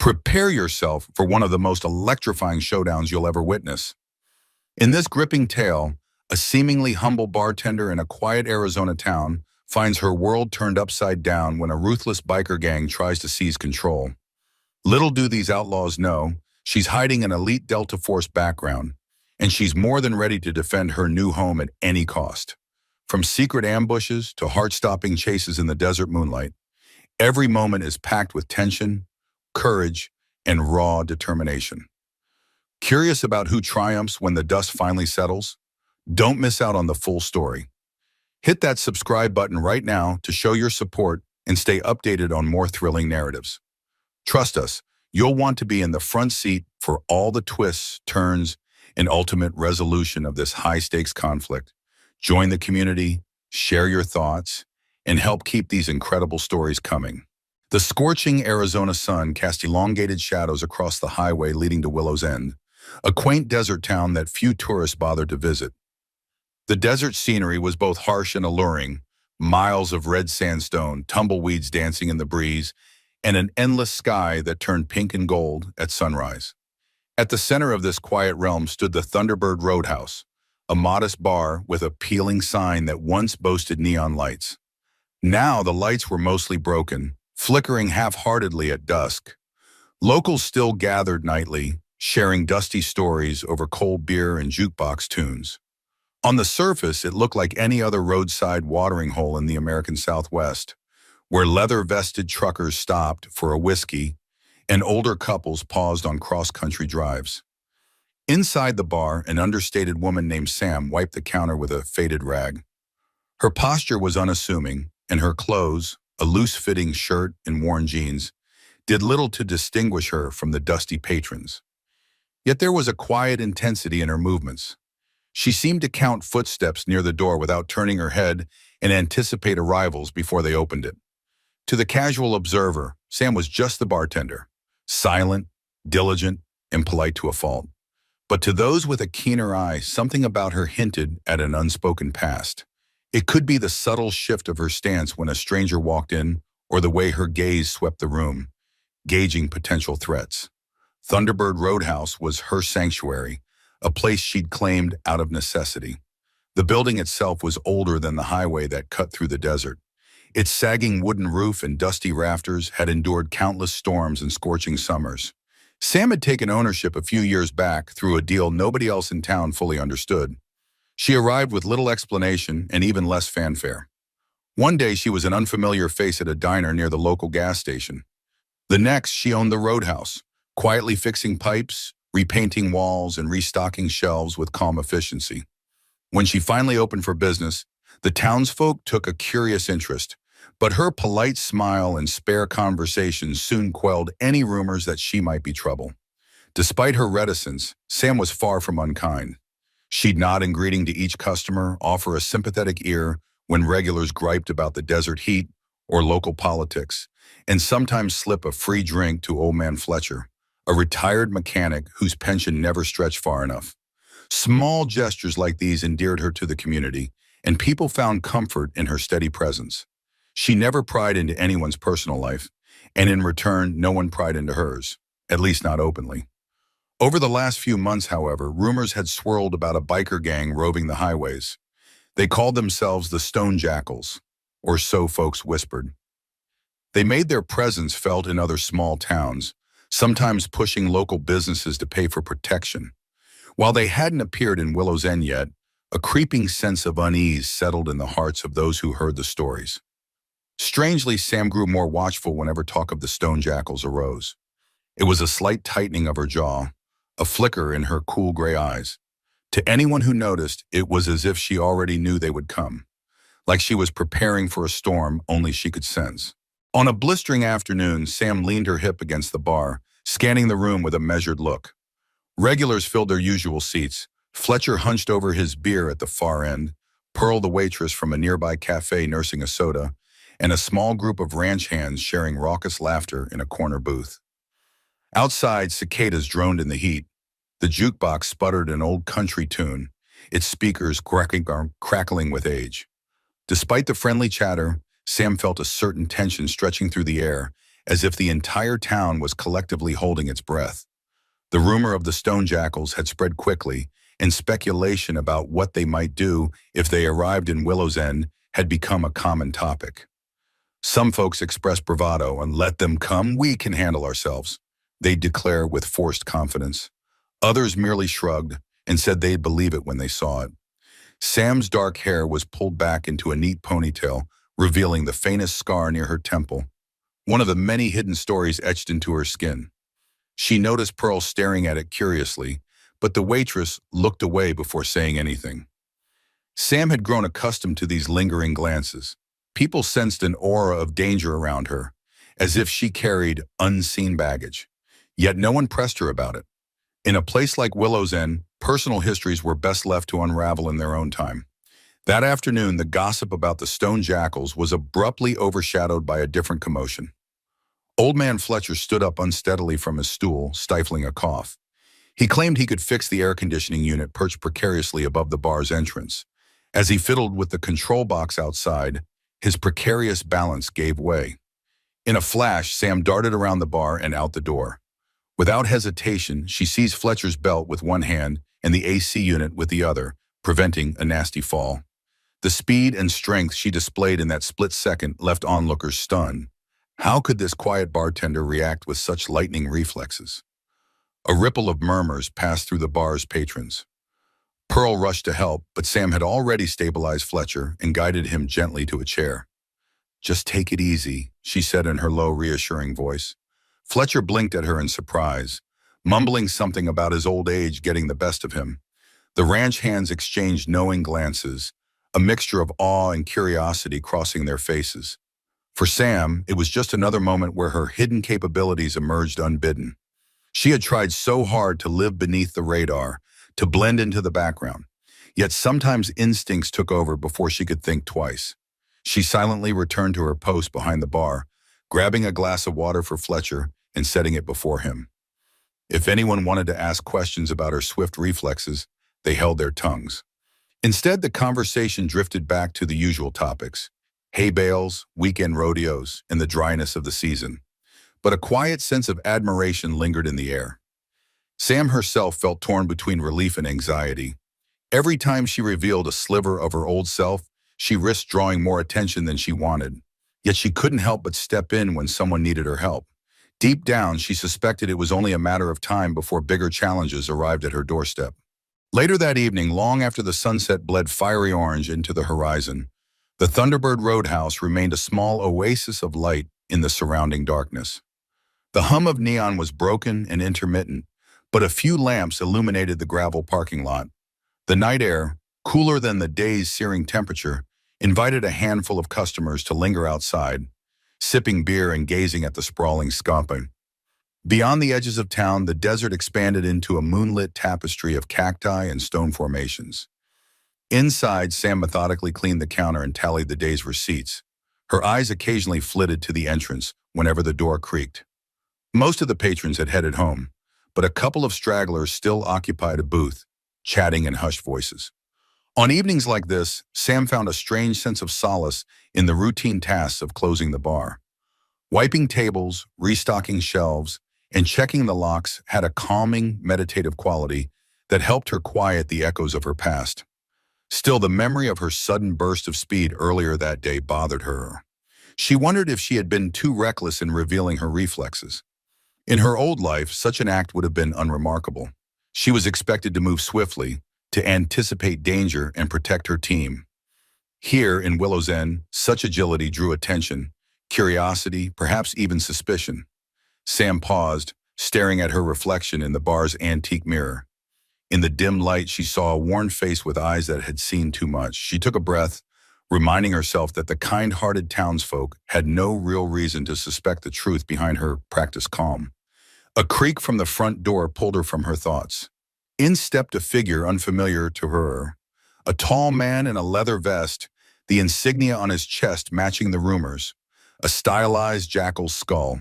Prepare yourself for one of the most electrifying showdowns you'll ever witness. In this gripping tale, a seemingly humble bartender in a quiet Arizona town finds her world turned upside down when a ruthless biker gang tries to seize control. Little do these outlaws know, she's hiding an elite Delta Force background, and she's more than ready to defend her new home at any cost. From secret ambushes to heart-stopping chases in the desert moonlight, every moment is packed with tension, courage, and raw determination. Curious about who triumphs when the dust finally settles? Don't miss out on the full story. Hit that subscribe button right now to show your support and stay updated on more thrilling narratives. Trust us, you'll want to be in the front seat for all the twists, turns, and ultimate resolution of this high-stakes conflict. Join the community, share your thoughts, and help keep these incredible stories coming. The scorching Arizona sun cast elongated shadows across the highway leading to Willow's End, a quaint desert town that few tourists bothered to visit. The desert scenery was both harsh and alluring, miles of red sandstone, tumbleweeds dancing in the breeze, and an endless sky that turned pink and gold at sunrise. At the center of this quiet realm stood the Thunderbird Roadhouse, a modest bar with a peeling sign that once boasted neon lights. Now the lights were mostly broken, flickering half-heartedly at dusk. Locals still gathered nightly, sharing dusty stories over cold beer and jukebox tunes. On the surface, it looked like any other roadside watering hole in the American Southwest, where leather-vested truckers stopped for a whiskey and older couples paused on cross-country drives. Inside the bar, an understated woman named Sam wiped the counter with a faded rag. Her posture was unassuming, and her clothes, a loose-fitting shirt and worn jeans, did little to distinguish her from the dusty patrons. Yet there was a quiet intensity in her movements. She seemed to count footsteps near the door without turning her head and anticipate arrivals before they opened it. To the casual observer, Sam was just the bartender, silent, diligent, and polite to a fault. But to those with a keener eye, something about her hinted at an unspoken past. It could be the subtle shift of her stance when a stranger walked in, or the way her gaze swept the room, gauging potential threats. Thunderbird Roadhouse was her sanctuary, a place she'd claimed out of necessity. The building itself was older than the highway that cut through the desert. Its sagging wooden roof and dusty rafters had endured countless storms and scorching summers. Sam had taken ownership a few years back through a deal nobody else in town fully understood. She arrived with little explanation and even less fanfare. One day she was an unfamiliar face at a diner near the local gas station. The next she owned the Roadhouse, quietly fixing pipes, repainting walls, and restocking shelves with calm efficiency. When she finally opened for business, the townsfolk took a curious interest, but her polite smile and spare conversation soon quelled any rumors that she might be trouble. Despite her reticence, Sam was far from unkind. She'd nod in greeting to each customer, offer a sympathetic ear when regulars griped about the desert heat or local politics, and sometimes slip a free drink to Old Man Fletcher, a retired mechanic whose pension never stretched far enough. Small gestures like these endeared her to the community, and people found comfort in her steady presence. She never pried into anyone's personal life, and in return, no one pried into hers, at least not openly. Over the last few months, however, rumors had swirled about a biker gang roving the highways. They called themselves the Stone Jackals, or so folks whispered. They made their presence felt in other small towns, sometimes pushing local businesses to pay for protection. While they hadn't appeared in Willow's End yet, a creeping sense of unease settled in the hearts of those who heard the stories. Strangely, Sam grew more watchful whenever talk of the Stone Jackals arose. It was a slight tightening of her jaw, a flicker in her cool gray eyes. To anyone who noticed, it was as if she already knew they would come, like she was preparing for a storm only she could sense. On a blistering afternoon, Sam leaned her hip against the bar, scanning the room with a measured look. Regulars filled their usual seats. Fletcher hunched over his beer at the far end, Pearl the waitress from a nearby cafe nursing a soda, and a small group of ranch hands sharing raucous laughter in a corner booth. Outside, cicadas droned in the heat. The jukebox sputtered an old country tune, its speakers crackling with age. Despite the friendly chatter, Sam felt a certain tension stretching through the air, as if the entire town was collectively holding its breath. The rumor of the stone jackals had spread quickly, and speculation about what they might do if they arrived in Willow's End had become a common topic. Some folks expressed bravado and "let them come, we can handle ourselves," they'd declare with forced confidence. Others merely shrugged and said they'd believe it when they saw it. Sam's dark hair was pulled back into a neat ponytail, revealing the faintest scar near her temple, one of the many hidden stories etched into her skin. She noticed Pearl staring at it curiously, but the waitress looked away before saying anything. Sam had grown accustomed to these lingering glances. People sensed an aura of danger around her, as if she carried unseen baggage. Yet no one pressed her about it. In a place like Willow's End, personal histories were best left to unravel in their own time. That afternoon, the gossip about the stone jackals was abruptly overshadowed by a different commotion. Old Man Fletcher stood up unsteadily from his stool, stifling a cough. He claimed he could fix the air conditioning unit perched precariously above the bar's entrance. As he fiddled with the control box outside, his precarious balance gave way. In a flash, Sam darted around the bar and out the door. Without hesitation, she seized Fletcher's belt with one hand and the AC unit with the other, preventing a nasty fall. The speed and strength she displayed in that split second left onlookers stunned. How could this quiet bartender react with such lightning reflexes? A ripple of murmurs passed through the bar's patrons. Pearl rushed to help, but Sam had already stabilized Fletcher and guided him gently to a chair. "Just take it easy," she said in her low, reassuring voice. Fletcher blinked at her in surprise, mumbling something about his old age getting the best of him. The ranch hands exchanged knowing glances, a mixture of awe and curiosity crossing their faces. For Sam, it was just another moment where her hidden capabilities emerged unbidden. She had tried so hard to live beneath the radar, to blend into the background. Yet sometimes instincts took over before she could think twice. She silently returned to her post behind the bar, grabbing a glass of water for Fletcher and setting it before him. If anyone wanted to ask questions about her swift reflexes, they held their tongues. Instead, the conversation drifted back to the usual topics: hay bales, weekend rodeos, and the dryness of the season. But a quiet sense of admiration lingered in the air. Sam herself felt torn between relief and anxiety. Every time she revealed a sliver of her old self, she risked drawing more attention than she wanted. Yet she couldn't help but step in when someone needed her help. Deep down, she suspected it was only a matter of time before bigger challenges arrived at her doorstep. Later that evening, long after the sunset bled fiery orange into the horizon, the Thunderbird Roadhouse remained a small oasis of light in the surrounding darkness. The hum of neon was broken and intermittent, but a few lamps illuminated the gravel parking lot. The night air, cooler than the day's searing temperature, invited a handful of customers to linger outside, sipping beer and gazing at the sprawling scamping. Beyond the edges of town, the desert expanded into a moonlit tapestry of cacti and stone formations. Inside, Sam methodically cleaned the counter and tallied the day's receipts. Her eyes occasionally flitted to the entrance whenever the door creaked. Most of the patrons had headed home, but a couple of stragglers still occupied a booth, chatting in hushed voices. On evenings like this, Sam found a strange sense of solace in the routine tasks of closing the bar. Wiping tables, restocking shelves, and checking the locks had a calming, meditative quality that helped her quiet the echoes of her past. Still, the memory of her sudden burst of speed earlier that day bothered her. She wondered if she had been too reckless in revealing her reflexes. In her old life, such an act would have been unremarkable. She was expected to move swiftly, to anticipate danger and protect her team. Here, in Willow's End, such agility drew attention, curiosity, perhaps even suspicion. Sam paused, staring at her reflection in the bar's antique mirror. In the dim light, she saw a worn face with eyes that had seen too much. She took a breath, reminding herself that the kind-hearted townsfolk had no real reason to suspect the truth behind her practiced calm. A creak from the front door pulled her from her thoughts. In stepped a figure unfamiliar to her, a tall man in a leather vest, the insignia on his chest matching the rumors, a stylized jackal's skull.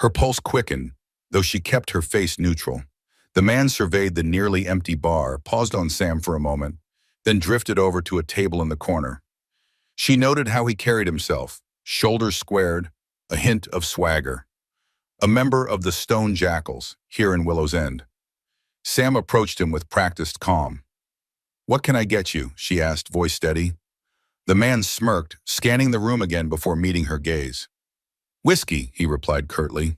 Her pulse quickened, though she kept her face neutral. The man surveyed the nearly empty bar, paused on Sam for a moment, then drifted over to a table in the corner. She noted how he carried himself, shoulders squared, a hint of swagger. A member of the Stone Jackals, here in Willow's End. Sam approached him with practiced calm. "What can I get you?" she asked, voice steady. The man smirked, scanning the room again before meeting her gaze. "Whiskey," he replied curtly.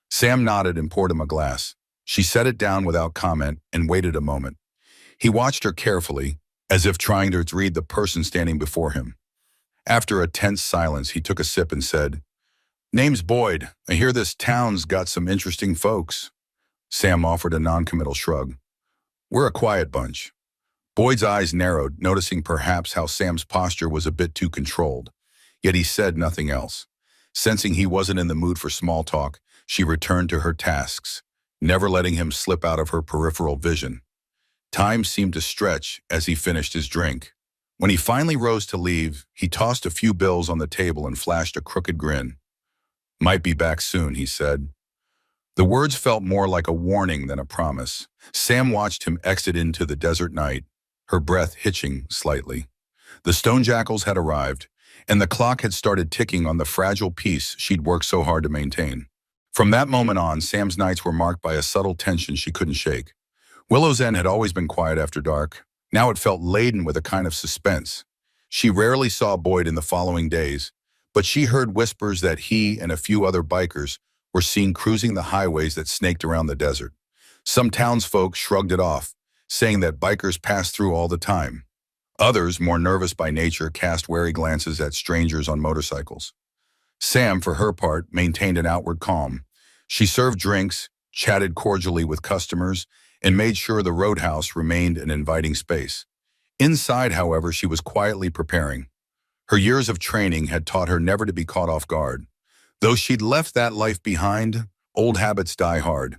Sam nodded and poured him a glass. She set it down without comment and waited a moment. He watched her carefully, as if trying to read the person standing before him. After a tense silence, he took a sip and said, "Name's Boyd. I hear this town's got some interesting folks." Sam offered a non-committal shrug. "We're a quiet bunch." Boyd's eyes narrowed, noticing perhaps how Sam's posture was a bit too controlled. Yet he said nothing else. Sensing he wasn't in the mood for small talk, she returned to her tasks, never letting him slip out of her peripheral vision. Time seemed to stretch as he finished his drink. When he finally rose to leave, he tossed a few bills on the table and flashed a crooked grin. "Might be back soon," he said. The words felt more like a warning than a promise. Sam watched him exit into the desert night, her breath hitching slightly. The Stone Jackals had arrived, and the clock had started ticking on the fragile peace she'd worked so hard to maintain. From that moment on, Sam's nights were marked by a subtle tension she couldn't shake. Willow's End had always been quiet after dark. Now it felt laden with a kind of suspense. She rarely saw Boyd in the following days, but she heard whispers that he and a few other bikers were seen cruising the highways that snaked around the desert. Some townsfolk shrugged it off, saying that bikers passed through all the time. Others, more nervous by nature, cast wary glances at strangers on motorcycles. Sam, for her part, maintained an outward calm. She served drinks, chatted cordially with customers, and made sure the roadhouse remained an inviting space. Inside, however, she was quietly preparing. Her years of training had taught her never to be caught off guard. Though she'd left that life behind, old habits die hard.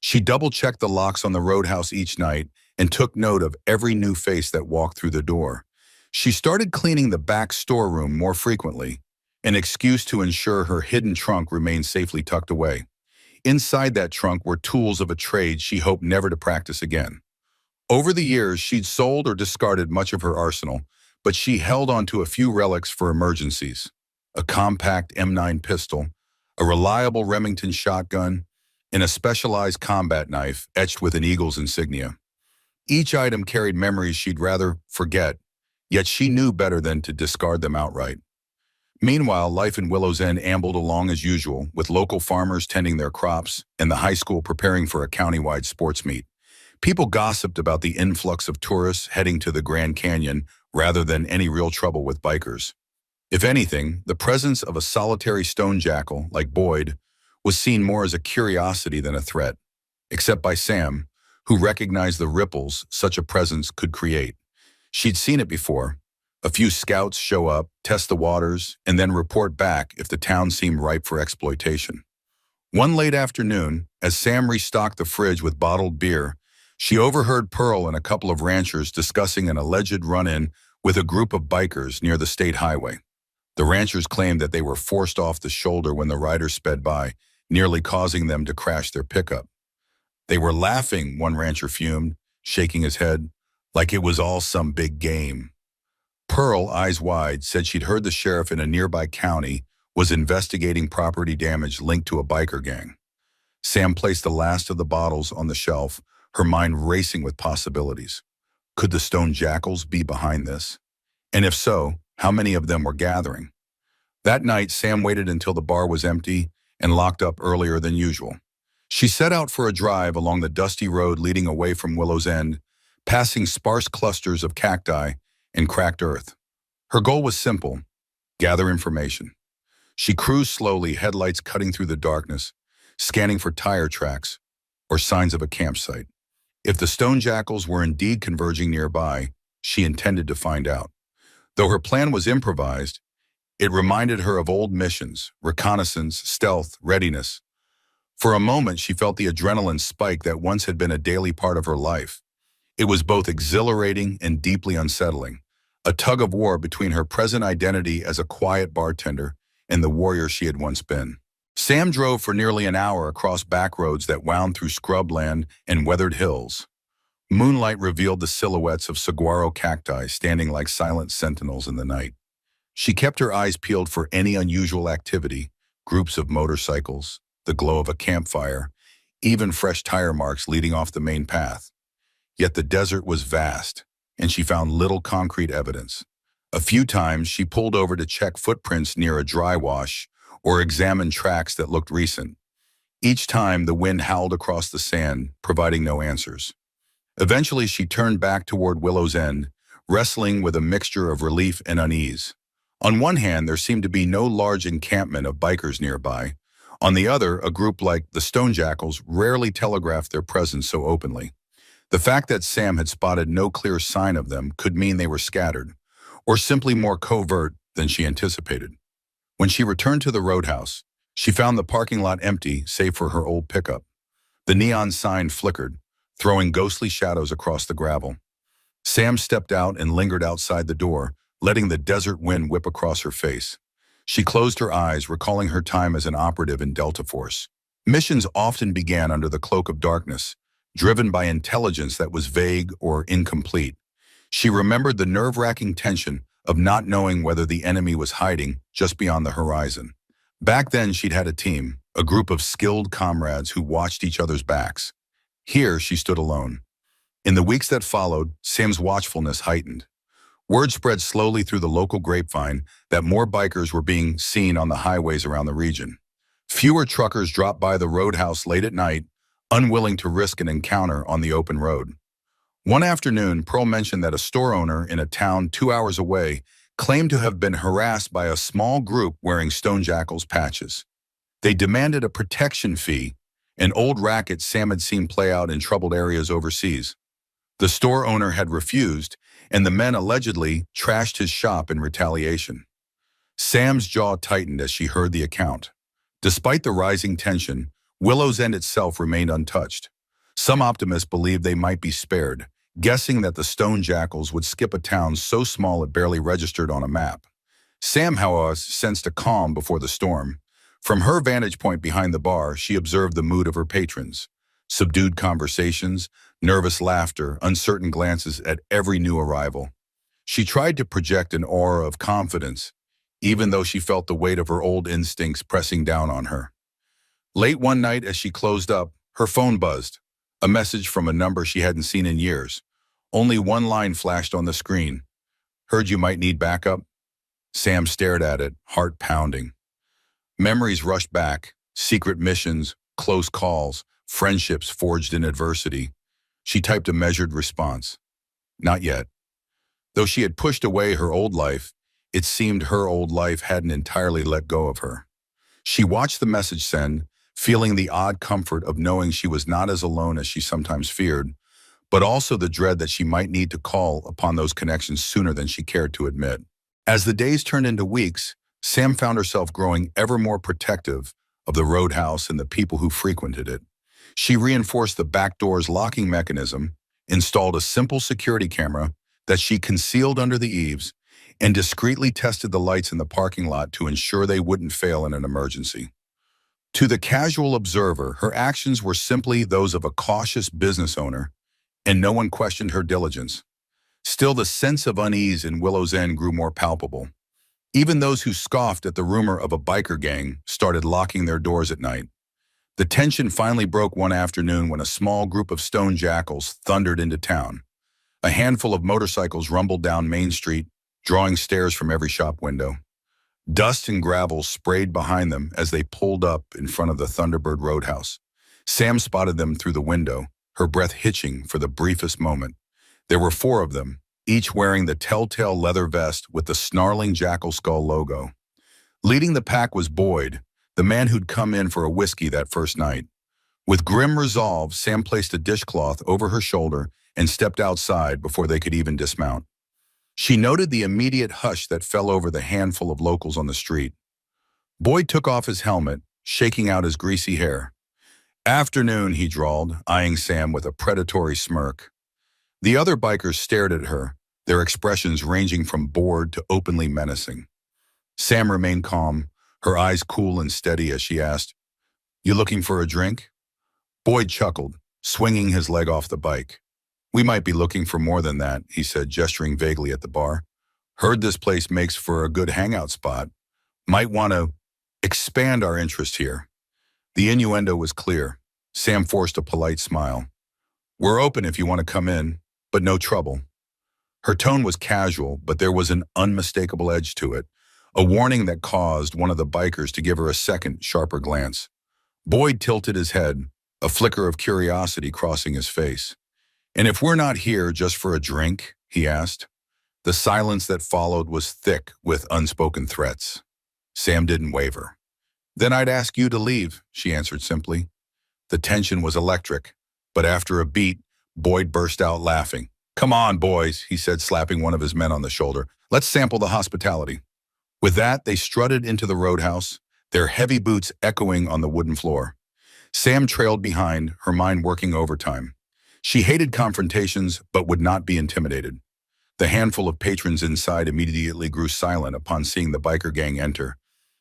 She double-checked the locks on the roadhouse each night and took note of every new face that walked through the door. She started cleaning the back storeroom more frequently, an excuse to ensure her hidden trunk remained safely tucked away. Inside that trunk were tools of a trade she hoped never to practice again. Over the years, she'd sold or discarded much of her arsenal, but she held on to a few relics for emergencies. A compact M9 pistol, a reliable Remington shotgun, and a specialized combat knife etched with an eagle's insignia. Each item carried memories she'd rather forget, yet she knew better than to discard them outright. Meanwhile, life in Willow's End ambled along as usual, with local farmers tending their crops and the high school preparing for a county-wide sports meet. People gossiped about the influx of tourists heading to the Grand Canyon rather than any real trouble with bikers. If anything, the presence of a solitary stone jackal, like Boyd, was seen more as a curiosity than a threat, except by Sam, who recognized the ripples such a presence could create. She'd seen it before. A few scouts show up, test the waters, and then report back if the town seemed ripe for exploitation. One late afternoon, as Sam restocked the fridge with bottled beer, she overheard Pearl and a couple of ranchers discussing an alleged run-in with a group of bikers near the state highway. The ranchers claimed that they were forced off the shoulder when the riders sped by, nearly causing them to crash their pickup. "They were laughing," one rancher fumed, shaking his head, "like it was all some big game." Pearl, eyes wide, said she'd heard the sheriff in a nearby county was investigating property damage linked to a biker gang. Sam placed the last of the bottles on the shelf, her mind racing with possibilities. Could the Stone Jackals be behind this? And if so, how many of them were gathering? That night, Sam waited until the bar was empty and locked up earlier than usual. She set out for a drive along the dusty road leading away from Willow's End, passing sparse clusters of cacti and cracked earth. Her goal was simple: gather information. She cruised slowly, headlights cutting through the darkness, scanning for tire tracks or signs of a campsite. If the Stone Jackals were indeed converging nearby, she intended to find out. Though her plan was improvised, it reminded her of old missions: reconnaissance, stealth, readiness. For a moment, she felt the adrenaline spike that once had been a daily part of her life. It was both exhilarating and deeply unsettling, a tug-of-war between her present identity as a quiet bartender and the warrior she had once been. Sam drove for nearly an hour across back roads that wound through scrubland and weathered hills. Moonlight revealed the silhouettes of saguaro cacti standing like silent sentinels in the night. She kept her eyes peeled for any unusual activity, groups of motorcycles, the glow of a campfire, even fresh tire marks leading off the main path. Yet the desert was vast, and she found little concrete evidence. A few times she pulled over to check footprints near a dry wash or examine tracks that looked recent. Each time the wind howled across the sand, providing no answers. Eventually she turned back toward Willow's End, wrestling with a mixture of relief and unease. On one hand, there seemed to be no large encampment of bikers nearby. On the other, a group like the Stone Jackals rarely telegraphed their presence so openly. The fact that Sam had spotted no clear sign of them could mean they were scattered, or simply more covert than she anticipated. When she returned to the roadhouse, she found the parking lot empty save for her old pickup. The neon sign flickered, throwing ghostly shadows across the gravel. Sam stepped out and lingered outside the door, letting the desert wind whip across her face. She closed her eyes, recalling her time as an operative in Delta Force. Missions often began under the cloak of darkness, driven by intelligence that was vague or incomplete. She remembered the nerve-wracking tension of not knowing whether the enemy was hiding just beyond the horizon. Back then, she'd had a team, a group of skilled comrades who watched each other's backs. Here, she stood alone. In the weeks that followed, Sam's watchfulness heightened. Word spread slowly through the local grapevine that more bikers were being seen on the highways around the region. Fewer truckers dropped by the roadhouse late at night, unwilling to risk an encounter on the open road. One afternoon, Pearl mentioned that a store owner in a town 2 hours away claimed to have been harassed by a small group wearing Stone Jackals patches. They demanded a protection fee, an old racket Sam had seen play out in troubled areas overseas. The store owner had refused, and the men allegedly trashed his shop in retaliation. Sam's jaw tightened as she heard the account. Despite the rising tension, Willow's End itself remained untouched. Some optimists believed they might be spared, guessing that the Stone Jackals would skip a town so small it barely registered on a map. Sam, however, sensed a calm before the storm. From her vantage point behind the bar, she observed the mood of her patrons. Subdued conversations, nervous laughter, uncertain glances at every new arrival. She tried to project an aura of confidence, even though she felt the weight of her old instincts pressing down on her. Late one night as she closed up, her phone buzzed, a message from a number she hadn't seen in years. Only one line flashed on the screen. "Heard you might need backup?" Sam stared at it, heart pounding. Memories rushed back, secret missions, close calls, friendships forged in adversity. She typed a measured response. Not yet. Though she had pushed away her old life, it seemed her old life hadn't entirely let go of her. She watched the message send, feeling the odd comfort of knowing she was not as alone as she sometimes feared, but also the dread that she might need to call upon those connections sooner than she cared to admit. As the days turned into weeks, Sam found herself growing ever more protective of the roadhouse and the people who frequented it. She reinforced the back door's locking mechanism, installed a simple security camera that she concealed under the eaves, and discreetly tested the lights in the parking lot to ensure they wouldn't fail in an emergency. To the casual observer, her actions were simply those of a cautious business owner, and no one questioned her diligence. Still, the sense of unease in Willow's End grew more palpable. Even those who scoffed at the rumor of a biker gang started locking their doors at night. The tension finally broke one afternoon when a small group of Stone Jackals thundered into town. A handful of motorcycles rumbled down Main Street, drawing stares from every shop window. Dust and gravel sprayed behind them as they pulled up in front of the Thunderbird Roadhouse. Sam spotted them through the window, her breath hitching for the briefest moment. There were 4 of them, each wearing the telltale leather vest with the snarling jackal skull logo. Leading the pack was Boyd, the man who'd come in for a whiskey that first night. With grim resolve, Sam placed a dishcloth over her shoulder and stepped outside before they could even dismount. She noted the immediate hush that fell over the handful of locals on the street. Boyd took off his helmet, shaking out his greasy hair. "Afternoon," he drawled, eyeing Sam with a predatory smirk. The other bikers stared at her, their expressions ranging from bored to openly menacing. Sam remained calm, her eyes cool and steady as she asked, "You looking for a drink?" Boyd chuckled, swinging his leg off the bike. "We might be looking for more than that," he said, gesturing vaguely at the bar. "Heard this place makes for a good hangout spot. Might want to..." expand our interest here. The innuendo was clear. Sam forced a polite smile. We're open if you want to come in, but no trouble. Her tone was casual, but there was an unmistakable edge to it, a warning that caused one of the bikers to give her a second, sharper glance. Boyd tilted his head, a flicker of curiosity crossing his face. And if we're not here just for a drink, he asked. The silence that followed was thick with unspoken threats. Sam didn't waver. Then I'd ask you to leave, she answered simply. The tension was electric, but after a beat, Boyd burst out laughing. Come on, boys, he said, slapping one of his men on the shoulder. Let's sample the hospitality. With that, they strutted into the roadhouse, their heavy boots echoing on the wooden floor. Sam trailed behind, her mind working overtime. She hated confrontations, but would not be intimidated. The handful of patrons inside immediately grew silent upon seeing the biker gang enter,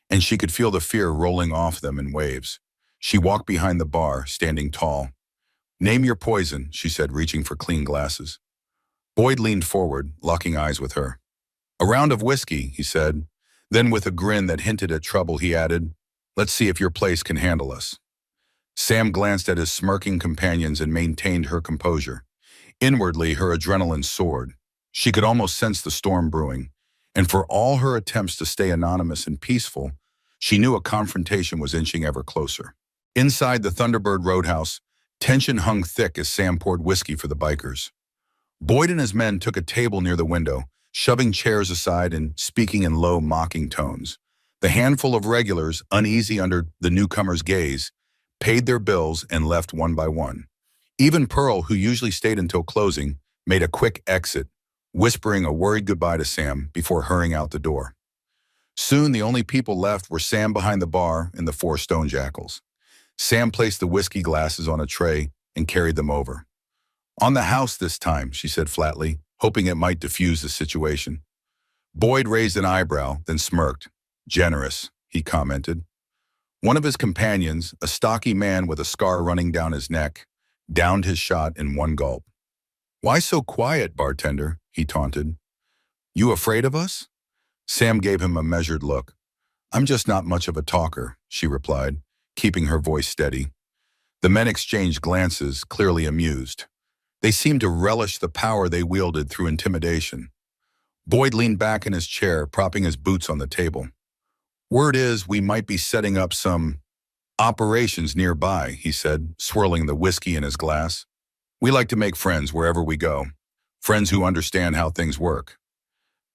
and she could feel the fear rolling off them in waves. She walked behind the bar, standing tall. Name your poison, she said, reaching for clean glasses. Boyd leaned forward, locking eyes with her. A round of whiskey, he said. Then with a grin that hinted at trouble, he added, let's see if your place can handle us. Sam glanced at his smirking companions and maintained her composure. Inwardly, her adrenaline soared. She could almost sense the storm brewing, and for all her attempts to stay anonymous and peaceful, she knew a confrontation was inching ever closer. Inside the Thunderbird Roadhouse, tension hung thick as Sam poured whiskey for the bikers. Boyd and his men took a table near the window, shoving chairs aside and speaking in low, mocking tones. The handful of regulars, uneasy under the newcomers' gaze, paid their bills and left one by one. Even Pearl, who usually stayed until closing, made a quick exit, whispering a worried goodbye to Sam before hurrying out the door. Soon, the only people left were Sam behind the bar and the four stone jackals. Sam placed the whiskey glasses on a tray and carried them over. On the house this time, she said flatly, hoping it might diffuse the situation. Boyd raised an eyebrow, then smirked. Generous, he commented. One of his companions, a stocky man with a scar running down his neck, downed his shot in one gulp. Why so quiet, bartender? He taunted. You afraid of us? Sam gave him a measured look. I'm just not much of a talker, she replied, keeping her voice steady. The men exchanged glances, clearly amused. They seemed to relish the power they wielded through intimidation. Boyd leaned back in his chair, propping his boots on the table. Word is we might be setting up some operations nearby, he said, swirling the whiskey in his glass. We like to make friends wherever we go, friends who understand how things work.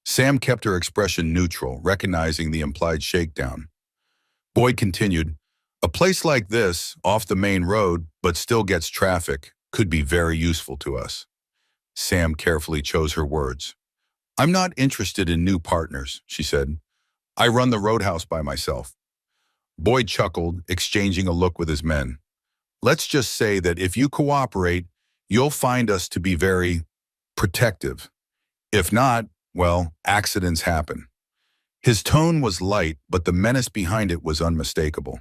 Sam kept her expression neutral, recognizing the implied shakedown. Boyd continued, a place like this, off the main road, but still gets traffic, could be very useful to us. Sam carefully chose her words. I'm not interested in new partners, she said. I run the roadhouse by myself. Boyd chuckled, exchanging a look with his men. Let's just say that if you cooperate, you'll find us to be very protective. If not, well, accidents happen. His tone was light, but the menace behind it was unmistakable.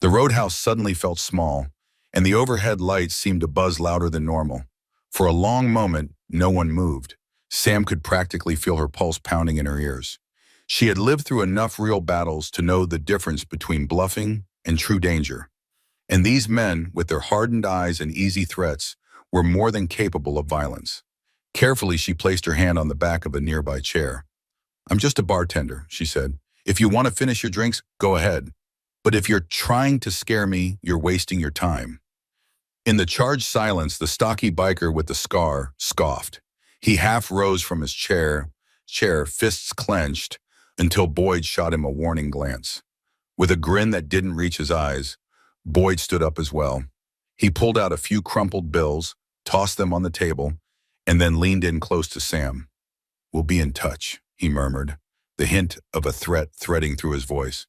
The roadhouse suddenly felt small, and the overhead lights seemed to buzz louder than normal. For a long moment, no one moved. Sam could practically feel her pulse pounding in her ears. She had lived through enough real battles to know the difference between bluffing and true danger. And these men, with their hardened eyes and easy threats, were more than capable of violence. Carefully, she placed her hand on the back of a nearby chair. I'm just a bartender, she said. If you want to finish your drinks, go ahead. But if you're trying to scare me, you're wasting your time. In the charged silence, the stocky biker with the scar scoffed. He half rose from his chair, fists clenched, until Boyd shot him a warning glance. With a grin that didn't reach his eyes, Boyd stood up as well. He pulled out a few crumpled bills, tossed them on the table, and then leaned in close to Sam. We'll be in touch, he murmured, the hint of a threat threading through his voice.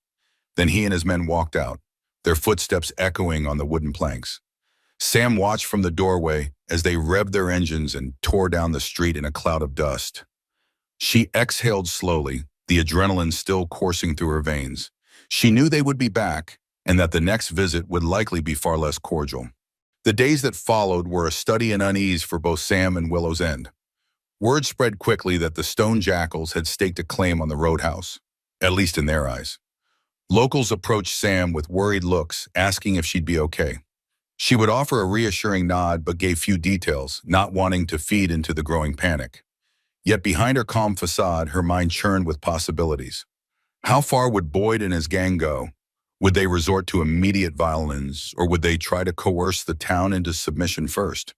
Then he and his men walked out, their footsteps echoing on the wooden planks. Sam watched from the doorway as they revved their engines and tore down the street in a cloud of dust. She exhaled slowly, the adrenaline still coursing through her veins. She knew they would be back, and that the next visit would likely be far less cordial. The days that followed were a study in unease for both Sam and Willow's End. Word spread quickly that the Stone Jackals had staked a claim on the roadhouse, at least in their eyes. Locals approached Sam with worried looks, asking if she'd be okay. She would offer a reassuring nod but gave few details, not wanting to feed into the growing panic. Yet behind her calm facade, her mind churned with possibilities. How far would Boyd and his gang go? Would they resort to immediate violence, or would they try to coerce the town into submission first?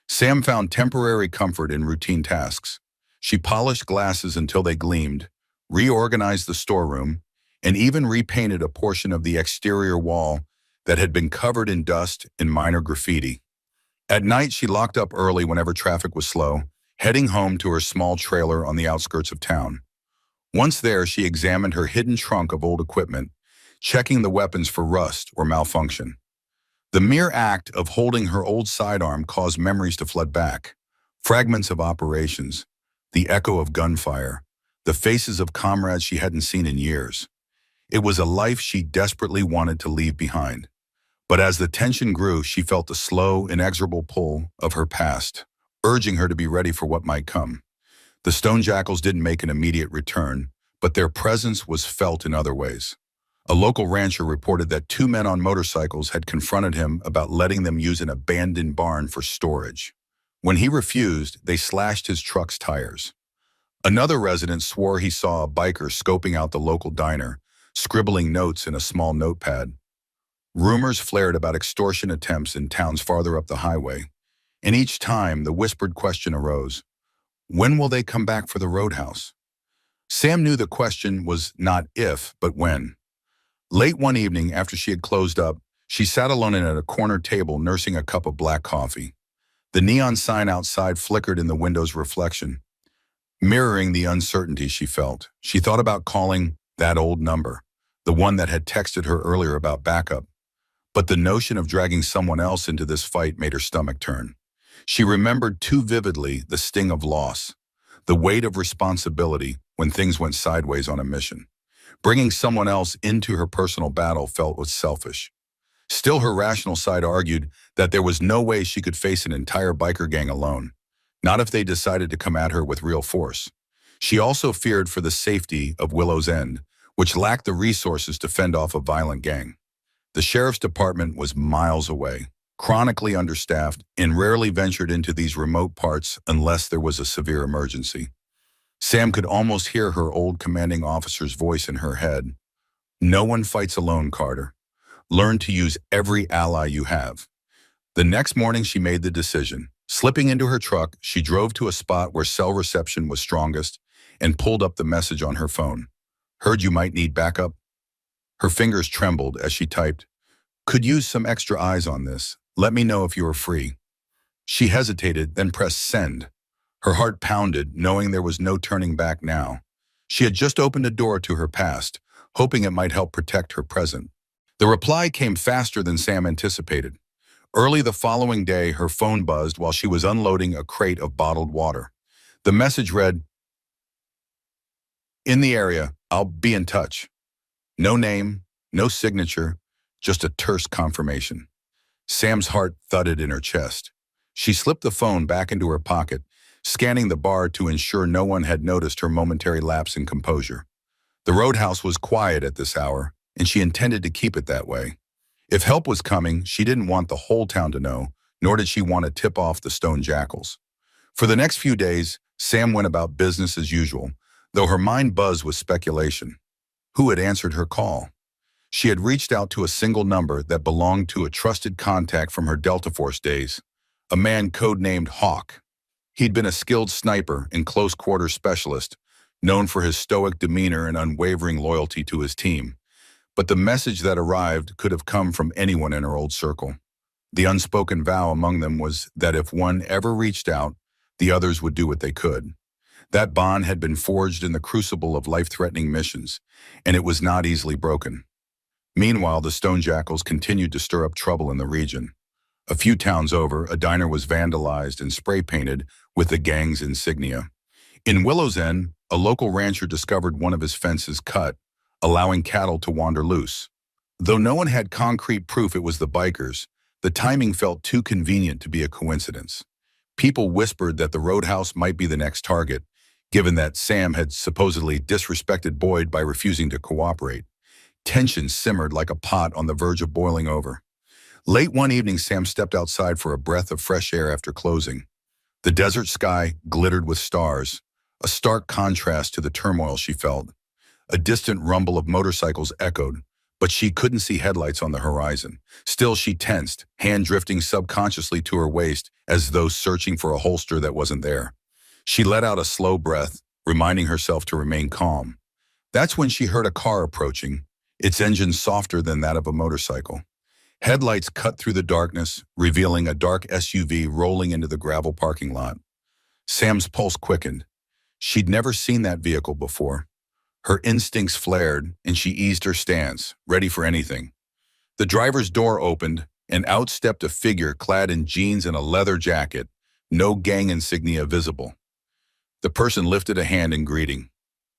Sam found temporary comfort in routine tasks. She polished glasses until they gleamed, reorganized the storeroom, and even repainted a portion of the exterior wall that had been covered in dust and minor graffiti. At night, she locked up early whenever traffic was slow, heading home to her small trailer on the outskirts of town. Once there, she examined her hidden trunk of old equipment, checking the weapons for rust or malfunction. The mere act of holding her old sidearm caused memories to flood back. Fragments of operations, the echo of gunfire, the faces of comrades she hadn't seen in years. It was a life she desperately wanted to leave behind. But as the tension grew, she felt the slow, inexorable pull of her past, urging her to be ready for what might come. The stone jackals didn't make an immediate return, but their presence was felt in other ways. A local rancher reported that two men on motorcycles had confronted him about letting them use an abandoned barn for storage. When he refused, they slashed his truck's tires. Another resident swore he saw a biker scoping out the local diner, scribbling notes in a small notepad. Rumors flared about extortion attempts in towns farther up the highway, and each time the whispered question arose, when will they come back for the roadhouse? Sam knew the question was not if, but when. Late one evening, after she had closed up, she sat alone at a corner table nursing a cup of black coffee. The neon sign outside flickered in the window's reflection, mirroring the uncertainty she felt. She thought about calling that old number, the one that had texted her earlier about backup. But the notion of dragging someone else into this fight made her stomach turn. She remembered too vividly the sting of loss, the weight of responsibility when things went sideways on a mission. Bringing someone else into her personal battle felt was selfish. Still, her rational side argued that there was no way she could face an entire biker gang alone, not if they decided to come at her with real force. She also feared for the safety of Willow's End, which lacked the resources to fend off a violent gang. The sheriff's department was miles away, chronically understaffed, and rarely ventured into these remote parts unless there was a severe emergency. Sam could almost hear her old commanding officer's voice in her head. No one fights alone, Carter. Learn to use every ally you have. The next morning, she made the decision. Slipping into her truck, she drove to a spot where cell reception was strongest and pulled up the message on her phone. Heard you might need backup? Her fingers trembled as she typed, could use some extra eyes on this. Let me know if you are free. She hesitated, then pressed send. Her heart pounded, knowing there was no turning back now. She had just opened a door to her past, hoping it might help protect her present. The reply came faster than Sam anticipated. Early the following day, her phone buzzed while she was unloading a crate of bottled water. The message read, in the area, I'll be in touch. No name, no signature, just a terse confirmation. Sam's heart thudded in her chest. She slipped the phone back into her pocket, scanning the bar to ensure no one had noticed her momentary lapse in composure. The roadhouse was quiet at this hour, and she intended to keep it that way. If help was coming, she didn't want the whole town to know, nor did she want to tip off the stone jackals. For the next few days, Sam went about business as usual, though her mind buzzed with speculation. Who had answered her call? She had reached out to a single number that belonged to a trusted contact from her Delta Force days, a man codenamed Hawk. He'd been a skilled sniper and close-quarters specialist, known for his stoic demeanor and unwavering loyalty to his team. But the message that arrived could have come from anyone in her old circle. The unspoken vow among them was that if one ever reached out, the others would do what they could. That bond had been forged in the crucible of life-threatening missions, and it was not easily broken. Meanwhile, the stone jackals continued to stir up trouble in the region. A few towns over, a diner was vandalized and spray-painted with the gang's insignia. In Willow's End, a local rancher discovered one of his fences cut, allowing cattle to wander loose. Though no one had concrete proof it was the bikers, the timing felt too convenient to be a coincidence. People whispered that the roadhouse might be the next target, given that Sam had supposedly disrespected Boyd by refusing to cooperate. Tension simmered like a pot on the verge of boiling over. Late one evening, Sam stepped outside for a breath of fresh air after closing. The desert sky glittered with stars, a stark contrast to the turmoil she felt. A distant rumble of motorcycles echoed, but she couldn't see headlights on the horizon. Still, she tensed, hand drifting subconsciously to her waist as though searching for a holster that wasn't there. She let out a slow breath, reminding herself to remain calm. That's when she heard a car approaching, its engine softer than that of a motorcycle. Headlights cut through the darkness, revealing a dark SUV rolling into the gravel parking lot. Sam's pulse quickened. She'd never seen that vehicle before. Her instincts flared, and she eased her stance, ready for anything. The driver's door opened, and out stepped a figure clad in jeans and a leather jacket, no gang insignia visible. The person lifted a hand in greeting.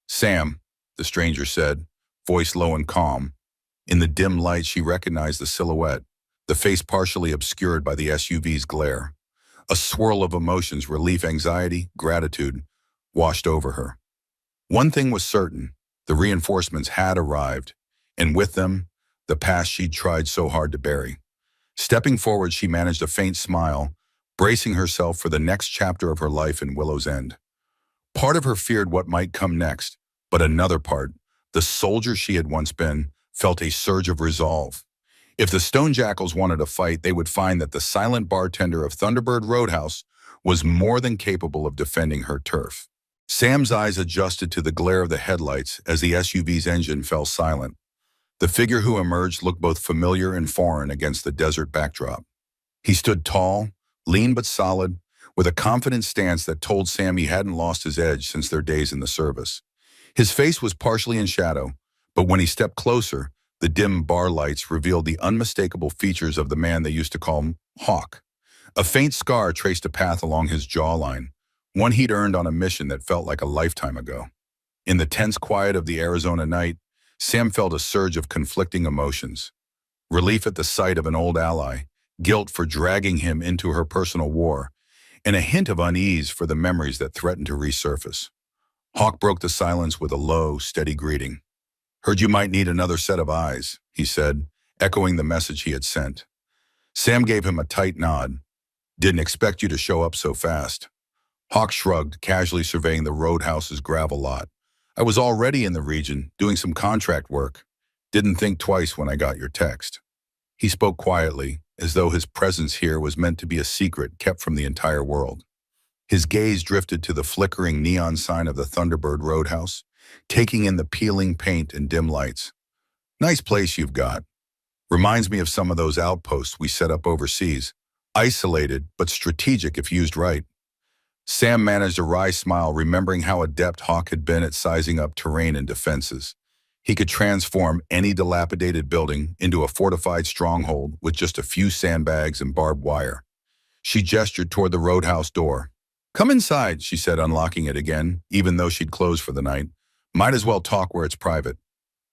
"Sam," the stranger said, voice low and calm. In the dim light, she recognized the silhouette, the face partially obscured by the SUV's glare. A swirl of emotions, relief, anxiety, gratitude, washed over her. One thing was certain, the reinforcements had arrived, and with them, the past she'd tried so hard to bury. Stepping forward, she managed a faint smile, bracing herself for the next chapter of her life in Willow's End. Part of her feared what might come next, but another part, the soldier she had once been, felt a surge of resolve. If the Stone Jackals wanted a fight, they would find that the silent bartender of Thunderbird Roadhouse was more than capable of defending her turf. Sam's eyes adjusted to the glare of the headlights as the SUV's engine fell silent. The figure who emerged looked both familiar and foreign against the desert backdrop. He stood tall, lean but solid, with a confident stance that told Sam he hadn't lost his edge since their days in the service. His face was partially in shadow, but when he stepped closer, the dim bar lights revealed the unmistakable features of the man they used to call Hawk. A faint scar traced a path along his jawline, one he'd earned on a mission that felt like a lifetime ago. In the tense quiet of the Arizona night, Sam felt a surge of conflicting emotions. Relief at the sight of an old ally, guilt for dragging him into her personal war, and a hint of unease for the memories that threatened to resurface. Hawk broke the silence with a low, steady greeting. "Heard you might need another set of eyes," he said, echoing the message he had sent. Sam gave him a tight nod. "Didn't expect you to show up so fast." Hawk shrugged, casually surveying the roadhouse's gravel lot. "I was already in the region, doing some contract work. Didn't think twice when I got your text." He spoke quietly, as though his presence here was meant to be a secret kept from the entire world. His gaze drifted to the flickering neon sign of the Thunderbird Roadhouse, taking in the peeling paint and dim lights. "Nice place you've got. Reminds me of some of those outposts we set up overseas. Isolated, but strategic if used right." Sam managed a wry smile, remembering how adept Hawk had been at sizing up terrain and defenses. He could transform any dilapidated building into a fortified stronghold with just a few sandbags and barbed wire. She gestured toward the roadhouse door. "Come inside," she said, unlocking it again, even though she'd closed for the night. "Might as well talk where it's private."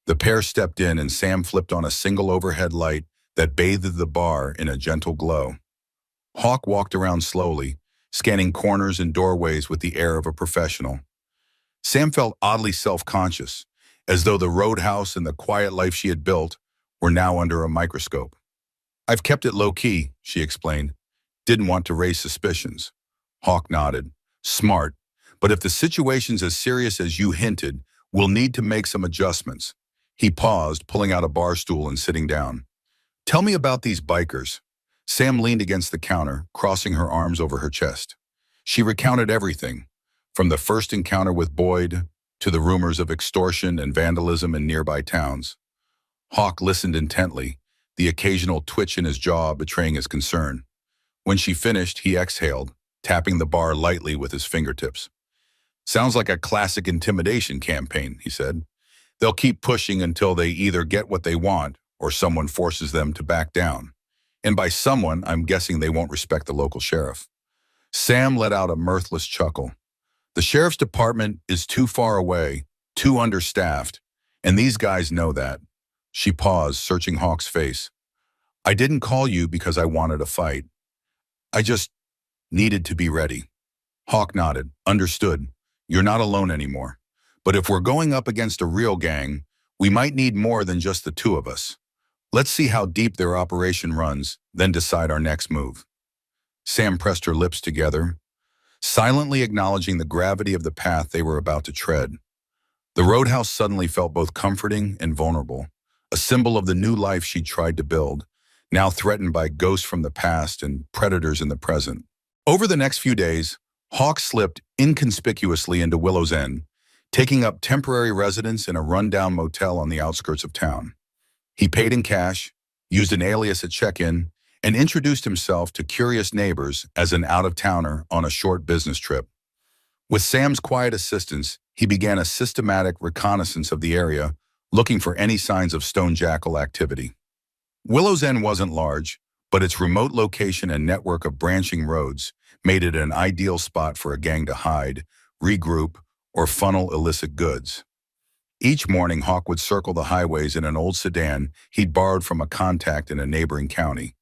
The pair stepped in and Sam flipped on a single overhead light that bathed the bar in a gentle glow. Hawk walked around slowly, scanning corners and doorways with the air of a professional. Sam felt oddly self-conscious, as though the roadhouse and the quiet life she had built were now under a microscope. "I've kept it low-key," she explained. "Didn't want to raise suspicions." Hawk nodded. "Smart. But if the situation's as serious as you hinted, we'll need to make some adjustments." He paused, pulling out a bar stool and sitting down. "Tell me about these bikers." Sam leaned against the counter, crossing her arms over her chest. She recounted everything, from the first encounter with Boyd to the rumors of extortion and vandalism in nearby towns. Hawk listened intently, the occasional twitch in his jaw betraying his concern. When she finished, he exhaled, tapping the bar lightly with his fingertips. "Sounds like a classic intimidation campaign," he said. "They'll keep pushing until they either get what they want or someone forces them to back down. And by someone, I'm guessing they won't respect the local sheriff." Sam let out a mirthless chuckle. "The sheriff's department is too far away, too understaffed, and these guys know that." She paused, searching Hawk's face. "I didn't call you because I wanted a fight. I just needed to be ready." Hawk nodded. "Understood. You're not alone anymore. But if we're going up against a real gang, We might need more than just the two of us. Let's see how deep their operation runs, then decide our next move." Sam pressed her lips together, silently acknowledging the gravity of the path they were about to tread. The roadhouse suddenly felt both comforting and vulnerable, a symbol of the new life she'd tried to build, now threatened by ghosts from the past and predators in the present. Over the next few days, Hawk slipped inconspicuously into Willow's End, taking up temporary residence in a rundown motel on the outskirts of town. He paid in cash, used an alias at check-in, and introduced himself to curious neighbors as an out-of-towner on a short business trip. With Sam's quiet assistance, he began a systematic reconnaissance of the area, looking for any signs of stone jackal activity. Willow's End wasn't large, but its remote location and network of branching roads made it an ideal spot for a gang to hide, regroup, or funnel illicit goods. Each morning, Hawk would circle the highways in an old sedan he'd borrowed from a contact in a neighboring county.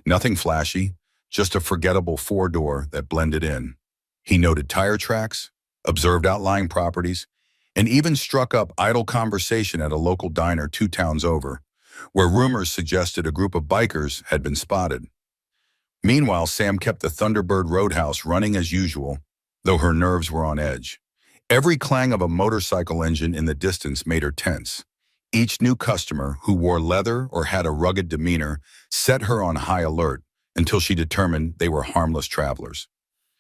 Nothing flashy, just a forgettable four-door that blended in. He noted tire tracks, observed outlying properties, and even struck up idle conversation at a local diner 2 towns over, where rumors suggested a group of bikers had been spotted. Meanwhile, Sam kept the Thunderbird Roadhouse running as usual, though her nerves were on edge. Every clang of a motorcycle engine in the distance made her tense. Each new customer who wore leather or had a rugged demeanor set her on high alert until she determined they were harmless travelers.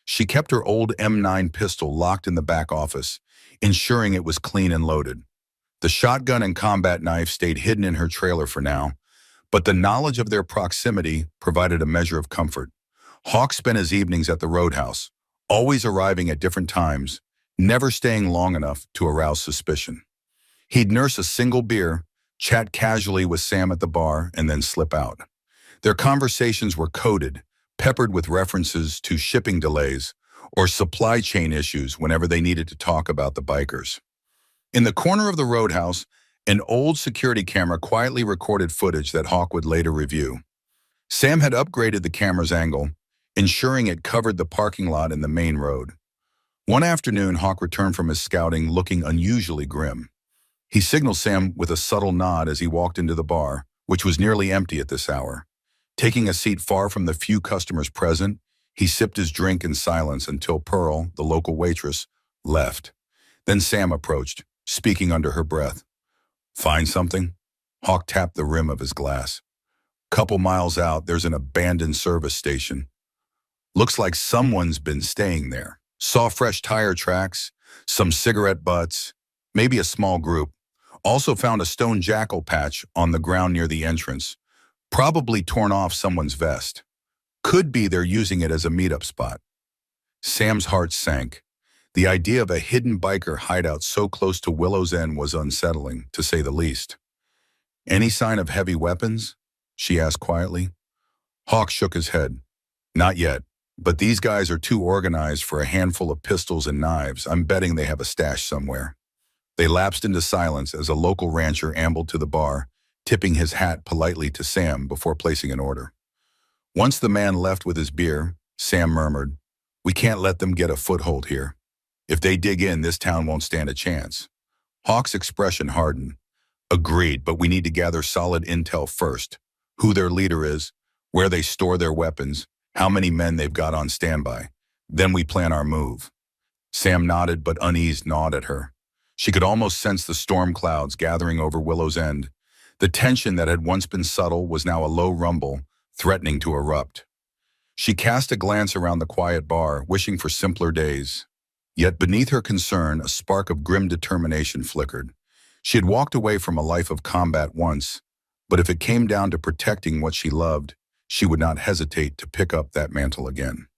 She kept her old M9 pistol locked in the back office, ensuring it was clean and loaded. The shotgun and combat knife stayed hidden in her trailer for now, but the knowledge of their proximity provided a measure of comfort. Hawk spent his evenings at the Roadhouse, always arriving at different times, never staying long enough to arouse suspicion. He'd nurse a single beer, chat casually with Sam at the bar, and then slip out. Their conversations were coded, peppered with references to shipping delays or supply chain issues whenever they needed to talk about the bikers. In the corner of the Roadhouse, an old security camera quietly recorded footage that Hawk would later review. Sam had upgraded the camera's angle, ensuring it covered the parking lot and the main road. One afternoon, Hawk returned from his scouting looking unusually grim. He signaled Sam with a subtle nod as he walked into the bar, which was nearly empty at this hour. Taking a seat far from the few customers present, he sipped his drink in silence until Pearl, the local waitress, left. Then Sam approached, speaking under her breath. "Find something?" Hawk tapped the rim of his glass. "Couple miles out, there's an abandoned service station. Looks like someone's been staying there. Saw fresh tire tracks, some cigarette butts, maybe a small group. Also found a stone jackal patch on the ground near the entrance. Probably torn off someone's vest. Could be they're using it as a meetup spot." Sam's heart sank. The idea of a hidden biker hideout so close to Willow's End was unsettling, to say the least. "Any sign of heavy weapons?" she asked quietly. Hawk shook his head. "Not yet, but these guys are too organized for a handful of pistols and knives. I'm betting they have a stash somewhere." They lapsed into silence as a local rancher ambled to the bar, tipping his hat politely to Sam before placing an order. Once the man left with his beer, Sam murmured, "We can't let them get a foothold here. If they dig in, this town won't stand a chance." Hawk's expression hardened. "Agreed, but we need to gather solid intel first. Who their leader is, where they store their weapons, how many men they've got on standby. Then we plan our move." Sam nodded, but unease gnawed at her. She could almost sense the storm clouds gathering over Willow's End. The tension that had once been subtle was now a low rumble, threatening to erupt. She cast a glance around the quiet bar, wishing for simpler days. Yet beneath her concern, a spark of grim determination flickered. She had walked away from a life of combat once, but if it came down to protecting what she loved, she would not hesitate to pick up that mantle again.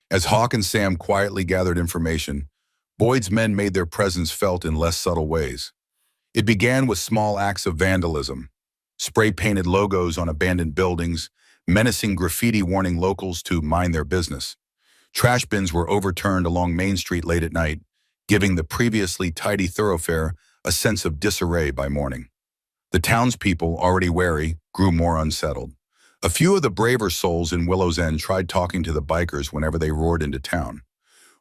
As Hawk and Sam quietly gathered information, Boyd's men made their presence felt in less subtle ways. It began with small acts of vandalism, spray-painted logos on abandoned buildings, menacing graffiti warning locals to mind their business. Trash bins were overturned along Main Street late at night, giving the previously tidy thoroughfare a sense of disarray by morning. The townspeople, already wary, grew more unsettled. A few of the braver souls in Willow's End tried talking to the bikers whenever they roared into town.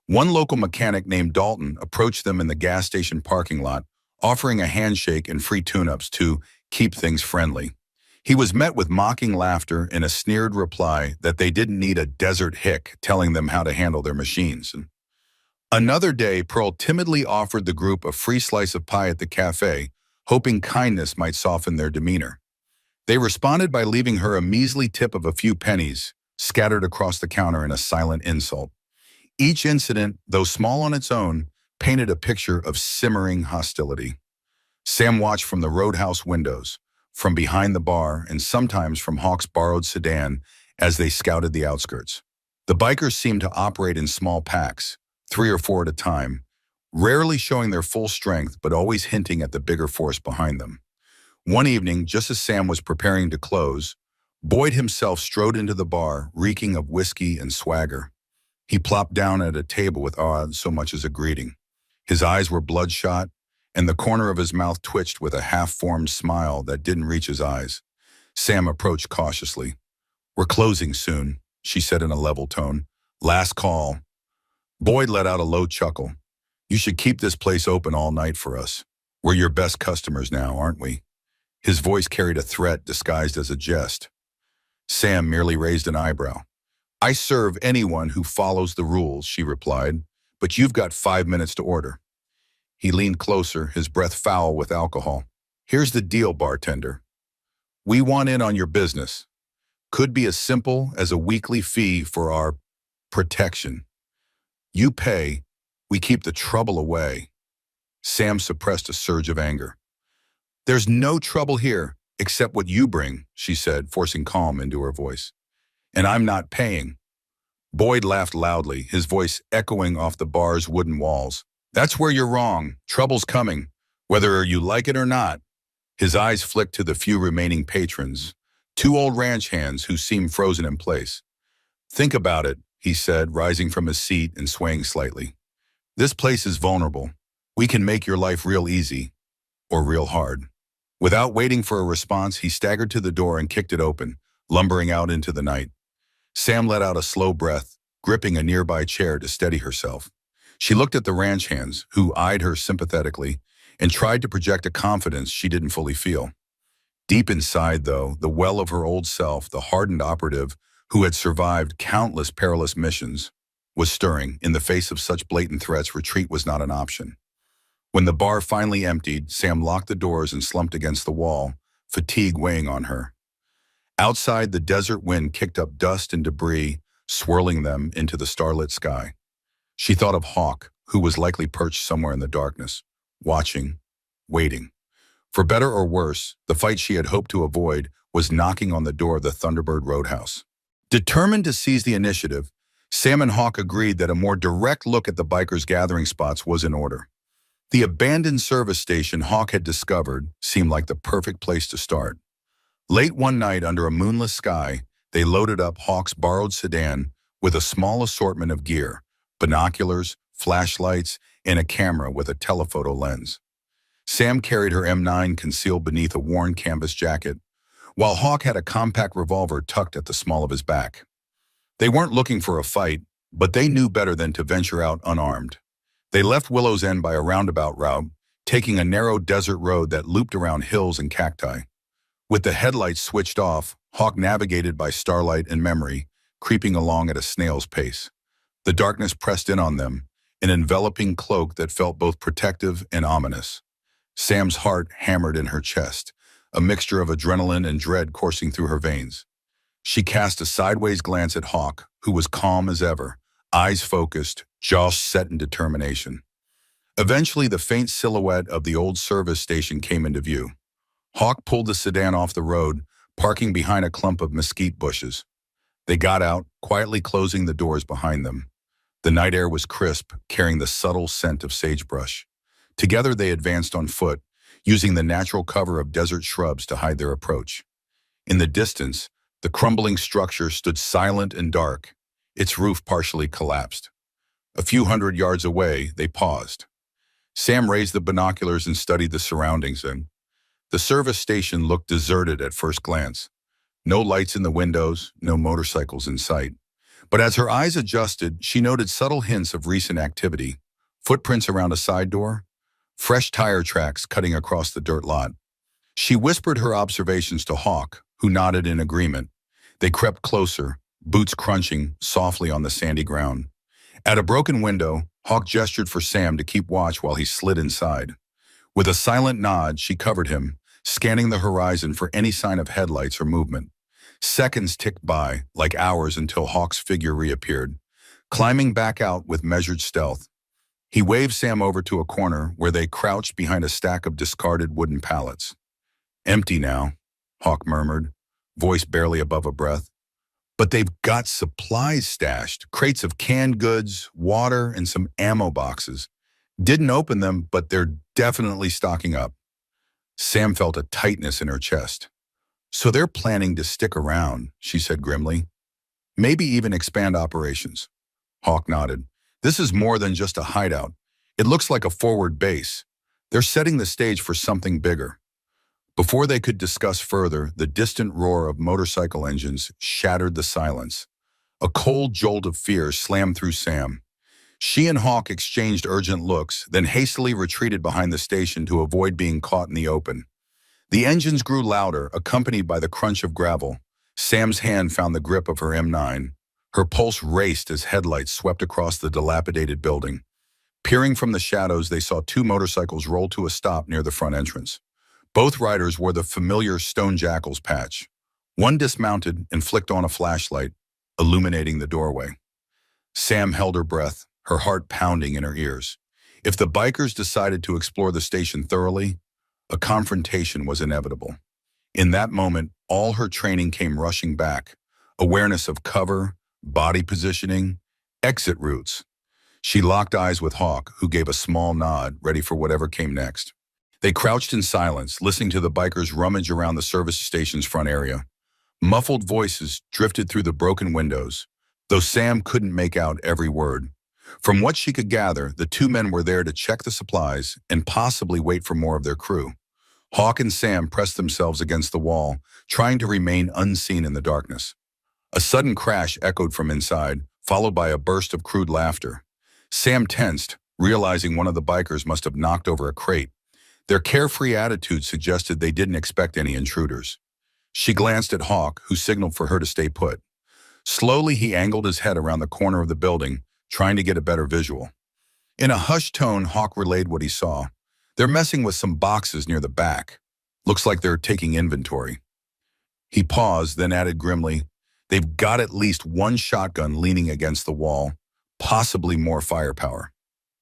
One local mechanic named Dalton approached them in the gas station parking lot, offering a handshake and free tune-ups to keep things friendly. He was met with mocking laughter and a sneered reply that they didn't need a desert hick telling them how to handle their machines. And another day, Pearl timidly offered the group a free slice of pie at the cafe, hoping kindness might soften their demeanor. They responded by leaving her a measly tip of a few pennies, scattered across the counter in a silent insult. Each incident, though small on its own, painted a picture of simmering hostility. Sam watched from the roadhouse windows, from behind the bar, and sometimes from Hawk's borrowed sedan as they scouted the outskirts. The bikers seemed to operate in small packs, 3 or 4 at a time, rarely showing their full strength but always hinting at the bigger force behind them. One evening, just as Sam was preparing to close, Boyd himself strode into the bar, reeking of whiskey and swagger. He plopped down at a table with so much as a greeting. His eyes were bloodshot, and the corner of his mouth twitched with a half-formed smile that didn't reach his eyes. Sam approached cautiously. "We're closing soon," she said in a level tone. "Last call." Boyd let out a low chuckle. "You should keep this place open all night for us. We're your best customers now, aren't we?" His voice carried a threat disguised as a jest. Sam merely raised an eyebrow. "I serve anyone who follows the rules," she replied, "but you've got 5 minutes to order." He leaned closer, his breath foul with alcohol. "Here's the deal, bartender. We want in on your business. Could be as simple as a weekly fee for our protection. You pay, we keep the trouble away." Sam suppressed a surge of anger. "There's no trouble here, except what you bring," she said, forcing calm into her voice. "And I'm not paying." Boyd laughed loudly, his voice echoing off the bar's wooden walls. "That's where you're wrong. Trouble's coming, whether you like it or not." His eyes flicked to the few remaining patrons, 2 old ranch hands who seemed frozen in place. "Think about it," he said, rising from his seat and swaying slightly. "This place is vulnerable. We can make your life real easy, or real hard." Without waiting for a response, he staggered to the door and kicked it open, lumbering out into the night. Sam let out a slow breath, gripping a nearby chair to steady herself. She looked at the ranch hands, who eyed her sympathetically, and tried to project a confidence she didn't fully feel. Deep inside, though, the well of her old self, the hardened operative who had survived countless perilous missions, was stirring. In the face of such blatant threats, retreat was not an option. When the bar finally emptied, Sam locked the doors and slumped against the wall, fatigue weighing on her. Outside, the desert wind kicked up dust and debris, swirling them into the starlit sky. She thought of Hawk, who was likely perched somewhere in the darkness, watching, waiting. For better or worse, the fight she had hoped to avoid was knocking on the door of the Thunderbird Roadhouse. Determined to seize the initiative, Sam and Hawk agreed that a more direct look at the bikers' gathering spots was in order. The abandoned service station Hawk had discovered seemed like the perfect place to start. Late one night under a moonless sky, they loaded up Hawk's borrowed sedan with a small assortment of gear, binoculars, flashlights, and a camera with a telephoto lens. Sam carried her M9 concealed beneath a worn canvas jacket, while Hawk had a compact revolver tucked at the small of his back. They weren't looking for a fight, but they knew better than to venture out unarmed. They left Willow's End by a roundabout route, taking a narrow desert road that looped around hills and cacti. With the headlights switched off, Hawk navigated by starlight and memory, creeping along at a snail's pace. The darkness pressed in on them, an enveloping cloak that felt both protective and ominous. Sam's heart hammered in her chest, a mixture of adrenaline and dread coursing through her veins. She cast a sideways glance at Hawk, who was calm as ever, eyes focused, jaw set in determination. Eventually, the faint silhouette of the old service station came into view. Hawk pulled the sedan off the road, parking behind a clump of mesquite bushes. They got out, quietly closing the doors behind them. The night air was crisp, carrying the subtle scent of sagebrush. Together they advanced on foot, using the natural cover of desert shrubs to hide their approach. In the distance, the crumbling structure stood silent and dark, its roof partially collapsed. A few hundred yards away, they paused. Sam raised the binoculars and studied the surroundings, and the service station looked deserted at first glance. No lights in the windows, no motorcycles in sight. But as her eyes adjusted, she noted subtle hints of recent activity. Footprints around a side door, fresh tire tracks cutting across the dirt lot. She whispered her observations to Hawk, who nodded in agreement. They crept closer, boots crunching softly on the sandy ground. At a broken window, Hawk gestured for Sam to keep watch while he slid inside. With a silent nod, she covered him, scanning the horizon for any sign of headlights or movement. Seconds ticked by, like hours until Hawk's figure reappeared, climbing back out with measured stealth. He waved Sam over to a corner where they crouched behind a stack of discarded wooden pallets. "Empty now," Hawk murmured, voice barely above a breath. "But they've got supplies stashed, crates of canned goods, water, and some ammo boxes. Didn't open them, but they're definitely stocking up." Sam felt a tightness in her chest. "So they're planning to stick around," she said grimly. "Maybe even expand operations." Hawk nodded. "This is more than just a hideout. It looks like a forward base. They're setting the stage for something bigger." Before they could discuss further, the distant roar of motorcycle engines shattered the silence. A cold jolt of fear slammed through Sam. She and Hawk exchanged urgent looks, then hastily retreated behind the station to avoid being caught in the open. The engines grew louder, accompanied by the crunch of gravel. Sam's hand found the grip of her M9. Her pulse raced as headlights swept across the dilapidated building. Peering from the shadows, they saw two motorcycles roll to a stop near the front entrance. Both riders wore the familiar Stone Jackals patch. One dismounted and flicked on a flashlight, illuminating the doorway. Sam held her breath, her heart pounding in her ears. If the bikers decided to explore the station thoroughly, a confrontation was inevitable. In that moment, all her training came rushing back. Awareness of cover, body positioning, exit routes. She locked eyes with Hawk, who gave a small nod, ready for whatever came next. They crouched in silence, listening to the bikers rummage around the service station's front area. Muffled voices drifted through the broken windows, though Sam couldn't make out every word. From what she could gather, the two men were there to check the supplies and possibly wait for more of their crew. Hawk and Sam pressed themselves against the wall, trying to remain unseen in the darkness. A sudden crash echoed from inside, followed by a burst of crude laughter. Sam tensed, realizing one of the bikers must have knocked over a crate. Their carefree attitude suggested they didn't expect any intruders. She glanced at Hawk, who signaled for her to stay put. Slowly, he angled his head around the corner of the building, trying to get a better visual. In a hushed tone, Hawk relayed what he saw. "They're messing with some boxes near the back. Looks like they're taking inventory." He paused, then added grimly, "They've got at least one shotgun leaning against the wall, possibly more firepower."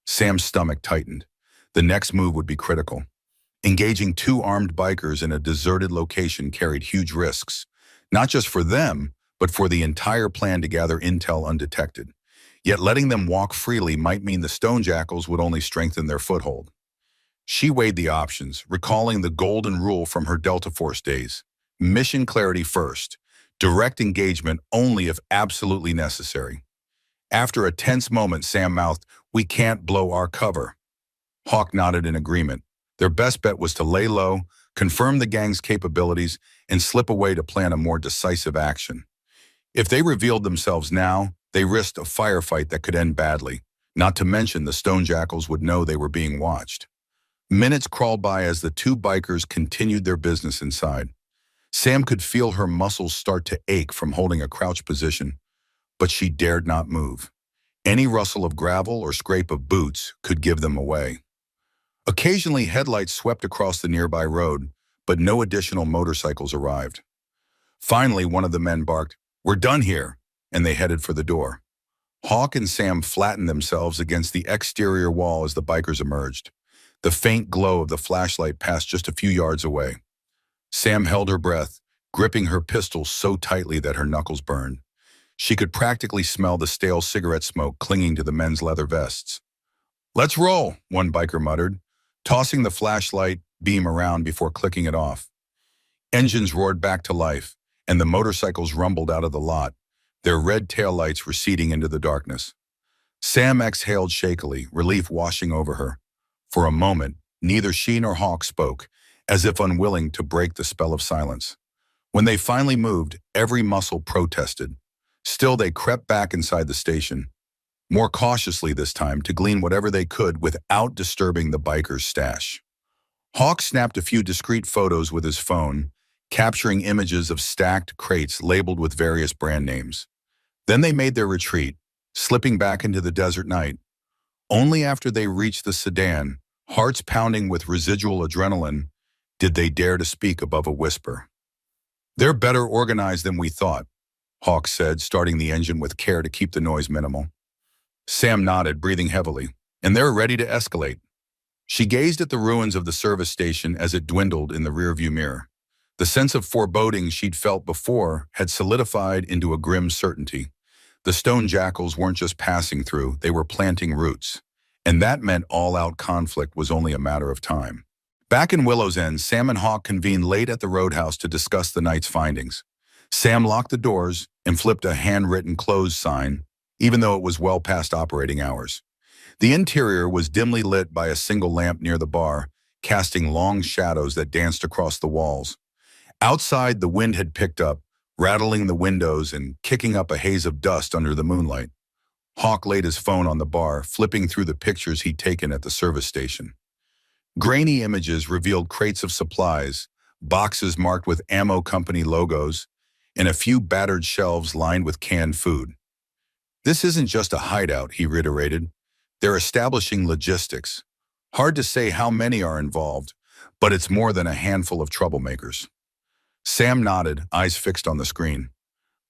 Sam's stomach tightened. The next move would be critical. Engaging two armed bikers in a deserted location carried huge risks, not just for them, but for the entire plan to gather intel undetected. Yet letting them walk freely might mean the Stone Jackals would only strengthen their foothold. She weighed the options, recalling the golden rule from her Delta Force days. Mission clarity first. Direct engagement only if absolutely necessary. After a tense moment, Sam mouthed, "We can't blow our cover." Hawk nodded in agreement. Their best bet was to lay low, confirm the gang's capabilities, and slip away to plan a more decisive action. If they revealed themselves now, they risked a firefight that could end badly. Not to mention the Stone Jackals would know they were being watched. Minutes crawled by as the two bikers continued their business inside. Sam could feel her muscles start to ache from holding a crouched position, but she dared not move. Any rustle of gravel or scrape of boots could give them away. Occasionally, headlights swept across the nearby road, but no additional motorcycles arrived. Finally, one of the men barked, "We're done here," and they headed for the door. Hawk and Sam flattened themselves against the exterior wall as the bikers emerged. The faint glow of the flashlight passed just a few yards away. Sam held her breath, gripping her pistol so tightly that her knuckles burned. She could practically smell the stale cigarette smoke clinging to the men's leather vests. "Let's roll," one biker muttered, tossing the flashlight beam around before clicking it off. Engines roared back to life, and the motorcycles rumbled out of the lot, their red taillights receding into the darkness. Sam exhaled shakily, relief washing over her. For a moment, neither she nor Hawk spoke, as if unwilling to break the spell of silence. When they finally moved, every muscle protested. Still, they crept back inside the station. more cautiously this time to glean whatever they could without disturbing the biker's stash. Hawk snapped a few discreet photos with his phone, capturing images of stacked crates labeled with various brand names. Then they made their retreat, slipping back into the desert night. Only after they reached the sedan, hearts pounding with residual adrenaline, did they dare to speak above a whisper. "They're better organized than we thought," Hawk said, starting the engine with care to keep the noise minimal. Sam nodded, breathing heavily. "And they're ready to escalate." She gazed at the ruins of the service station as it dwindled in the rearview mirror. The sense of foreboding she'd felt before had solidified into a grim certainty. The stone jackals weren't just passing through, they were planting roots. And that meant all-out conflict was only a matter of time. Back in Willow's End, Sam and Hawk convened late at the roadhouse to discuss the night's findings. Sam locked the doors and flipped a handwritten close sign, even though it was well past operating hours. The interior was dimly lit by a single lamp near the bar, casting long shadows that danced across the walls. Outside, the wind had picked up, rattling the windows and kicking up a haze of dust under the moonlight. Hawk laid his phone on the bar, flipping through the pictures he'd taken at the service station. Grainy images revealed crates of supplies, boxes marked with ammo company logos, and a few battered shelves lined with canned food. "This isn't just a hideout," he reiterated. "They're establishing logistics. Hard to say how many are involved, but it's more than a handful of troublemakers." Sam nodded, eyes fixed on the screen.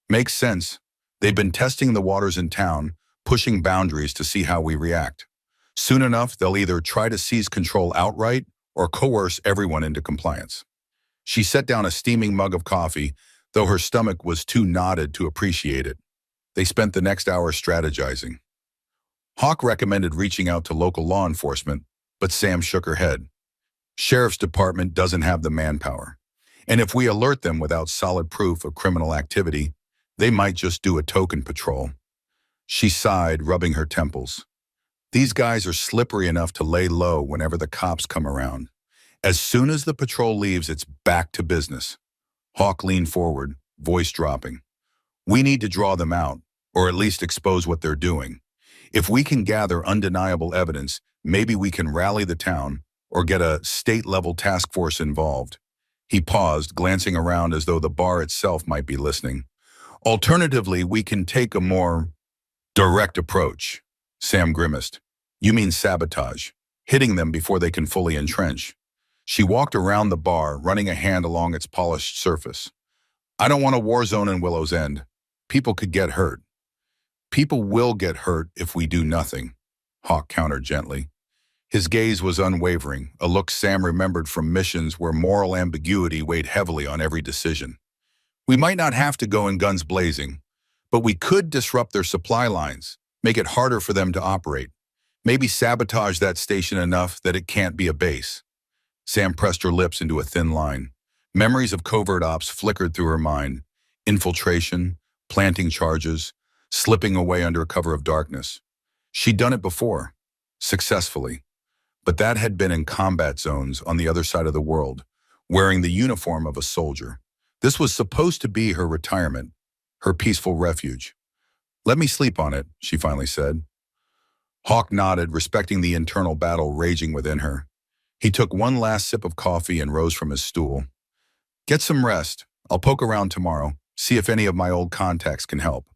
"Makes sense. They've been testing the waters in town, pushing boundaries to see how we react. Soon enough, they'll either try to seize control outright or coerce everyone into compliance." She set down a steaming mug of coffee, though her stomach was too knotted to appreciate it. They spent the next hour strategizing. Hawk recommended reaching out to local law enforcement, but Sam shook her head. "Sheriff's Department doesn't have the manpower. And if we alert them without solid proof of criminal activity, they might just do a token patrol." She sighed, rubbing her temples. "These guys are slippery enough to lay low whenever the cops come around. As soon as the patrol leaves, it's back to business." Hawk leaned forward, voice dropping. "We need to draw them out, or at least expose what they're doing. If we can gather undeniable evidence, maybe we can rally the town or get a state-level task force involved." He paused, glancing around as though the bar itself might be listening. "Alternatively, we can take a more direct approach." Sam grimaced. "You mean sabotage, hitting them before they can fully entrench." She walked around the bar, running a hand along its polished surface. "I don't want a war zone in Willow's End. People could get hurt." "People will get hurt if we do nothing," Hawk countered gently. His gaze was unwavering, a look Sam remembered from missions where moral ambiguity weighed heavily on every decision. "We might not have to go in guns blazing, but we could disrupt their supply lines, make it harder for them to operate. Maybe sabotage that station enough that it can't be a base." Sam pressed her lips into a thin line. Memories of covert ops flickered through her mind. Infiltration, planting charges, slipping away under cover of darkness. She'd done it before, successfully. But that had been in combat zones on the other side of the world, wearing the uniform of a soldier. This was supposed to be her retirement, her peaceful refuge. "Let me sleep on it," she finally said. Hawk nodded, respecting the internal battle raging within her. He took one last sip of coffee and rose from his stool. "Get some rest. I'll poke around tomorrow, see if any of my old contacts can help."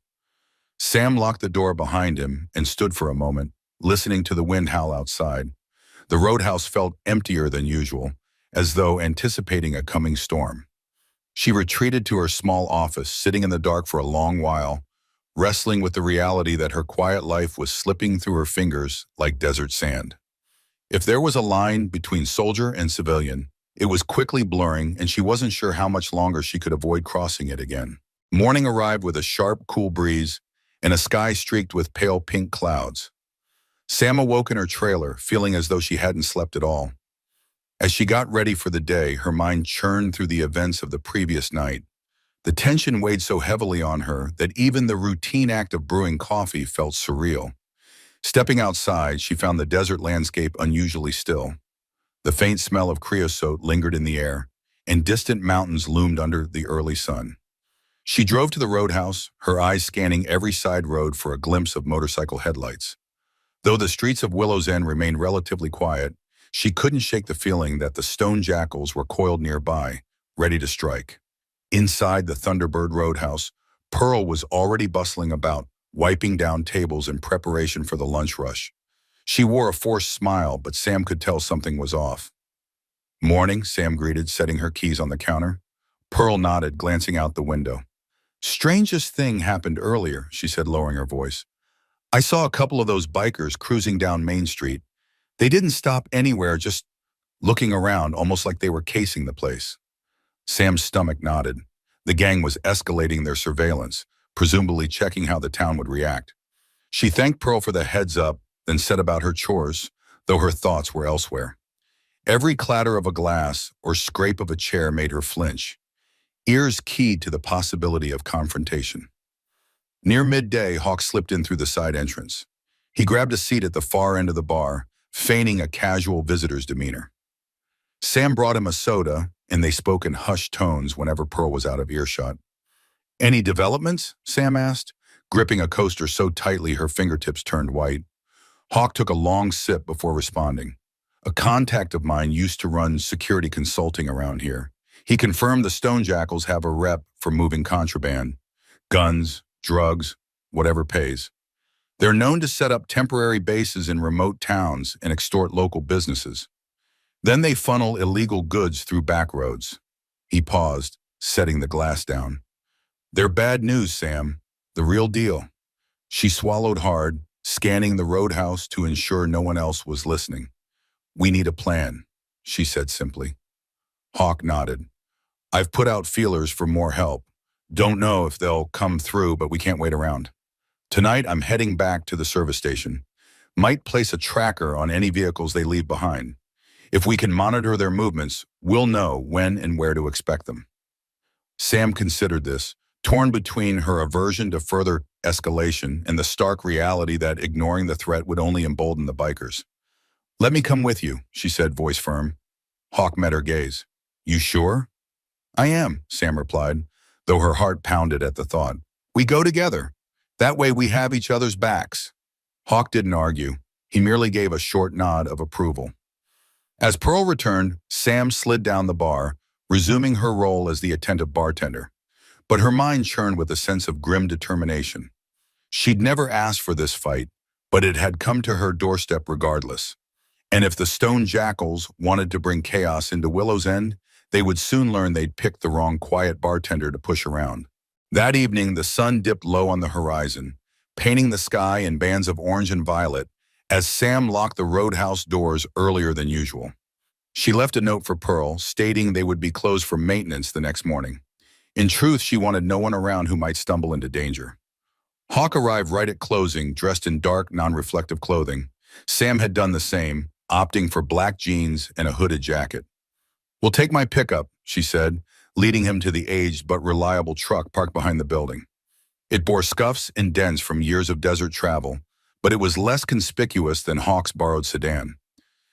Sam locked the door behind him and stood for a moment, listening to the wind howl outside. The roadhouse felt emptier than usual, as though anticipating a coming storm. She retreated to her small office, sitting in the dark for a long while, wrestling with the reality that her quiet life was slipping through her fingers like desert sand. If there was a line between soldier and civilian, it was quickly blurring, and she wasn't sure how much longer she could avoid crossing it again. Morning arrived with a sharp, cool breeze and a sky streaked with pale pink clouds. Sam awoke in her trailer, feeling as though she hadn't slept at all. As she got ready for the day, her mind churned through the events of the previous night. The tension weighed so heavily on her that even the routine act of brewing coffee felt surreal. Stepping outside, she found the desert landscape unusually still. The faint smell of creosote lingered in the air, and distant mountains loomed under the early sun. She drove to the roadhouse, her eyes scanning every side road for a glimpse of motorcycle headlights. Though the streets of Willow's End remained relatively quiet, she couldn't shake the feeling that the stone jackals were coiled nearby, ready to strike. Inside the Thunderbird Roadhouse, Pearl was already bustling about, wiping down tables in preparation for the lunch rush. She wore a forced smile, but Sam could tell something was off. "Morning," Sam greeted, setting her keys on the counter. Pearl nodded, glancing out the window. "Strangest thing happened earlier," she said, lowering her voice. "I saw a couple of those bikers cruising down Main Street. They didn't stop anywhere, just looking around, almost like they were casing the place." Sam's stomach knotted. The gang was escalating their surveillance, presumably checking how the town would react. She thanked Pearl for the heads up, then set about her chores, though her thoughts were elsewhere. Every clatter of a glass or scrape of a chair made her flinch, ears keyed to the possibility of confrontation. Near midday, Hawk slipped in through the side entrance. He grabbed a seat at the far end of the bar, feigning a casual visitor's demeanor. Sam brought him a soda, and they spoke in hushed tones whenever Pearl was out of earshot. "Any developments?" Sam asked, gripping a coaster so tightly her fingertips turned white. Hawk took a long sip before responding. "A contact of mine used to run security consulting around here. He confirmed the Stone Jackals have a rep for moving contraband, guns, drugs, whatever pays. They're known to set up temporary bases in remote towns and extort local businesses. Then they funnel illegal goods through back roads." He paused, setting the glass down. "They're bad news, Sam. The real deal." She swallowed hard, scanning the roadhouse to ensure no one else was listening. "We need a plan," she said simply. Hawk nodded. "I've put out feelers for more help. Don't know if they'll come through, but we can't wait around. Tonight, I'm heading back to the service station. Might place a tracker on any vehicles they leave behind. If we can monitor their movements, we'll know when and where to expect them." Sam considered this, torn between her aversion to further escalation and the stark reality that ignoring the threat would only embolden the bikers. "Let me come with you," she said, voice firm. Hawk met her gaze. "You sure?" "I am," Sam replied, though her heart pounded at the thought. "We go together. That way we have each other's backs." Hawk didn't argue. He merely gave a short nod of approval. As Pearl returned, Sam slid down the bar, resuming her role as the attentive bartender. But her mind churned with a sense of grim determination. She'd never asked for this fight, but it had come to her doorstep regardless. And if the Stone Jackals wanted to bring chaos into Willow's End, they would soon learn they'd picked the wrong quiet bartender to push around. That evening, the sun dipped low on the horizon, painting the sky in bands of orange and violet, as Sam locked the roadhouse doors earlier than usual. She left a note for Pearl, stating they would be closed for maintenance the next morning. In truth, she wanted no one around who might stumble into danger. Hawk arrived right at closing, dressed in dark, non-reflective clothing. Sam had done the same, opting for black jeans and a hooded jacket. "We'll take my pickup," she said, leading him to the aged but reliable truck parked behind the building. It bore scuffs and dents from years of desert travel, but it was less conspicuous than Hawk's borrowed sedan.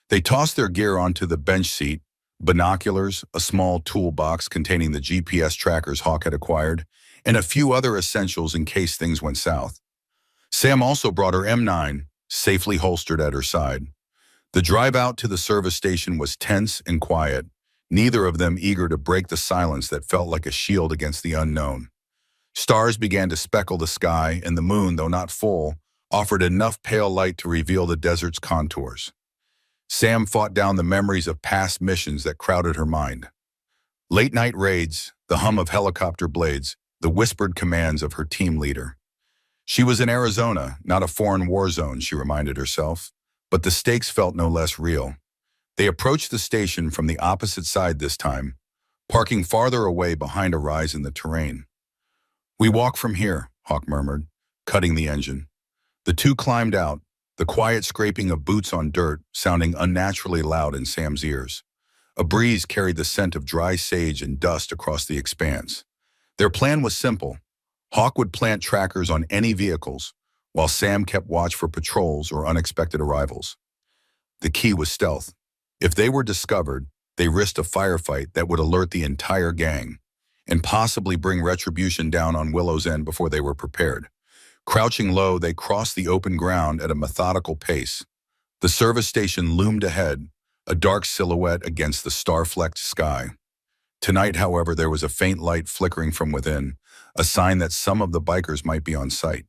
They tossed their gear onto the bench seat, binoculars, a small toolbox containing the GPS trackers Hawk had acquired, and a few other essentials in case things went south. Sam also brought her M9, safely holstered at her side. The drive out to the service station was tense and quiet, neither of them eager to break the silence that felt like a shield against the unknown. Stars began to speckle the sky, and the moon, though not full, offered enough pale light to reveal the desert's contours. Sam fought down the memories of past missions that crowded her mind. Late-night raids, the hum of helicopter blades, the whispered commands of her team leader. She was in Arizona, not a foreign war zone, she reminded herself, but the stakes felt no less real. They approached the station from the opposite side this time, parking farther away behind a rise in the terrain. "We walk from here," Hawk murmured, cutting the engine. The two climbed out, the quiet scraping of boots on dirt sounding unnaturally loud in Sam's ears. A breeze carried the scent of dry sage and dust across the expanse. Their plan was simple. Hawk would plant trackers on any vehicles, while Sam kept watch for patrols or unexpected arrivals. The key was stealth. If they were discovered, they risked a firefight that would alert the entire gang. and possibly bring retribution down on Willow's End before they were prepared. Crouching low, they crossed the open ground at a methodical pace. The service station loomed ahead, a dark silhouette against the star-flecked sky. Tonight, however, there was a faint light flickering from within, a sign that some of the bikers might be on site.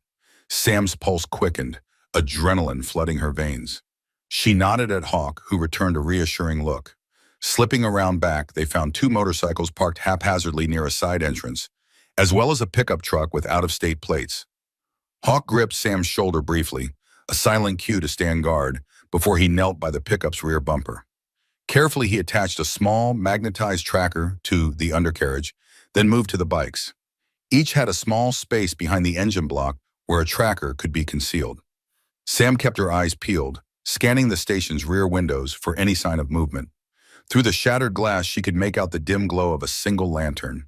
Sam's pulse quickened, adrenaline flooding her veins. She nodded at Hawk, who returned a reassuring look. Slipping around back, they found two motorcycles parked haphazardly near a side entrance, as well as a pickup truck with out-of-state plates. Hawk gripped Sam's shoulder briefly, a silent cue to stand guard, before he knelt by the pickup's rear bumper. Carefully, he attached a small, magnetized tracker to the undercarriage, then moved to the bikes. Each had a small space behind the engine block where a tracker could be concealed. Sam kept her eyes peeled, scanning the station's rear windows for any sign of movement. Through the shattered glass, she could make out the dim glow of a single lantern.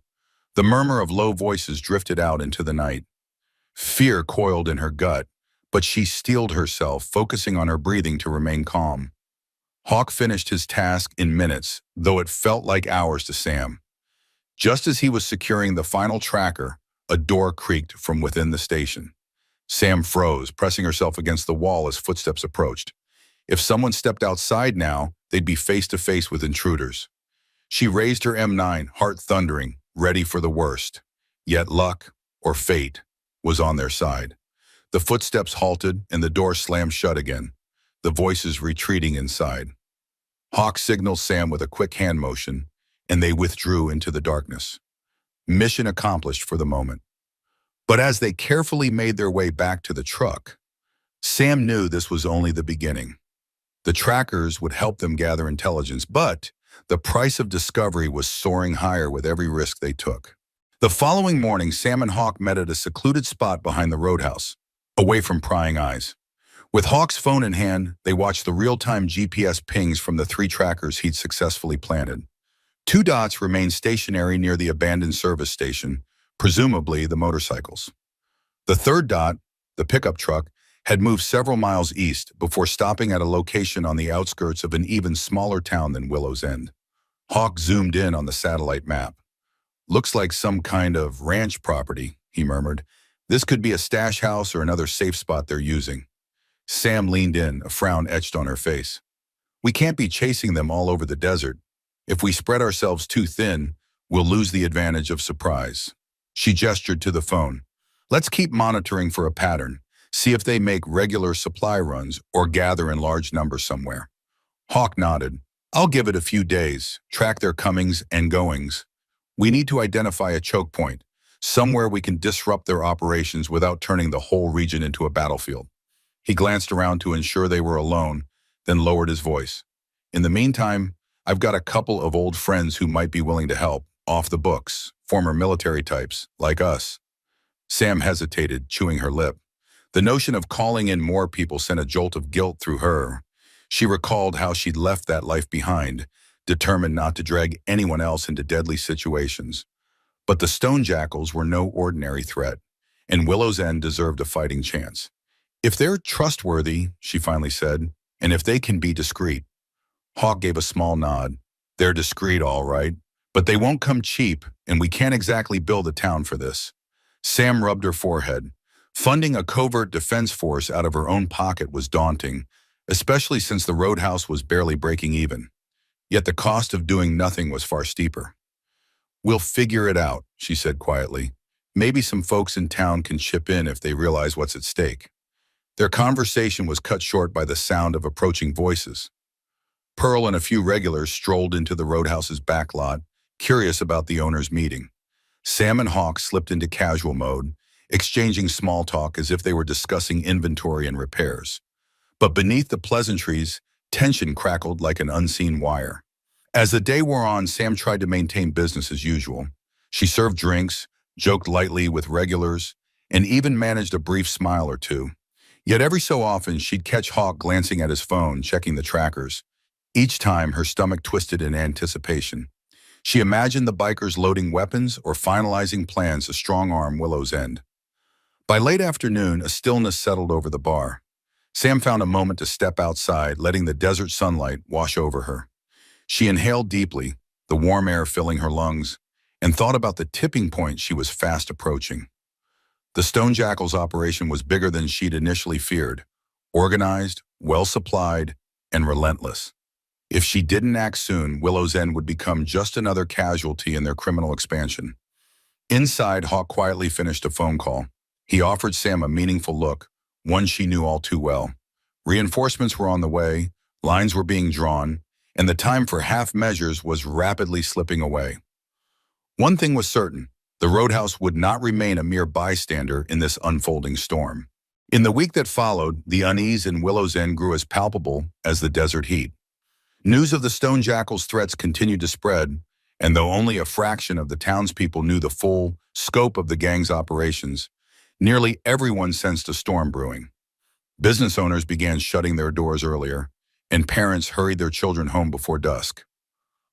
The murmur of low voices drifted out into the night. Fear coiled in her gut, but she steeled herself, focusing on her breathing to remain calm. Hawk finished his task in minutes, though it felt like hours to Sam. Just as he was securing the final tracker, a door creaked from within the station. Sam froze, pressing herself against the wall as footsteps approached. If someone stepped outside now, they'd be face to face with intruders. She raised her M9, heart thundering, ready for the worst. Yet luck, or fate, was on their side. The footsteps halted and the door slammed shut again, the voices retreating inside. Hawk signaled Sam with a quick hand motion, and they withdrew into the darkness. Mission accomplished for the moment. But as they carefully made their way back to the truck, Sam knew this was only the beginning. The trackers would help them gather intelligence, but the price of discovery was soaring higher with every risk they took. The following morning, Sam and Hawk met at a secluded spot behind the roadhouse, away from prying eyes. With Hawk's phone in hand, they watched the real-time GPS pings from the 3 trackers he'd successfully planted. 2 dots remained stationary near the abandoned service station, presumably the motorcycles. The 3rd dot, the pickup truck, had moved several miles east before stopping at a location on the outskirts of an even smaller town than Willow's End. Hawk zoomed in on the satellite map. "Looks like some kind of ranch property," he murmured. "This could be a stash house or another safe spot they're using." Sam leaned in, a frown etched on her face. "We can't be chasing them all over the desert. If we spread ourselves too thin, we'll lose the advantage of surprise." She gestured to the phone. "Let's keep monitoring for a pattern, see if they make regular supply runs or gather in large numbers somewhere." Hawk nodded. "I'll give it a few days, track their comings and goings. We need to identify a choke point, somewhere we can disrupt their operations without turning the whole region into a battlefield." He glanced around to ensure they were alone, then lowered his voice. "In the meantime, I've got a couple of old friends who might be willing to help, off the books, former military types, like us." Sam hesitated, chewing her lip. The notion of calling in more people sent a jolt of guilt through her. She recalled how she'd left that life behind, determined not to drag anyone else into deadly situations. But the Stone Jackals were no ordinary threat, and Willow's End deserved a fighting chance. "If they're trustworthy," she finally said, "and if they can be discreet." Hawk gave a small nod. "They're discreet, all right, but they won't come cheap, and we can't exactly build a town for this." Sam rubbed her forehead. Funding a covert defense force out of her own pocket was daunting, especially since the roadhouse was barely breaking even. Yet the cost of doing nothing was far steeper. "We'll figure it out," she said quietly. "Maybe some folks in town can chip in if they realize what's at stake." Their conversation was cut short by the sound of approaching voices. Pearl and a few regulars strolled into the roadhouse's back lot, curious about the owner's meeting. Sam and Hawk slipped into casual mode, exchanging small talk as if they were discussing inventory and repairs. But beneath the pleasantries, tension crackled like an unseen wire. As the day wore on, Sam tried to maintain business as usual. She served drinks, joked lightly with regulars, and even managed a brief smile or two. Yet every so often, she'd catch Hawk glancing at his phone, checking the trackers. Each time, her stomach twisted in anticipation. She imagined the bikers loading weapons or finalizing plans to strong-arm Willow's End. By late afternoon, a stillness settled over the bar. Sam found a moment to step outside, letting the desert sunlight wash over her. She inhaled deeply, the warm air filling her lungs, and thought about the tipping point she was fast approaching. The Stone Jackal's operation was bigger than she'd initially feared, organized, well-supplied, and relentless. If she didn't act soon, Willow's End would become just another casualty in their criminal expansion. Inside, Hawk quietly finished a phone call. He offered Sam a meaningful look, one she knew all too well. Reinforcements were on the way, lines were being drawn, and the time for half measures was rapidly slipping away. One thing was certain: the Roadhouse would not remain a mere bystander in this unfolding storm. In the week that followed, the unease in Willow's End grew as palpable as the desert heat. News of the Stone Jackal's threats continued to spread, and though only a fraction of the townspeople knew the full scope of the gang's operations, nearly everyone sensed a storm brewing. Business owners began shutting their doors earlier, and parents hurried their children home before dusk.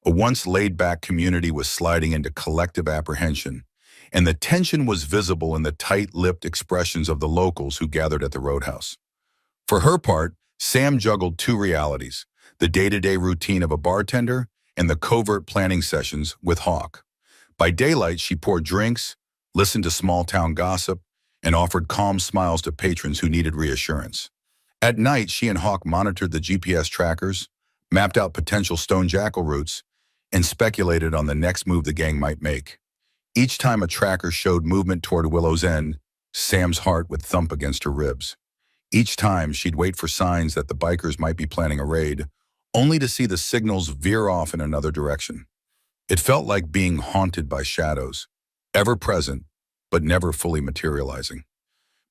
A once laid-back community was sliding into collective apprehension, and the tension was visible in the tight-lipped expressions of the locals who gathered at the Roadhouse. For her part, Sam juggled two realities: the day-to-day routine of a bartender and the covert planning sessions with Hawk. By daylight, she poured drinks, listened to small-town gossip, and offered calm smiles to patrons who needed reassurance. At night, she and Hawk monitored the GPS trackers, mapped out potential Stone Jackal routes, and speculated on the next move the gang might make. Each time a tracker showed movement toward Willow's End, Sam's heart would thump against her ribs. Each time, she'd wait for signs that the bikers might be planning a raid, only to see the signals veer off in another direction. It felt like being haunted by shadows, ever present, but never fully materializing.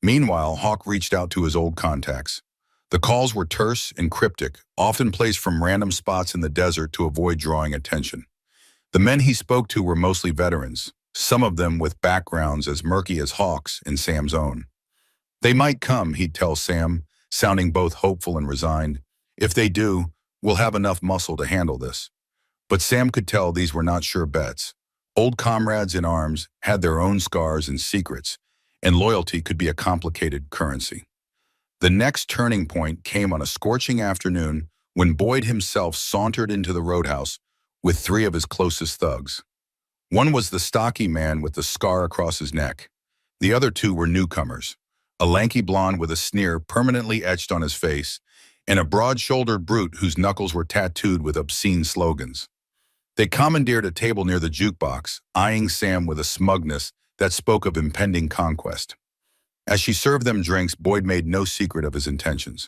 Meanwhile, Hawk reached out to his old contacts. The calls were terse and cryptic, often placed from random spots in the desert to avoid drawing attention. The men he spoke to were mostly veterans, some of them with backgrounds as murky as Hawk's and Sam's own. "They might come," he'd tell Sam, sounding both hopeful and resigned. "If they do, we'll have enough muscle to handle this." But Sam could tell these were not sure bets. Old comrades in arms had their own scars and secrets, and loyalty could be a complicated currency. The next turning point came on a scorching afternoon when Boyd himself sauntered into the Roadhouse with three of his closest thugs. One was the stocky man with the scar across his neck. The other two were newcomers: a lanky blonde with a sneer permanently etched on his face, and a broad-shouldered brute whose knuckles were tattooed with obscene slogans. They commandeered a table near the jukebox, eyeing Sam with a smugness that spoke of impending conquest. As she served them drinks, Boyd made no secret of his intentions.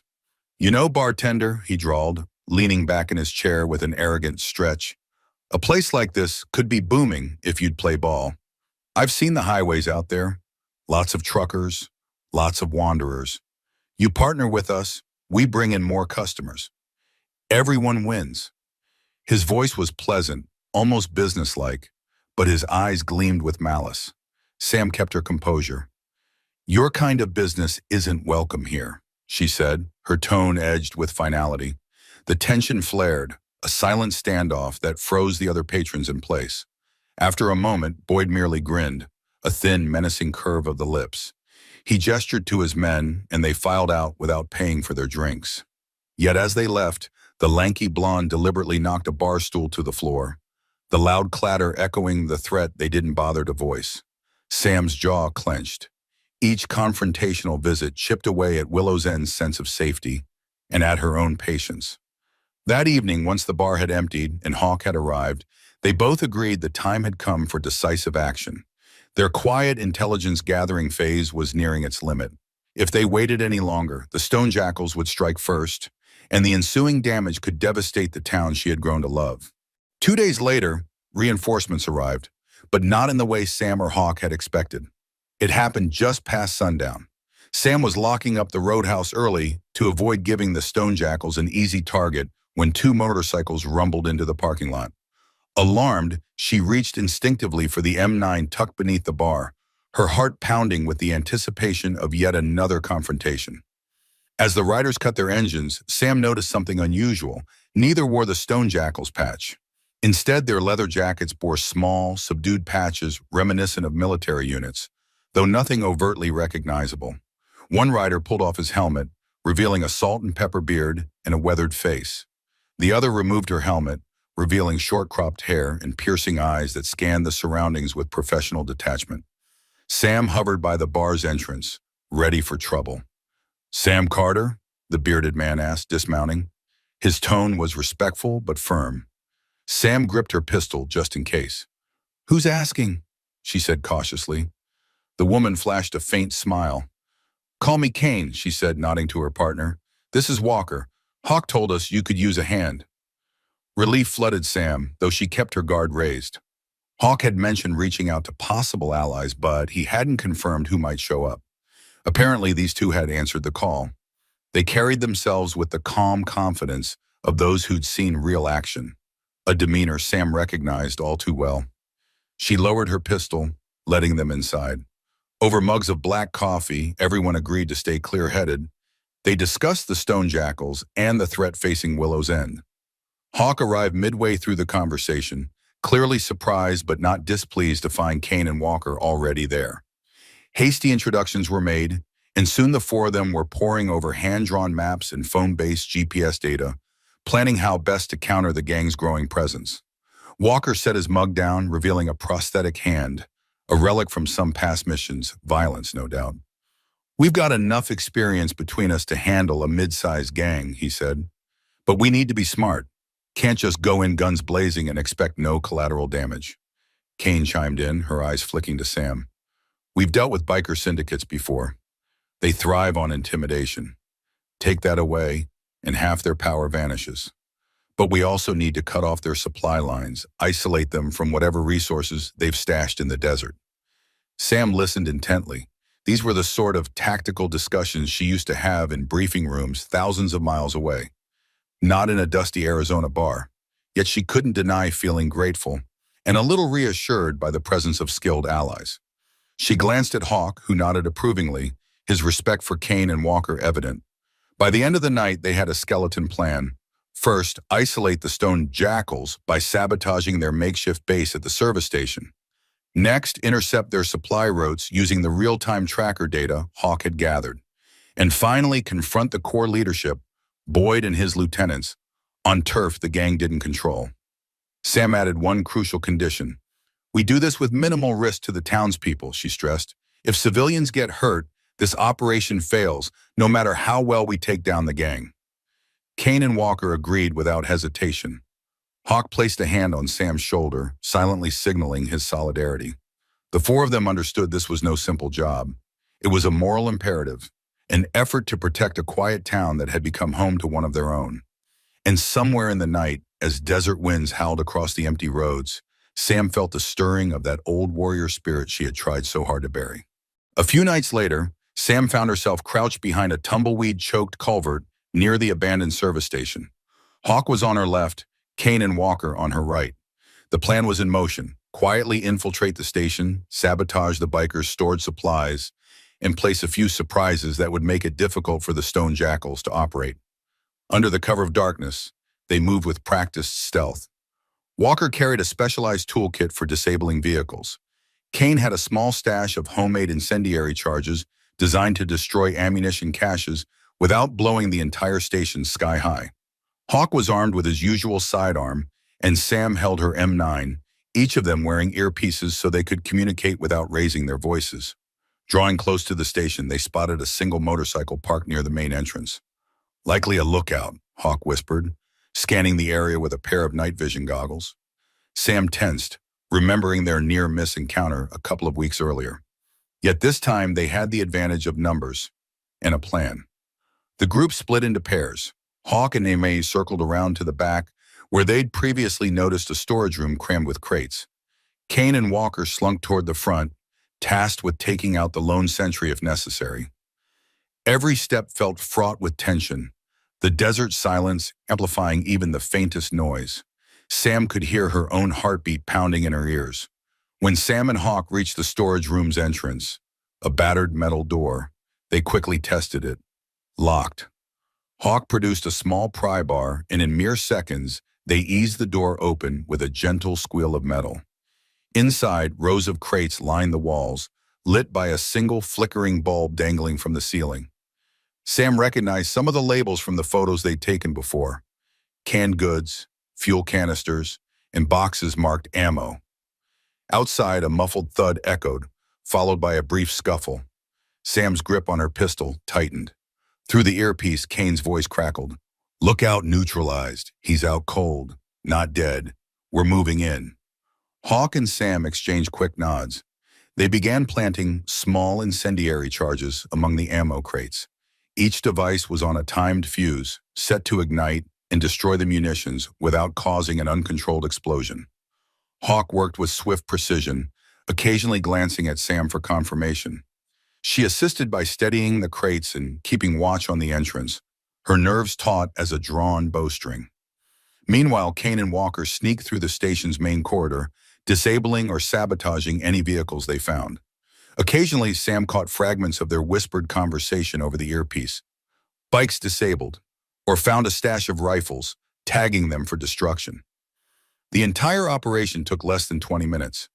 "You know, bartender," he drawled, leaning back in his chair with an arrogant stretch, "a place like this could be booming if you'd play ball. I've seen the highways out there. Lots of truckers, lots of wanderers. You partner with us, we bring in more customers. Everyone wins." His voice was pleasant, almost businesslike, but his eyes gleamed with malice. Sam kept her composure. "Your kind of business isn't welcome here," she said, her tone edged with finality. The tension flared, a silent standoff that froze the other patrons in place. After a moment, Boyd merely grinned, a thin, menacing curve of the lips. He gestured to his men, and they filed out without paying for their drinks. Yet as they left, the lanky blonde deliberately knocked a bar stool to the floor, the loud clatter echoing the threat they didn't bother to voice. Sam's jaw clenched. Each confrontational visit chipped away at Willow's End's sense of safety and at her own patience. That evening, once the bar had emptied and Hawk had arrived, they both agreed the time had come for decisive action. Their quiet intelligence-gathering phase was nearing its limit. If they waited any longer, the Stone Jackals would strike first, and the ensuing damage could devastate the town she had grown to love. 2 days later, reinforcements arrived, but not in the way Sam or Hawk had expected. It happened just past sundown. Sam was locking up the Roadhouse early to avoid giving the Stone Jackals an easy target when two motorcycles rumbled into the parking lot. Alarmed, she reached instinctively for the M9 tucked beneath the bar, her heart pounding with the anticipation of yet another confrontation. As the riders cut their engines, Sam noticed something unusual. Neither wore the Stone Jackals patch. Instead, their leather jackets bore small, subdued patches reminiscent of military units, though nothing overtly recognizable. One rider pulled off his helmet, revealing a salt and pepper beard and a weathered face. The other removed her helmet, revealing short-cropped hair and piercing eyes that scanned the surroundings with professional detachment. Sam hovered by the bar's entrance, ready for trouble. "Sam Carter?" the bearded man asked, dismounting. His tone was respectful but firm. Sam gripped her pistol just in case. "Who's asking?" she said cautiously. The woman flashed a faint smile. "Call me Kane," she said, nodding to her partner. "This is Walker. Hawk told us you could use a hand." Relief flooded Sam, though she kept her guard raised. Hawk had mentioned reaching out to possible allies, but he hadn't confirmed who might show up. Apparently, these two had answered the call. They carried themselves with the calm confidence of those who'd seen real action, a demeanor Sam recognized all too well. She lowered her pistol, letting them inside. Over mugs of black coffee, everyone agreed to stay clear-headed. They discussed the stone jackals and the threat facing Willow's End. Hawk arrived midway through the conversation, clearly surprised but not displeased to find Kane and Walker already there. Hasty introductions were made, and soon the four of them were poring over hand-drawn maps and phone-based GPS data, planning how best to counter the gang's growing presence. Walker set his mug down, revealing a prosthetic hand, a relic from some past missions, violence no doubt. "We've got enough experience between us to handle a mid-sized gang," he said. "But we need to be smart. Can't just go in guns blazing and expect no collateral damage." Kane chimed in, her eyes flicking to Sam. "We've dealt with biker syndicates before. They thrive on intimidation. Take that away, and half their power vanishes. But we also need to cut off their supply lines, isolate them from whatever resources they've stashed in the desert." Sam listened intently. These were the sort of tactical discussions she used to have in briefing rooms thousands of miles away, not in a dusty Arizona bar. Yet she couldn't deny feeling grateful and a little reassured by the presence of skilled allies. She glanced at Hawk, who nodded approvingly, his respect for Kane and Walker evident. By the end of the night, they had a skeleton plan. First, isolate the stone jackals by sabotaging their makeshift base at the service station. Next, intercept their supply routes using the real-time tracker data Hawk had gathered. And finally, confront the core leadership, Boyd and his lieutenants, on turf the gang didn't control. Sam added one crucial condition. "We do this with minimal risk to the townspeople," she stressed. "If civilians get hurt, this operation fails, no matter how well we take down the gang." Kane and Walker agreed without hesitation. Hawk placed a hand on Sam's shoulder, silently signaling his solidarity. The four of them understood this was no simple job. It was a moral imperative, an effort to protect a quiet town that had become home to one of their own. And somewhere in the night, as desert winds howled across the empty roads, Sam felt the stirring of that old warrior spirit she had tried so hard to bury. A few nights later, Sam found herself crouched behind a tumbleweed-choked culvert near the abandoned service station. Hawk was on her left, Kane and Walker on her right. The plan was in motion: quietly infiltrate the station, sabotage the bikers' stored supplies, and place a few surprises that would make it difficult for the stone jackals to operate. Under the cover of darkness, they moved with practiced stealth. Walker carried a specialized toolkit for disabling vehicles. Kane had a small stash of homemade incendiary charges designed to destroy ammunition caches without blowing the entire station sky high. Hawk was armed with his usual sidearm, and Sam held her M9, each of them wearing earpieces so they could communicate without raising their voices. Drawing close to the station, they spotted a single motorcycle parked near the main entrance. "Likely a lookout," Hawk whispered, scanning the area with a pair of night vision goggles. Sam tensed, remembering their near-miss encounter a couple of weeks earlier. Yet this time they had the advantage of numbers and a plan. The group split into pairs. Hawk and Aimee circled around to the back, where they'd previously noticed a storage room crammed with crates. Kane and Walker slunk toward the front, tasked with taking out the lone sentry if necessary. Every step felt fraught with tension, the desert silence amplifying even the faintest noise. Sam could hear her own heartbeat pounding in her ears. When Sam and Hawk reached the storage room's entrance, a battered metal door, they quickly tested it. Locked. Hawk produced a small pry bar, and in mere seconds, they eased the door open with a gentle squeal of metal. Inside, rows of crates lined the walls, lit by a single flickering bulb dangling from the ceiling. Sam recognized some of the labels from the photos they'd taken before. Canned goods, fuel canisters, and boxes marked ammo. Outside, a muffled thud echoed, followed by a brief scuffle. Sam's grip on her pistol tightened. Through the earpiece, Kane's voice crackled. "Look out, neutralized. He's out cold. Not dead. We're moving in." Hawk and Sam exchanged quick nods. They began planting small incendiary charges among the ammo crates. Each device was on a timed fuse, set to ignite and destroy the munitions without causing an uncontrolled explosion. Hawk worked with swift precision, occasionally glancing at Sam for confirmation. She assisted by steadying the crates and keeping watch on the entrance, her nerves taut as a drawn bowstring. Meanwhile, Kane and Walker sneaked through the station's main corridor, disabling or sabotaging any vehicles they found. Occasionally, Sam caught fragments of their whispered conversation over the earpiece. Bikes disabled, or found a stash of rifles, tagging them for destruction. The entire operation took less than 20 minutes.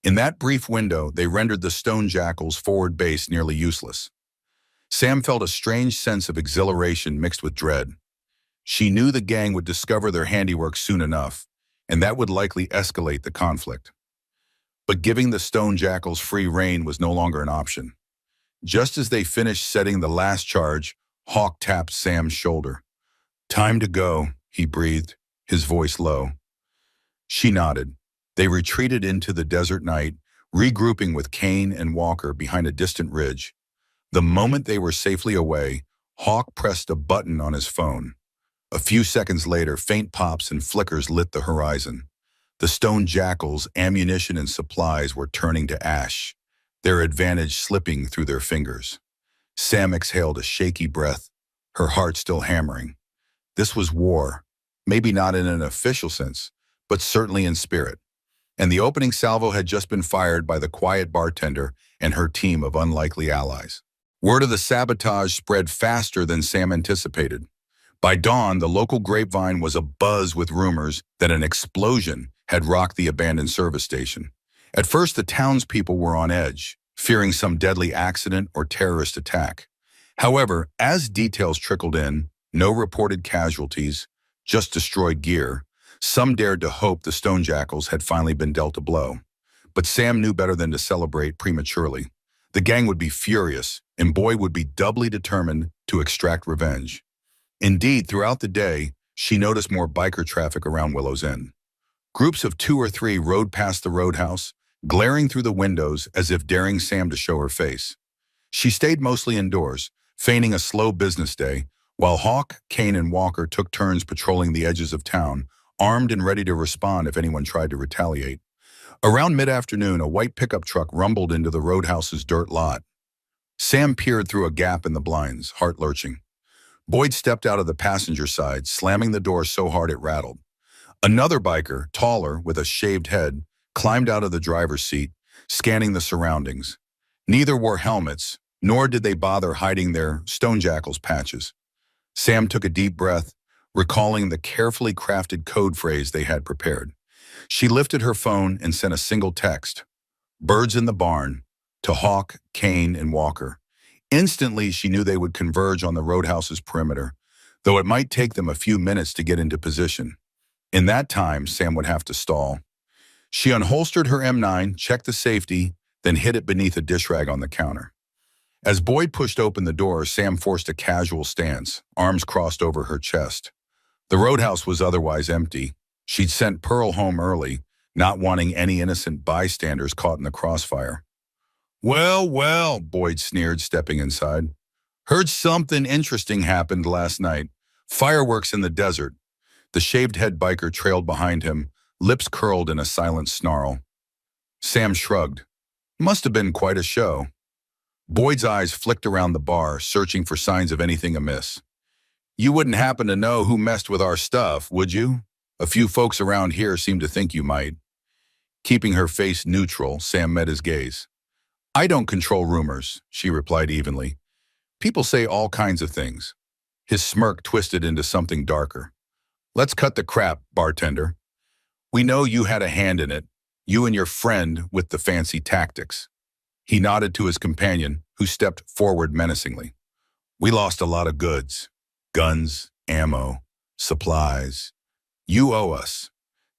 In that brief window, they rendered the Stone Jackal's forward base nearly useless. Sam felt a strange sense of exhilaration mixed with dread. She knew the gang would discover their handiwork soon enough, and that would likely escalate the conflict. But giving the Stone Jackals free rein was no longer an option. Just as they finished setting the last charge, Hawk tapped Sam's shoulder. "Time to go," he breathed, his voice low. She nodded. They retreated into the desert night, regrouping with Kane and Walker behind a distant ridge. The moment they were safely away, Hawk pressed a button on his phone. A few seconds later, faint pops and flickers lit the horizon. The Stone Jackals' ammunition and supplies were turning to ash, their advantage slipping through their fingers. Sam exhaled a shaky breath, her heart still hammering. This was war, maybe not in an official sense, but certainly in spirit. And the opening salvo had just been fired by the quiet bartender and her team of unlikely allies. Word of the sabotage spread faster than Sam anticipated. By dawn, the local grapevine was abuzz with rumors that an explosion had rocked the abandoned service station. At first, the townspeople were on edge, fearing some deadly accident or terrorist attack. However, as details trickled in, no reported casualties, just destroyed gear, some dared to hope the Stone Jackals had finally been dealt a blow. But Sam knew better than to celebrate prematurely. The gang would be furious, and Boyd would be doubly determined to extract revenge. Indeed, throughout the day, she noticed more biker traffic around Willow's End. Groups of 2 or 3 rode past the roadhouse, glaring through the windows as if daring Sam to show her face. She stayed mostly indoors, feigning a slow business day, while Hawk, Kane, and Walker took turns patrolling the edges of town, armed and ready to respond if anyone tried to retaliate. Around mid-afternoon, a white pickup truck rumbled into the roadhouse's dirt lot. Sam peered through a gap in the blinds, heart lurching. Boyd stepped out of the passenger side, slamming the door so hard it rattled. Another biker, taller, with a shaved head, climbed out of the driver's seat, scanning the surroundings. Neither wore helmets, nor did they bother hiding their Stone Jackals patches. Sam took a deep breath, recalling the carefully crafted code phrase they had prepared. She lifted her phone and sent a single text, "Birds in the barn," to Hawk, Kane, and Walker. Instantly, she knew they would converge on the roadhouse's perimeter, though it might take them a few minutes to get into position. In that time, Sam would have to stall. She unholstered her M9, checked the safety, then hid it beneath a dish rag on the counter. As Boyd pushed open the door, Sam forced a casual stance, arms crossed over her chest. The roadhouse was otherwise empty. She'd sent Pearl home early, not wanting any innocent bystanders caught in the crossfire. "Well, well," Boyd sneered, stepping inside. "Heard something interesting happened last night. Fireworks in the desert." The shaved-head biker trailed behind him, lips curled in a silent snarl. Sam shrugged. "Must have been quite a show." Boyd's eyes flicked around the bar, searching for signs of anything amiss. "You wouldn't happen to know who messed with our stuff, would you? A few folks around here seem to think you might." Keeping her face neutral, Sam met his gaze. "I don't control rumors," she replied evenly. "People say all kinds of things." His smirk twisted into something darker. "Let's cut the crap, bartender. We know you had a hand in it, you and your friend with the fancy tactics." He nodded to his companion, who stepped forward menacingly. "We lost a lot of goods. Guns, ammo, supplies. You owe us.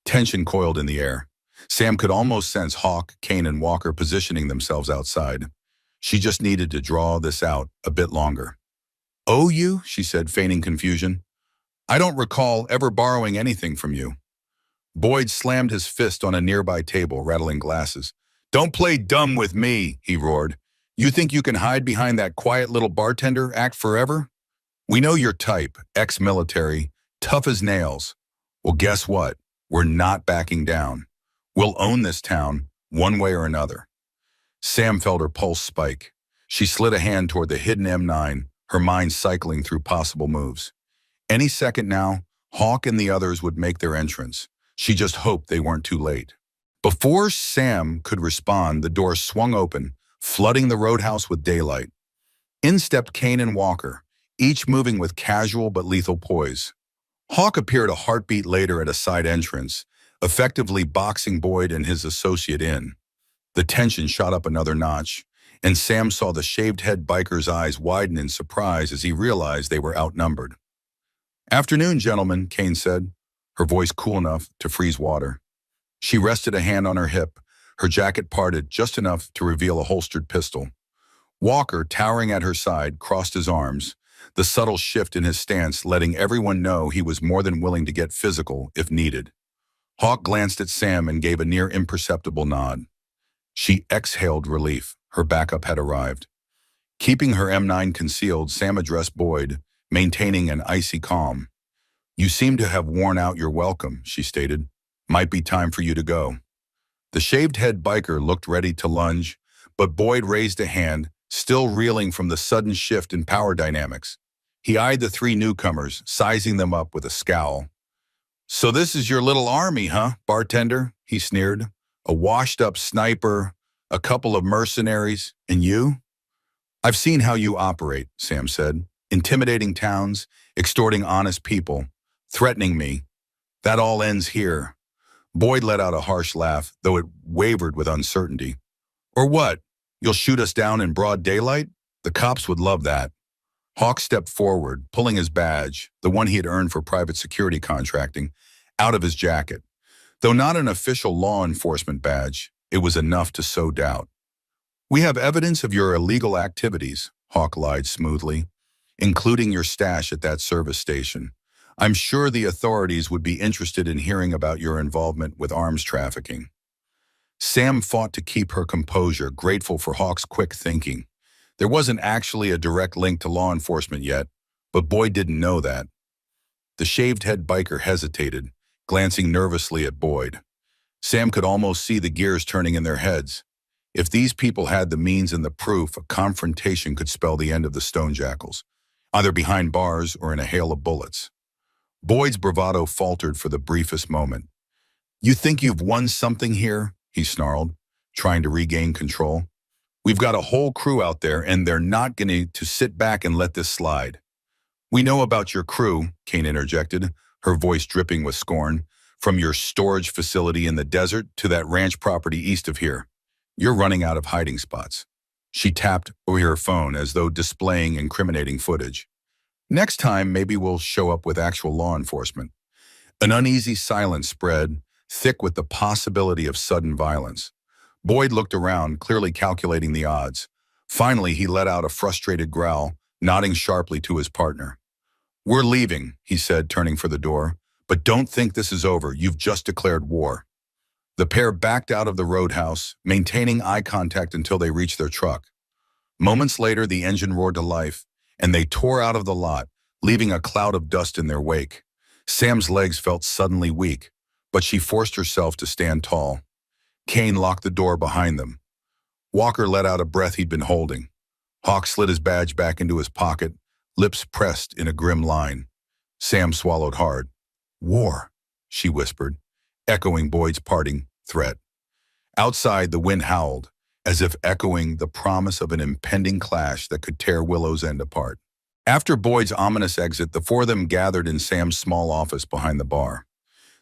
Tension coiled in the air. Sam could almost sense Hawk, Kane, and Walker positioning themselves outside. She just needed to draw this out a bit longer. Owe you? She said, feigning confusion. I don't recall ever borrowing anything from you. Boyd slammed his fist on a nearby table, rattling glasses. Don't play dumb with me, he roared. You think you can hide behind that quiet little bartender act forever? We know your type, ex-military, tough as nails. Well, guess what? We're not backing down. We'll own this town, one way or another. Sam felt her pulse spike. She slid a hand toward the hidden M9, her mind cycling through possible moves. Any second now, Hawk and the others would make their entrance. She just hoped they weren't too late. Before Sam could respond, the door swung open, flooding the roadhouse with daylight. In stepped Kane and Walker, each moving with casual but lethal poise. Hawk appeared a heartbeat later at a side entrance, effectively boxing Boyd and his associate in. The tension shot up another notch, and Sam saw the shaved-head biker's eyes widen in surprise as he realized they were outnumbered. Afternoon, gentlemen, Kane said, her voice cool enough to freeze water. She rested a hand on her hip, her jacket parted just enough to reveal a holstered pistol. Walker, towering at her side, crossed his arms, the subtle shift in his stance letting everyone know he was more than willing to get physical if needed. Hawk glanced at Sam and gave a near imperceptible nod. She exhaled relief. Her backup had arrived. Keeping her M9 concealed, Sam addressed Boyd, maintaining an icy calm. You seem to have worn out your welcome, she stated. Might be time for you to go. The shaved-head biker looked ready to lunge, but Boyd raised a hand, still reeling from the sudden shift in power dynamics. He eyed the three newcomers, sizing them up with a scowl. So this is your little army, huh, bartender? He sneered. A washed-up sniper, a couple of mercenaries, and you? I've seen how you operate, Sam said. Intimidating towns, extorting honest people, threatening me. That all ends here. Boyd let out a harsh laugh, though it wavered with uncertainty. Or what? You'll shoot us down in broad daylight? The cops would love that. Hawk stepped forward, pulling his badge, the one he had earned for private security contracting, out of his jacket. Though not an official law enforcement badge, it was enough to sow doubt. We have evidence of your illegal activities, Hawk lied smoothly, including your stash at that service station. I'm sure the authorities would be interested in hearing about your involvement with arms trafficking. Sam fought to keep her composure, grateful for Hawk's quick thinking. There wasn't actually a direct link to law enforcement yet, but Boyd didn't know that. The shaved-head biker hesitated, glancing nervously at Boyd. Sam could almost see the gears turning in their heads. If these people had the means and the proof, a confrontation could spell the end of the Stonejackals, either behind bars or in a hail of bullets. Boyd's bravado faltered for the briefest moment. You think you've won something here? He snarled, trying to regain control. We've got a whole crew out there, and they're not going to sit back and let this slide. We know about your crew, Kane interjected, her voice dripping with scorn, from your storage facility in the desert to that ranch property east of here. You're running out of hiding spots. She tapped over her phone as though displaying incriminating footage. Next time, maybe we'll show up with actual law enforcement. An uneasy silence spread, thick with the possibility of sudden violence. Boyd looked around, clearly calculating the odds. Finally, he let out a frustrated growl, nodding sharply to his partner. We're leaving, he said, turning for the door. But don't think this is over. You've just declared war. The pair backed out of the roadhouse, maintaining eye contact until they reached their truck. Moments later, the engine roared to life, and they tore out of the lot, leaving a cloud of dust in their wake. Sam's legs felt suddenly weak, but she forced herself to stand tall. Kane locked the door behind them. Walker let out a breath he'd been holding. Hawk slid his badge back into his pocket, lips pressed in a grim line. Sam swallowed hard. War, she whispered, echoing Boyd's parting threat. Outside, the wind howled, as if echoing the promise of an impending clash that could tear Willow's End apart. After Boyd's ominous exit, the four of them gathered in Sam's small office behind the bar.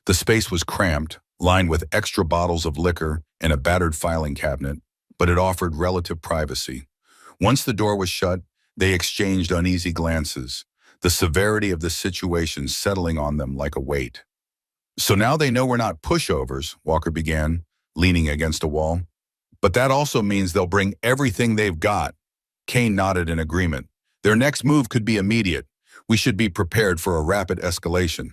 The space was cramped, lined with extra bottles of liquor and a battered filing cabinet, but it offered relative privacy. Once the door was shut, they exchanged uneasy glances, the severity of the situation settling on them like a weight. So now they know we're not pushovers, Walker began, leaning against a wall. But that also means they'll bring everything they've got. Kane nodded in agreement. Their next move could be immediate. We should be prepared for a rapid escalation.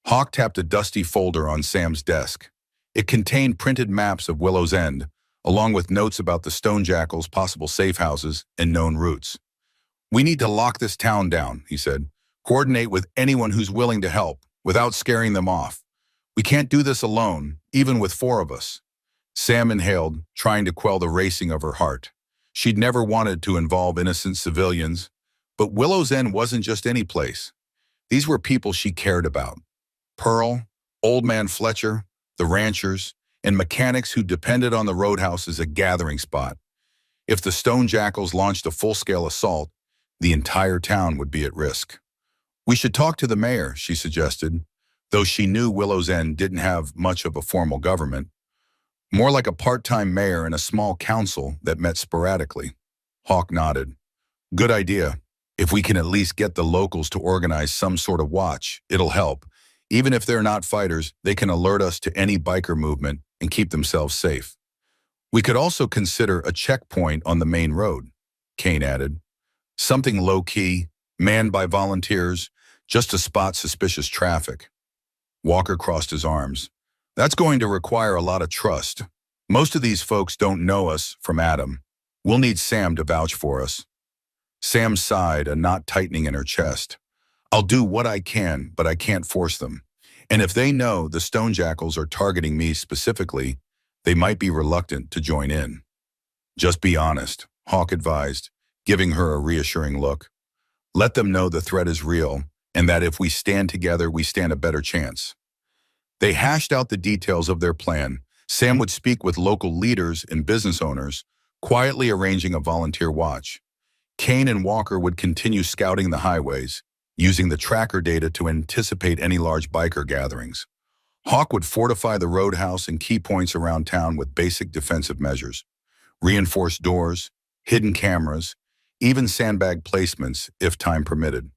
Hawk tapped a dusty folder on Sam's desk. It contained printed maps of Willow's End, along with notes about the Stone Jackal's possible safe houses and known routes. We need to lock this town down, he said. Coordinate with anyone who's willing to help, without scaring them off. We can't do this alone, even with 4 of us. Sam inhaled, trying to quell the racing of her heart. She'd never wanted to involve innocent civilians, but Willow's End wasn't just any place. These were people she cared about. Pearl, Old Man Fletcher, the ranchers, and mechanics who depended on the roadhouse as a gathering spot. If the Stone Jackals launched a full-scale assault, the entire town would be at risk. We should talk to the mayor, she suggested, though she knew Willow's End didn't have much of a formal government. More like a part-time mayor and a small council that met sporadically. Hawk nodded. Good idea. If we can at least get the locals to organize some sort of watch, it'll help. Even if they're not fighters, they can alert us to any biker movement and keep themselves safe. We could also consider a checkpoint on the main road, Kane added. Something low-key, manned by volunteers, just to spot suspicious traffic. Walker crossed his arms. That's going to require a lot of trust. Most of these folks don't know us from Adam. We'll need Sam to vouch for us. Sam sighed, a knot tightening in her chest. I'll do what I can, but I can't force them. And if they know the Stone Jackals are targeting me specifically, they might be reluctant to join in. Just be honest, Hawk advised, giving her a reassuring look. Let them know the threat is real, and that if we stand together, we stand a better chance. They hashed out the details of their plan. Sam would speak with local leaders and business owners, quietly arranging a volunteer watch. Kane and Walker would continue scouting the highways, using the tracker data to anticipate any large biker gatherings. Hawk would fortify the roadhouse and key points around town with basic defensive measures. Reinforced doors, hidden cameras, even sandbag placements if time permitted.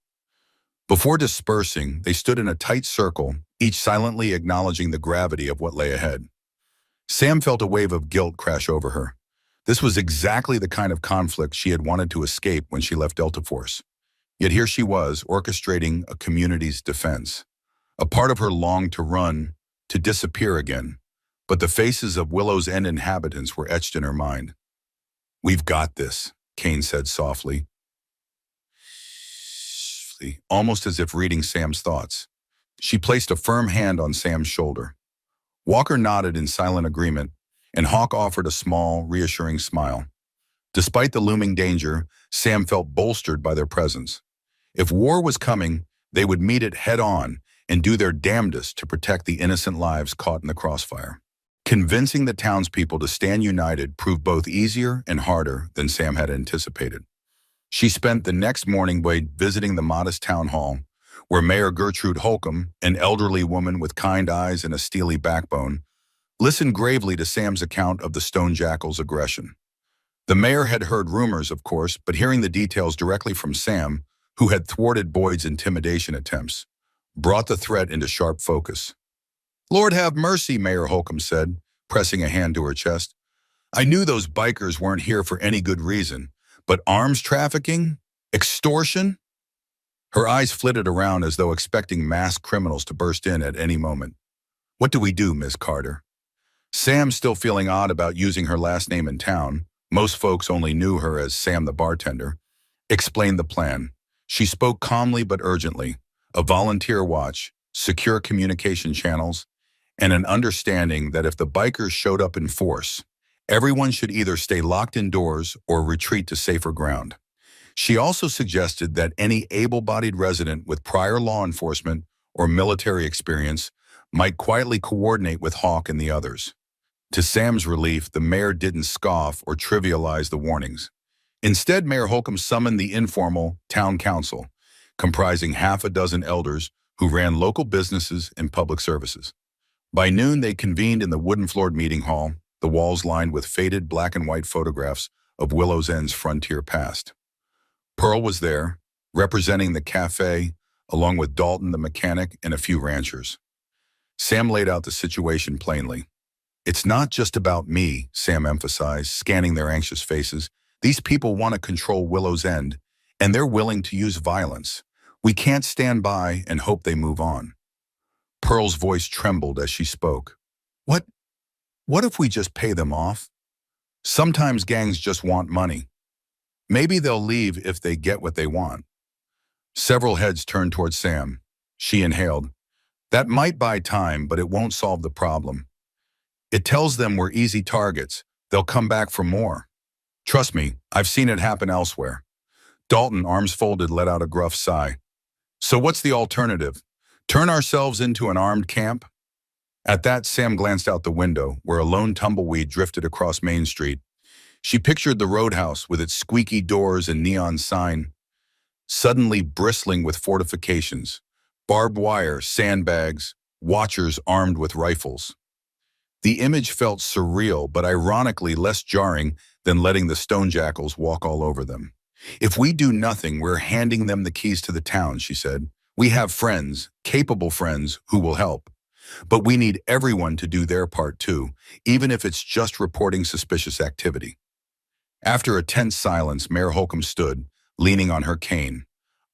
Before dispersing, they stood in a tight circle, each silently acknowledging the gravity of what lay ahead. Sam felt a wave of guilt crash over her. This was exactly the kind of conflict she had wanted to escape when she left Delta Force. Yet here she was, orchestrating a community's defense. A part of her longed to run, to disappear again, but the faces of Willow's End inhabitants were etched in her mind. We've got this, Kane said softly, almost as if reading Sam's thoughts. She placed a firm hand on Sam's shoulder. Walker nodded in silent agreement, and Hawk offered a small, reassuring smile. Despite the looming danger, Sam felt bolstered by their presence. If war was coming, they would meet it head-on and do their damnedest to protect the innocent lives caught in the crossfire. Convincing the townspeople to stand united proved both easier and harder than Sam had anticipated. She spent the next morning by visiting the modest town hall, where Mayor Gertrude Holcomb, an elderly woman with kind eyes and a steely backbone, listened gravely to Sam's account of the Stone Jackal's aggression. The mayor had heard rumors, of course, but hearing the details directly from Sam, who had thwarted Boyd's intimidation attempts, brought the threat into sharp focus. Lord have mercy, Mayor Holcomb said, pressing a hand to her chest. I knew those bikers weren't here for any good reason, but arms trafficking? Extortion? Her eyes flitted around as though expecting masked criminals to burst in at any moment. What do we do, Miss Carter? Sam, still feeling odd about using her last name in town, most folks only knew her as Sam the bartender, explained the plan. She spoke calmly but urgently. A volunteer watch, secure communication channels, and an understanding that if the bikers showed up in force, everyone should either stay locked indoors or retreat to safer ground. She also suggested that any able-bodied resident with prior law enforcement or military experience might quietly coordinate with Hawk and the others. To Sam's relief, the mayor didn't scoff or trivialize the warnings. Instead, Mayor Holcomb summoned the informal town council, comprising half a dozen elders who ran local businesses and public services. By noon, they convened in the wooden-floored meeting hall, the walls lined with faded black and white photographs of Willow's End's frontier past. Pearl was there, representing the cafe, along with Dalton the mechanic and a few ranchers. Sam laid out the situation plainly. It's not just about me, Sam emphasized, scanning their anxious faces. These people want to control Willow's End, and they're willing to use violence. We can't stand by and hope they move on. Pearl's voice trembled as she spoke. What? What if we just pay them off? Sometimes gangs just want money. Maybe they'll leave if they get what they want. Several heads turned toward Sam. She inhaled. That might buy time, but it won't solve the problem. It tells them we're easy targets. They'll come back for more. Trust me, I've seen it happen elsewhere. Dalton, arms folded, let out a gruff sigh. So what's the alternative? Turn ourselves into an armed camp? At that, Sam glanced out the window, where a lone tumbleweed drifted across Main Street. She pictured the roadhouse with its squeaky doors and neon sign, suddenly bristling with fortifications, barbed wire, sandbags, watchers armed with rifles. The image felt surreal, but ironically less jarring than letting the stone jackals walk all over them. If we do nothing, we're handing them the keys to the town, she said. We have friends, capable friends, who will help. But we need everyone to do their part too, even if it's just reporting suspicious activity. After a tense silence, Mayor Holcomb stood, leaning on her cane.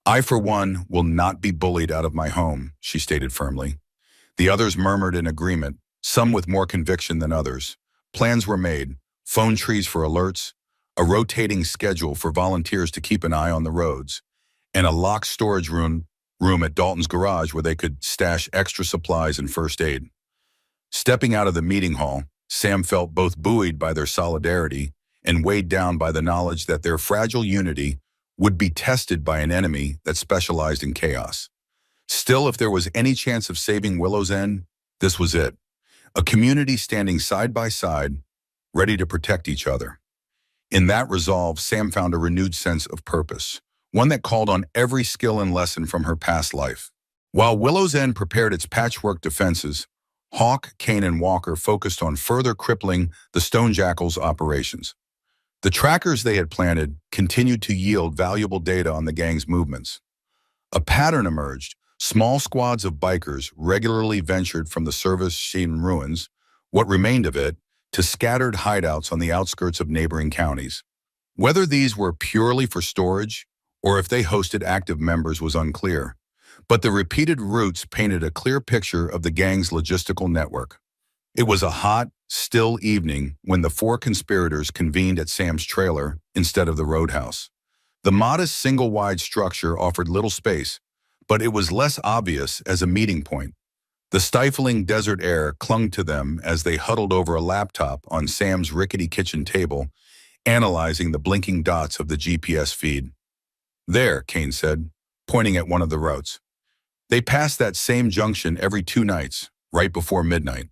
I, for one, will not be bullied out of my home, she stated firmly. The others murmured in agreement, some with more conviction than others. Plans were made, phone trees for alerts, a rotating schedule for volunteers to keep an eye on the roads, and a locked storage room at Dalton's garage where they could stash extra supplies and first aid. Stepping out of the meeting hall, Sam felt both buoyed by their solidarity and weighed down by the knowledge that their fragile unity would be tested by an enemy that specialized in chaos. Still, if there was any chance of saving Willow's End, this was it. A community standing side by side, ready to protect each other. In that resolve, Sam found a renewed sense of purpose, one that called on every skill and lesson from her past life. While Willow's End prepared its patchwork defenses, Hawk, Kane, and Walker focused on further crippling the Stone Jackal's operations. The trackers they had planted continued to yield valuable data on the gang's movements. A pattern emerged. Small squads of bikers regularly ventured from the service-seen ruins, what remained of it, to scattered hideouts on the outskirts of neighboring counties. Whether these were purely for storage or if they hosted active members was unclear, but the repeated routes painted a clear picture of the gang's logistical network. It was a hot, still evening when the four conspirators convened at Sam's trailer instead of the roadhouse. The modest single-wide structure offered little space, but it was less obvious as a meeting point. The stifling desert air clung to them as they huddled over a laptop on Sam's rickety kitchen table, analyzing the blinking dots of the GPS feed. There, Kane said, pointing at one of the routes. They pass that same junction every 2 nights, right before midnight,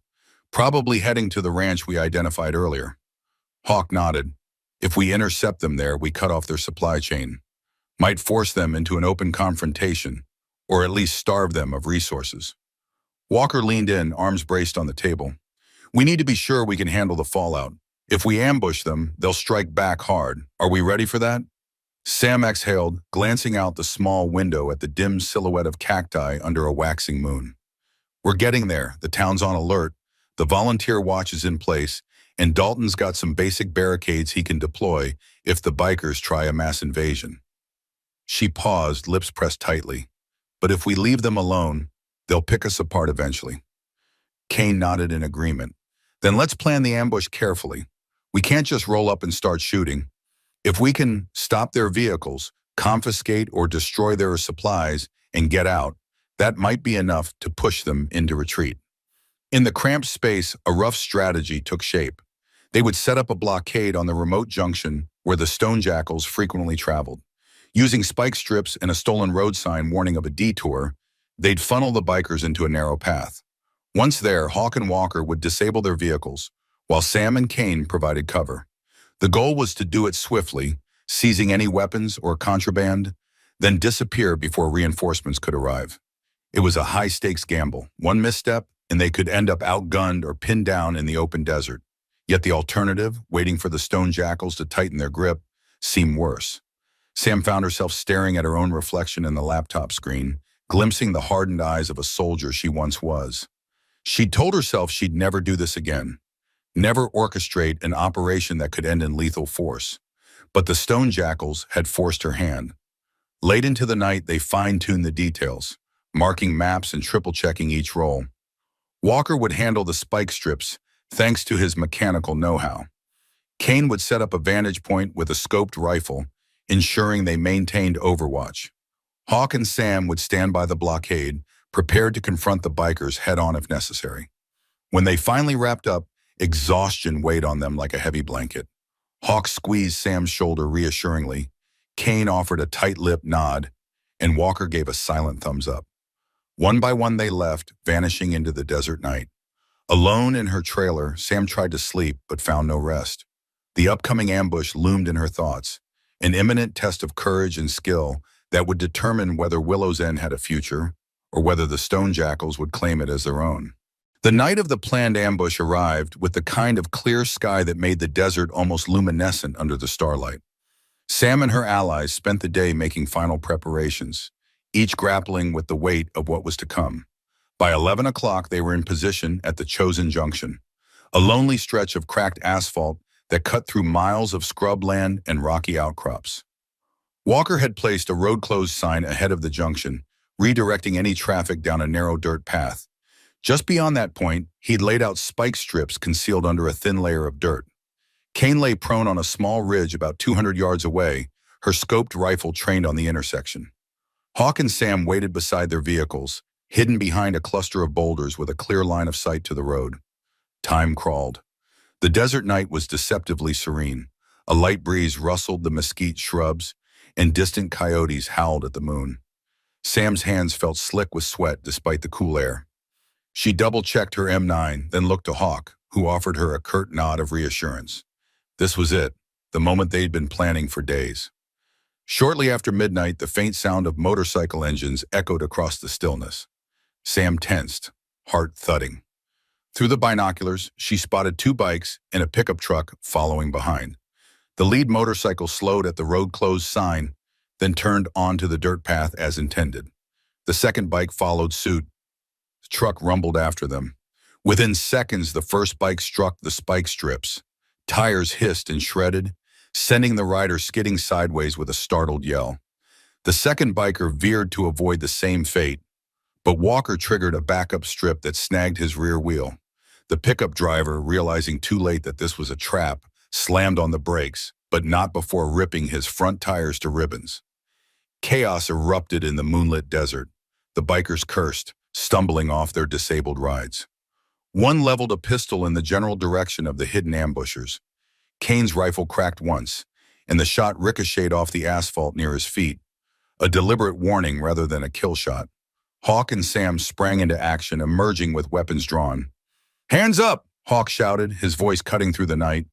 probably heading to the ranch we identified earlier. Hawk nodded. If we intercept them there, we cut off their supply chain. Might force them into an open confrontation, or at least starve them of resources. Walker leaned in, arms braced on the table. We need to be sure we can handle the fallout. If we ambush them, they'll strike back hard. Are we ready for that? Sam exhaled, glancing out the small window at the dim silhouette of cacti under a waxing moon. We're getting there. The town's on alert. The volunteer watch is in place, and Dalton's got some basic barricades he can deploy if the bikers try a mass invasion. She paused, lips pressed tightly. But if we leave them alone, they'll pick us apart eventually. Kane nodded in agreement. Then let's plan the ambush carefully. We can't just roll up and start shooting. If we can stop their vehicles, confiscate or destroy their supplies, and get out, that might be enough to push them into retreat. In the cramped space, a rough strategy took shape. They would set up a blockade on the remote junction where the stone jackals frequently traveled. Using spike strips and a stolen road sign warning of a detour, they'd funnel the bikers into a narrow path. Once there, Hawk and Walker would disable their vehicles, while Sam and Kane provided cover. The goal was to do it swiftly, seizing any weapons or contraband, then disappear before reinforcements could arrive. It was a high-stakes gamble. One misstep, and they could end up outgunned or pinned down in the open desert. Yet the alternative, waiting for the stone jackals to tighten their grip, seemed worse. Sam found herself staring at her own reflection in the laptop screen, glimpsing the hardened eyes of a soldier she once was. She'd told herself she'd never do this again, never orchestrate an operation that could end in lethal force. But the stone jackals had forced her hand. Late into the night, they fine-tuned the details, marking maps and triple-checking each roll. Walker would handle the spike strips, thanks to his mechanical know-how. Kane would set up a vantage point with a scoped rifle, ensuring they maintained overwatch. Hawk and Sam would stand by the blockade, prepared to confront the bikers head-on if necessary. When they finally wrapped up, exhaustion weighed on them like a heavy blanket. Hawk squeezed Sam's shoulder reassuringly, Kane offered a tight-lipped nod, and Walker gave a silent thumbs up. One by one they left, vanishing into the desert night. Alone in her trailer, Sam tried to sleep but found no rest. The upcoming ambush loomed in her thoughts, an imminent test of courage and skill that would determine whether Willow's End had a future or whether the stone jackals would claim it as their own. The night of the planned ambush arrived with the kind of clear sky that made the desert almost luminescent under the starlight. Sam and her allies spent the day making final preparations, each grappling with the weight of what was to come. By 11 o'clock, they were in position at the chosen junction, a lonely stretch of cracked asphalt that cut through miles of scrubland and rocky outcrops. Walker had placed a road closed sign ahead of the junction, redirecting any traffic down a narrow dirt path. Just beyond that point, he'd laid out spike strips concealed under a thin layer of dirt. Kane lay prone on a small ridge about 200 yards away, her scoped rifle trained on the intersection. Hawk and Sam waited beside their vehicles, hidden behind a cluster of boulders with a clear line of sight to the road. Time crawled. The desert night was deceptively serene. A light breeze rustled the mesquite shrubs, and distant coyotes howled at the moon. Sam's hands felt slick with sweat despite the cool air. She double-checked her M9, then looked to Hawk, who offered her a curt nod of reassurance. This was it, the moment they'd been planning for days. Shortly after midnight, the faint sound of motorcycle engines echoed across the stillness. Sam tensed, heart thudding. Through the binoculars, she spotted two bikes and a pickup truck following behind. The lead motorcycle slowed at the road closed sign, then turned onto the dirt path as intended. The second bike followed suit. The truck rumbled after them. Within seconds, the first bike struck the spike strips. Tires hissed and shredded, sending the rider skidding sideways with a startled yell. The second biker veered to avoid the same fate, but Walker triggered a backup strip that snagged his rear wheel. The pickup driver, realizing too late that this was a trap, slammed on the brakes, but not before ripping his front tires to ribbons. Chaos erupted in the moonlit desert. The bikers cursed, stumbling off their disabled rides. One leveled a pistol in the general direction of the hidden ambushers. Kane's rifle cracked once, and the shot ricocheted off the asphalt near his feet, a deliberate warning rather than a kill shot. Hawk and Sam sprang into action, emerging with weapons drawn. "Hands up!" Hawk shouted, his voice cutting through the night.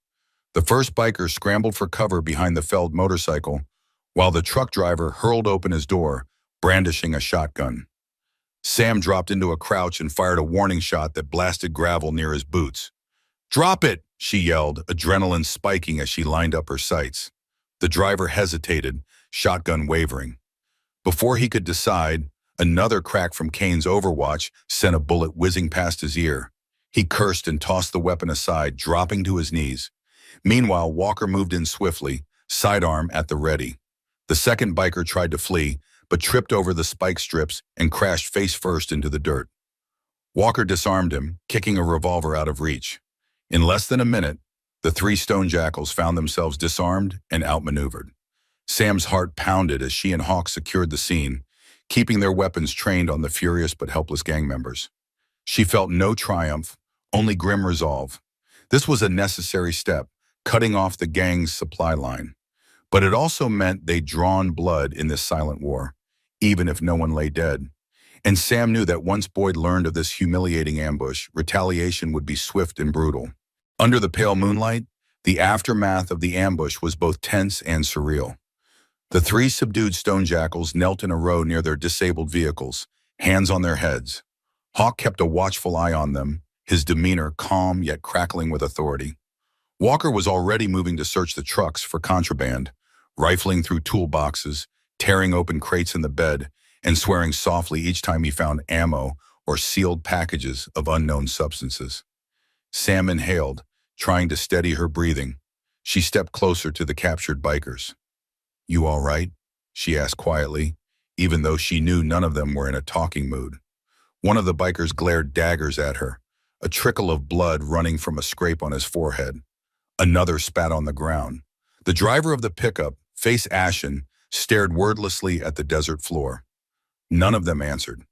The first biker scrambled for cover behind the felled motorcycle, while the truck driver hurled open his door, brandishing a shotgun. Sam dropped into a crouch and fired a warning shot that blasted gravel near his boots. "Drop it!" she yelled, adrenaline spiking as she lined up her sights. The driver hesitated, shotgun wavering. Before he could decide, another crack from Kane's overwatch sent a bullet whizzing past his ear. He cursed and tossed the weapon aside, dropping to his knees. Meanwhile, Walker moved in swiftly, sidearm at the ready. The second biker tried to flee, but tripped over the spike strips and crashed face first into the dirt. Walker disarmed him, kicking a revolver out of reach. In less than a minute, the three stone jackals found themselves disarmed and outmaneuvered. Sam's heart pounded as she and Hawk secured the scene, keeping their weapons trained on the furious but helpless gang members. She felt no triumph, only grim resolve. This was a necessary step, cutting off the gang's supply line. But it also meant they'd drawn blood in this silent war, even if no one lay dead. And Sam knew that once Boyd learned of this humiliating ambush, retaliation would be swift and brutal. Under the pale moonlight, the aftermath of the ambush was both tense and surreal. The three subdued stone jackals knelt in a row near their disabled vehicles, hands on their heads. Hawk kept a watchful eye on them, his demeanor calm yet crackling with authority. Walker was already moving to search the trucks for contraband, rifling through toolboxes, tearing open crates in the bed, and swearing softly each time he found ammo or sealed packages of unknown substances. Sam inhaled, trying to steady her breathing. She stepped closer to the captured bikers. "You all right?" she asked quietly, even though she knew none of them were in a talking mood. One of the bikers glared daggers at her, a trickle of blood running from a scrape on his forehead. Another spat on the ground. The driver of the pickup, face ashen, stared wordlessly at the desert floor. None of them answered.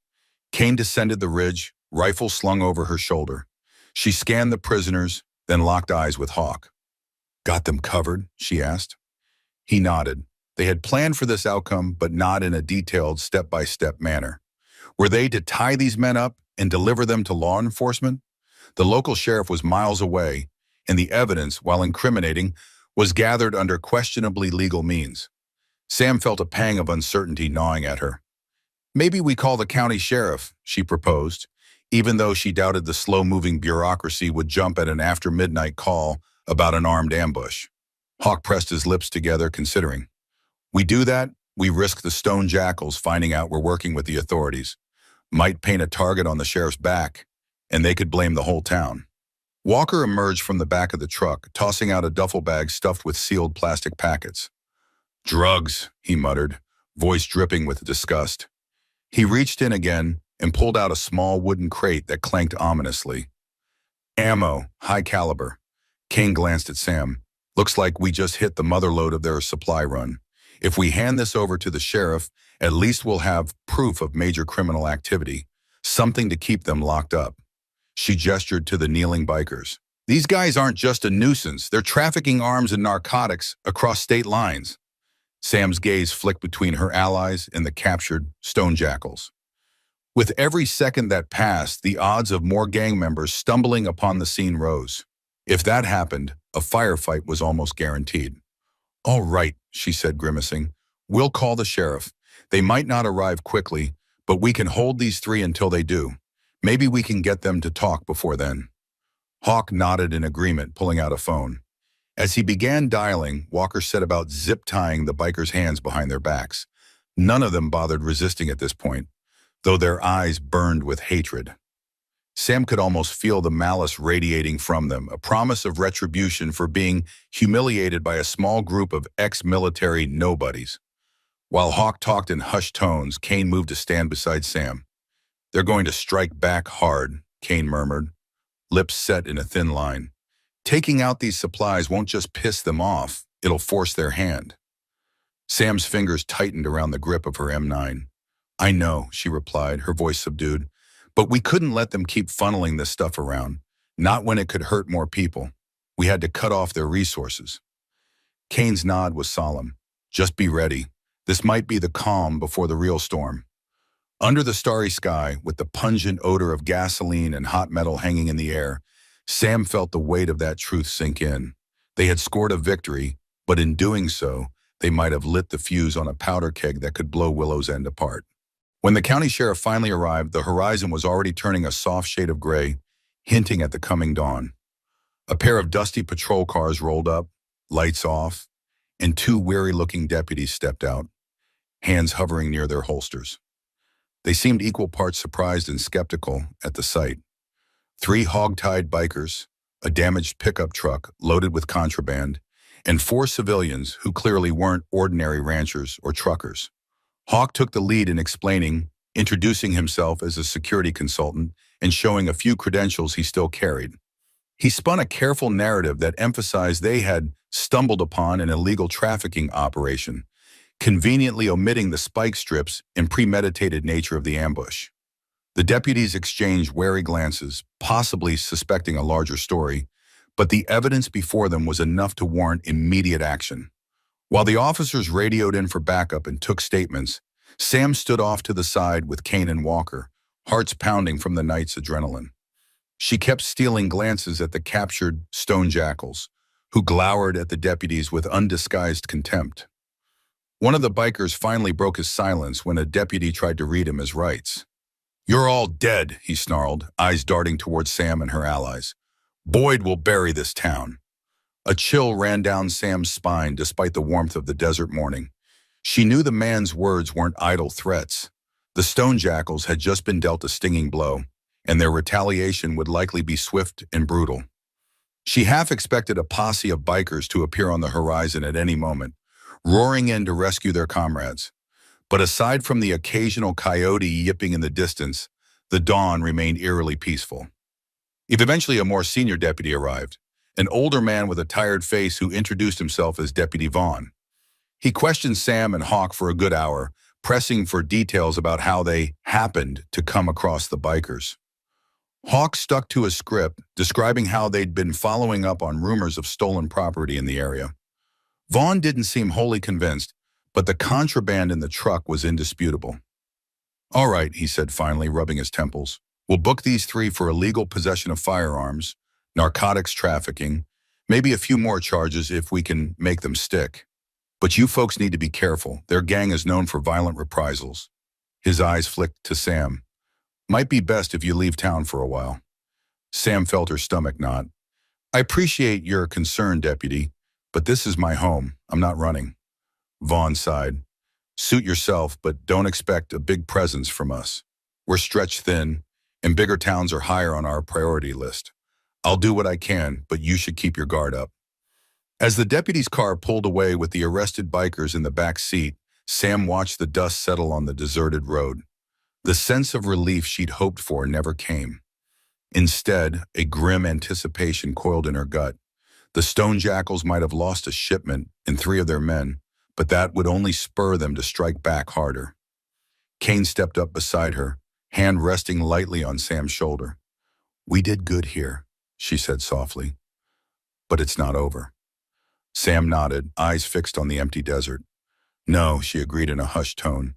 Kane descended the ridge, rifle slung over her shoulder. She scanned the prisoners, then locked eyes with Hawk. "Got them covered?" she asked. He nodded. They had planned for this outcome, but not in a detailed step-by-step manner. Were they to tie these men up and deliver them to law enforcement? The local sheriff was miles away, and the evidence, while incriminating, was gathered under questionably legal means. Sam felt a pang of uncertainty gnawing at her. "Maybe we call the county sheriff," she proposed, even though she doubted the slow-moving bureaucracy would jump at an after-midnight call about an armed ambush. Hawk pressed his lips together, considering. "We do that, we risk the stone jackals finding out we're working with the authorities. Might paint a target on the sheriff's back, and they could blame the whole town." Walker emerged from the back of the truck, tossing out a duffel bag stuffed with sealed plastic packets. "Drugs," he muttered, voice dripping with disgust. He reached in again and pulled out a small wooden crate that clanked ominously. "Ammo, high caliber." Kane glanced at Sam. "Looks like we just hit the motherlode of their supply run. If we hand this over to the sheriff, at least we'll have proof of major criminal activity, something to keep them locked up." She gestured to the kneeling bikers. "These guys aren't just a nuisance, they're trafficking arms and narcotics across state lines." Sam's gaze flicked between her allies and the captured stone jackals. With every second that passed, the odds of more gang members stumbling upon the scene rose. If that happened, a firefight was almost guaranteed. "All right," she said, grimacing. "We'll call the sheriff. They might not arrive quickly, but we can hold these three until they do. Maybe we can get them to talk before then." Hawk nodded in agreement, pulling out a phone. As he began dialing, Walker set about zip-tying the bikers' hands behind their backs. None of them bothered resisting at this point, though their eyes burned with hatred. Sam could almost feel the malice radiating from them, a promise of retribution for being humiliated by a small group of ex-military nobodies. While Hawk talked in hushed tones, Kane moved to stand beside Sam. "They're going to strike back hard," Kane murmured, lips set in a thin line. "Taking out these supplies won't just piss them off, it'll force their hand." Sam's fingers tightened around the grip of her M9. "I know," she replied, her voice subdued, "but we couldn't let them keep funneling this stuff around, not when it could hurt more people. We had to cut off their resources." Kane's nod was solemn. "Just be ready. This might be the calm before the real storm." Under the starry sky, with the pungent odor of gasoline and hot metal hanging in the air, Sam felt the weight of that truth sink in. They had scored a victory, but in doing so, they might have lit the fuse on a powder keg that could blow Willow's End apart. When the county sheriff finally arrived, the horizon was already turning a soft shade of gray, hinting at the coming dawn. A pair of dusty patrol cars rolled up, lights off, and two weary-looking deputies stepped out, hands hovering near their holsters. They seemed equal parts surprised and skeptical at the sight. Three hog-tied bikers, a damaged pickup truck loaded with contraband, and four civilians who clearly weren't ordinary ranchers or truckers. Hawk took the lead in explaining, introducing himself as a security consultant and showing a few credentials he still carried. He spun a careful narrative that emphasized they had stumbled upon an illegal trafficking operation, conveniently omitting the spike strips and premeditated nature of the ambush. The deputies exchanged wary glances, possibly suspecting a larger story, but the evidence before them was enough to warrant immediate action. While the officers radioed in for backup and took statements, Sam stood off to the side with Kane and Walker, hearts pounding from the night's adrenaline. She kept stealing glances at the captured stone jackals, who glowered at the deputies with undisguised contempt. One of the bikers finally broke his silence when a deputy tried to read him his rights. "You're all dead," he snarled, eyes darting towards Sam and her allies. "Boyd will bury this town." A chill ran down Sam's spine despite the warmth of the desert morning. She knew the man's words weren't idle threats. The stone jackals had just been dealt a stinging blow, and their retaliation would likely be swift and brutal. She half expected a posse of bikers to appear on the horizon at any moment, roaring in to rescue their comrades. But aside from the occasional coyote yipping in the distance, the dawn remained eerily peaceful. Eventually, a more senior deputy arrived, an older man with a tired face who introduced himself as Deputy Vaughn. He questioned Sam and Hawk for a good hour, pressing for details about how they happened to come across the bikers. Hawk stuck to a script, describing how they'd been following up on rumors of stolen property in the area. Vaughn didn't seem wholly convinced, but the contraband in the truck was indisputable. "All right," he said finally, rubbing his temples. "We'll book these three for illegal possession of firearms, narcotics trafficking, maybe a few more charges if we can make them stick. But you folks need to be careful. Their gang is known for violent reprisals." His eyes flicked to Sam. "Might be best if you leave town for a while." Sam felt her stomach knot. "I appreciate your concern, Deputy, but this is my home. I'm not running." Vaughn sighed. "Suit yourself, but don't expect a big presence from us. We're stretched thin, and bigger towns are higher on our priority list. I'll do what I can, but you should keep your guard up." As the deputy's car pulled away with the arrested bikers in the back seat, Sam watched the dust settle on the deserted road. The sense of relief she'd hoped for never came. Instead, a grim anticipation coiled in her gut. The stone jackals might have lost a shipment and three of their men, but that would only spur them to strike back harder. Kane stepped up beside her, hand resting lightly on Sam's shoulder. "We did good here," she said softly. "But it's not over." Sam nodded, eyes fixed on the empty desert. "No," she agreed in a hushed tone.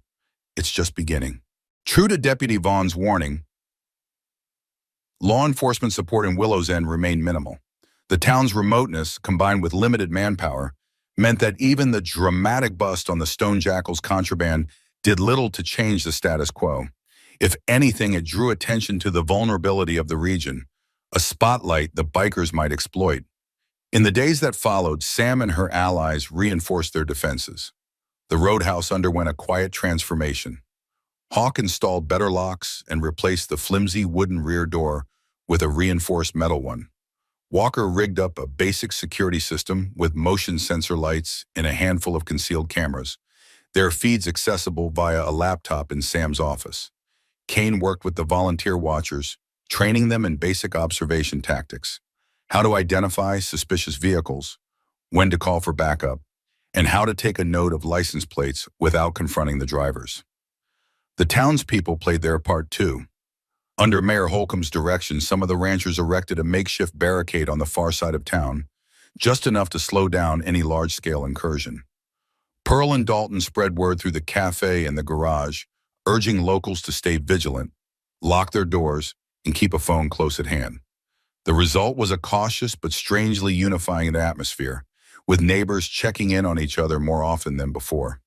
"It's just beginning." True to Deputy Vaughn's warning, law enforcement support in Willow's End remained minimal. The town's remoteness, combined with limited manpower, meant that even the dramatic bust on the Stone Jackal's contraband did little to change the status quo. If anything, it drew attention to the vulnerability of the region, a spotlight the bikers might exploit. In the days that followed, Sam and her allies reinforced their defenses. The roadhouse underwent a quiet transformation. Hawk installed better locks and replaced the flimsy wooden rear door with a reinforced metal one. Walker rigged up a basic security system with motion sensor lights and a handful of concealed cameras, their feeds accessible via a laptop in Sam's office. Kane worked with the volunteer watchers, training them in basic observation tactics: how to identify suspicious vehicles, when to call for backup, and how to take a note of license plates without confronting the drivers. The townspeople played their part too. Under Mayor Holcomb's direction, some of the ranchers erected a makeshift barricade on the far side of town, just enough to slow down any large-scale incursion. Pearl and Dalton spread word through the cafe and the garage, urging locals to stay vigilant, lock their doors, and keep a phone close at hand. The result was a cautious but strangely unifying atmosphere, with neighbors checking in on each other more often than before.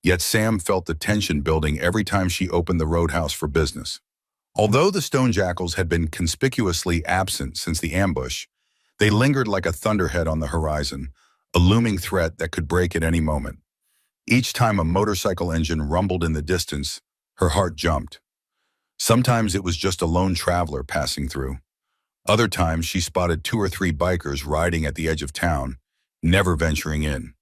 Yet Sam felt the tension building every time she opened the roadhouse for business. Although the stone jackals had been conspicuously absent since the ambush, they lingered like a thunderhead on the horizon, a looming threat that could break at any moment. Each time a motorcycle engine rumbled in the distance, her heart jumped. Sometimes it was just a lone traveler passing through. Other times she spotted 2 or 3 bikers riding at the edge of town, never venturing in.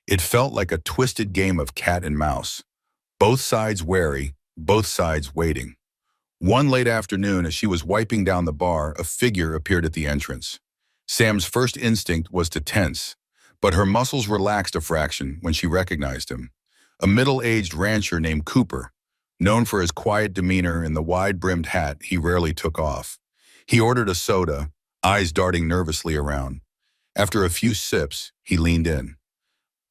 It felt like a twisted game of cat and mouse. Both sides wary, both sides waiting. One late afternoon, as she was wiping down the bar, a figure appeared at the entrance. Sam's first instinct was to tense, but her muscles relaxed a fraction when she recognized him. A middle-aged rancher named Cooper, known for his quiet demeanor and the wide-brimmed hat he rarely took off. He ordered a soda, eyes darting nervously around. After a few sips, he leaned in.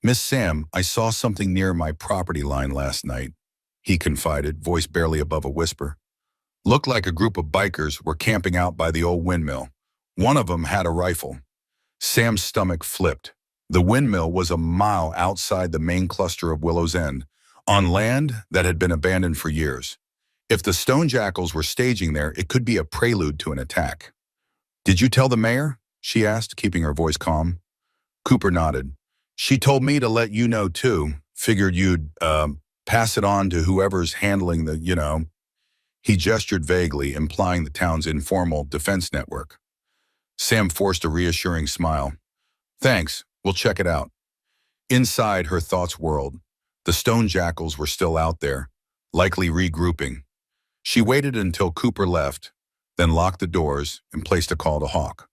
"Miss Sam, I saw something near my property line last night," he confided, voice barely above a whisper. "Looked like a group of bikers were camping out by the old windmill. One of them had a rifle." Sam's stomach flipped. The windmill was a mile outside the main cluster of Willow's End, on land that had been abandoned for years. If the stone jackals were staging there, it could be a prelude to an attack. "Did you tell the mayor?" she asked, keeping her voice calm. Cooper nodded. "She told me to let you know too. Figured you'd, Pass it on to whoever's handling the. He gestured vaguely, implying the town's informal defense network. Sam forced a reassuring smile. Thanks, we'll check it out. Inside, her thoughts whirled. The stone jackals were still out there, likely regrouping. She waited until Cooper left, then locked the doors and placed a call to Hawk.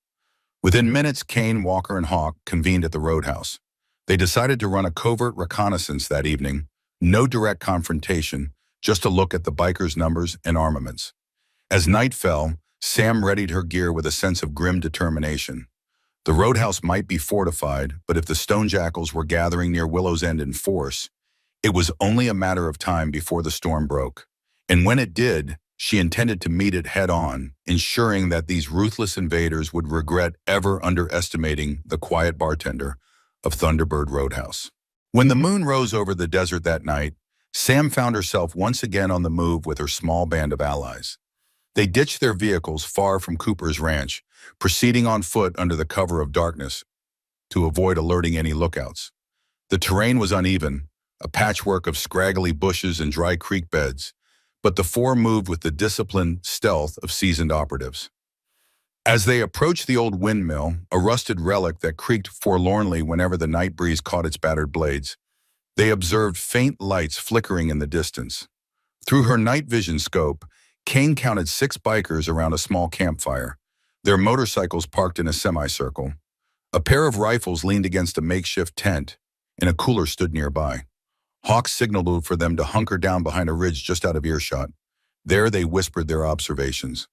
Within minutes, Kane, Walker, and Hawk convened at the roadhouse. They decided to run a covert reconnaissance that evening. No direct confrontation, just a look at the bikers' numbers and armaments. As night fell, Sam readied her gear with a sense of grim determination. The roadhouse might be fortified, but if the stone jackals were gathering near Willow's End in force, it was only a matter of time before the storm broke. And when it did, she intended to meet it head-on, ensuring that these ruthless invaders would regret ever underestimating the quiet bartender of Thunderbird Roadhouse. When the moon rose over the desert that night, Sam found herself once again on the move with her small band of allies. They ditched their vehicles far from Cooper's ranch, proceeding on foot under the cover of darkness to avoid alerting any lookouts. The terrain was uneven, a patchwork of scraggly bushes and dry creek beds, but the four moved with the disciplined stealth of seasoned operatives. As they approached the old windmill, a rusted relic that creaked forlornly whenever the night breeze caught its battered blades, they observed faint lights flickering in the distance. Through her night vision scope, Kane counted 6 bikers around a small campfire, their motorcycles parked in a semicircle. A pair of rifles leaned against a makeshift tent, and a cooler stood nearby. Hawk signaled for them to hunker down behind a ridge just out of earshot. There they whispered their observations.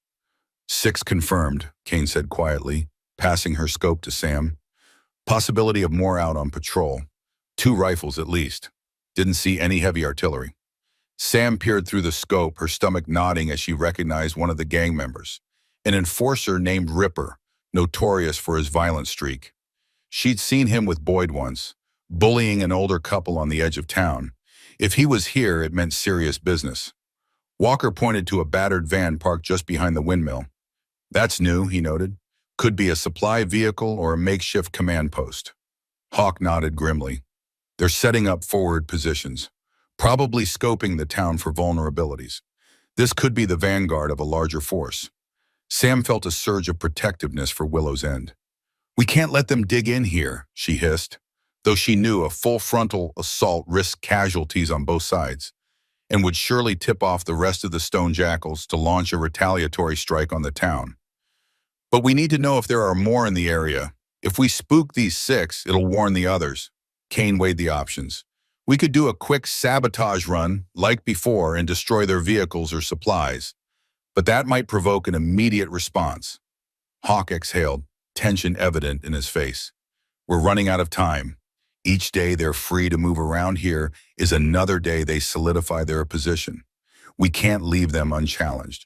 6 confirmed, Kane said quietly, passing her scope to Sam. Possibility of more out on patrol. 2 rifles at least. Didn't see any heavy artillery. Sam peered through the scope, her stomach nodding as she recognized one of the gang members, an enforcer named Ripper, notorious for his violent streak. She'd seen him with Boyd once, bullying an older couple on the edge of town. If he was here, it meant serious business. Walker pointed to a battered van parked just behind the windmill. That's new, he noted. Could be a supply vehicle or a makeshift command post. Hawk nodded grimly. They're setting up forward positions, probably scoping the town for vulnerabilities. This could be the vanguard of a larger force. Sam felt a surge of protectiveness for Willow's End. We can't let them dig in here, she hissed, though she knew a full frontal assault risked casualties on both sides and would surely tip off the rest of the stone jackals to launch a retaliatory strike on the town. But we need to know if there are more in the area. If we spook these 6, it'll warn the others. Kane weighed the options. We could do a quick sabotage run, like before, and destroy their vehicles or supplies. But that might provoke an immediate response. Hawk exhaled, tension evident in his face. We're running out of time. Each day they're free to move around here is another day they solidify their position. We can't leave them unchallenged.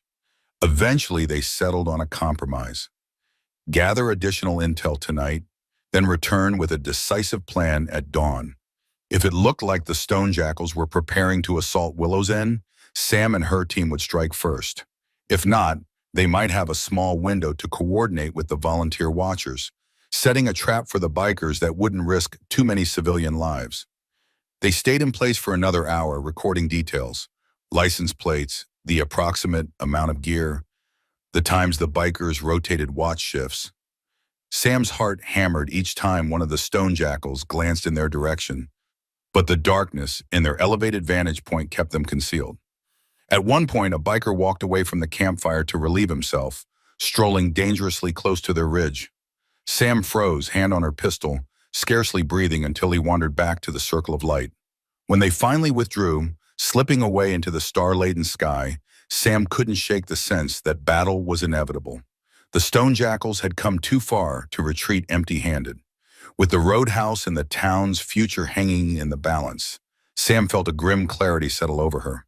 Eventually they settled on a compromise. Gather additional intel tonight, then return with a decisive plan at dawn. If it looked like the stone jackals were preparing to assault Willow's End, Sam and her team would strike first. If not, they might have a small window to coordinate with the volunteer watchers, setting a trap for the bikers that wouldn't risk too many civilian lives. They stayed in place for another hour, recording details, license plates, the approximate amount of gear, the times the bikers rotated watch shifts. Sam's heart hammered each time one of the stone jackals glanced in their direction, but the darkness and their elevated vantage point kept them concealed. At one point, a biker walked away from the campfire to relieve himself, strolling dangerously close to their ridge. Sam froze, hand on her pistol, scarcely breathing until he wandered back to the circle of light. When they finally withdrew, slipping away into the star-laden sky, Sam couldn't shake the sense that battle was inevitable. The stone jackals had come too far to retreat empty-handed. With the roadhouse and the town's future hanging in the balance, Sam felt a grim clarity settle over her.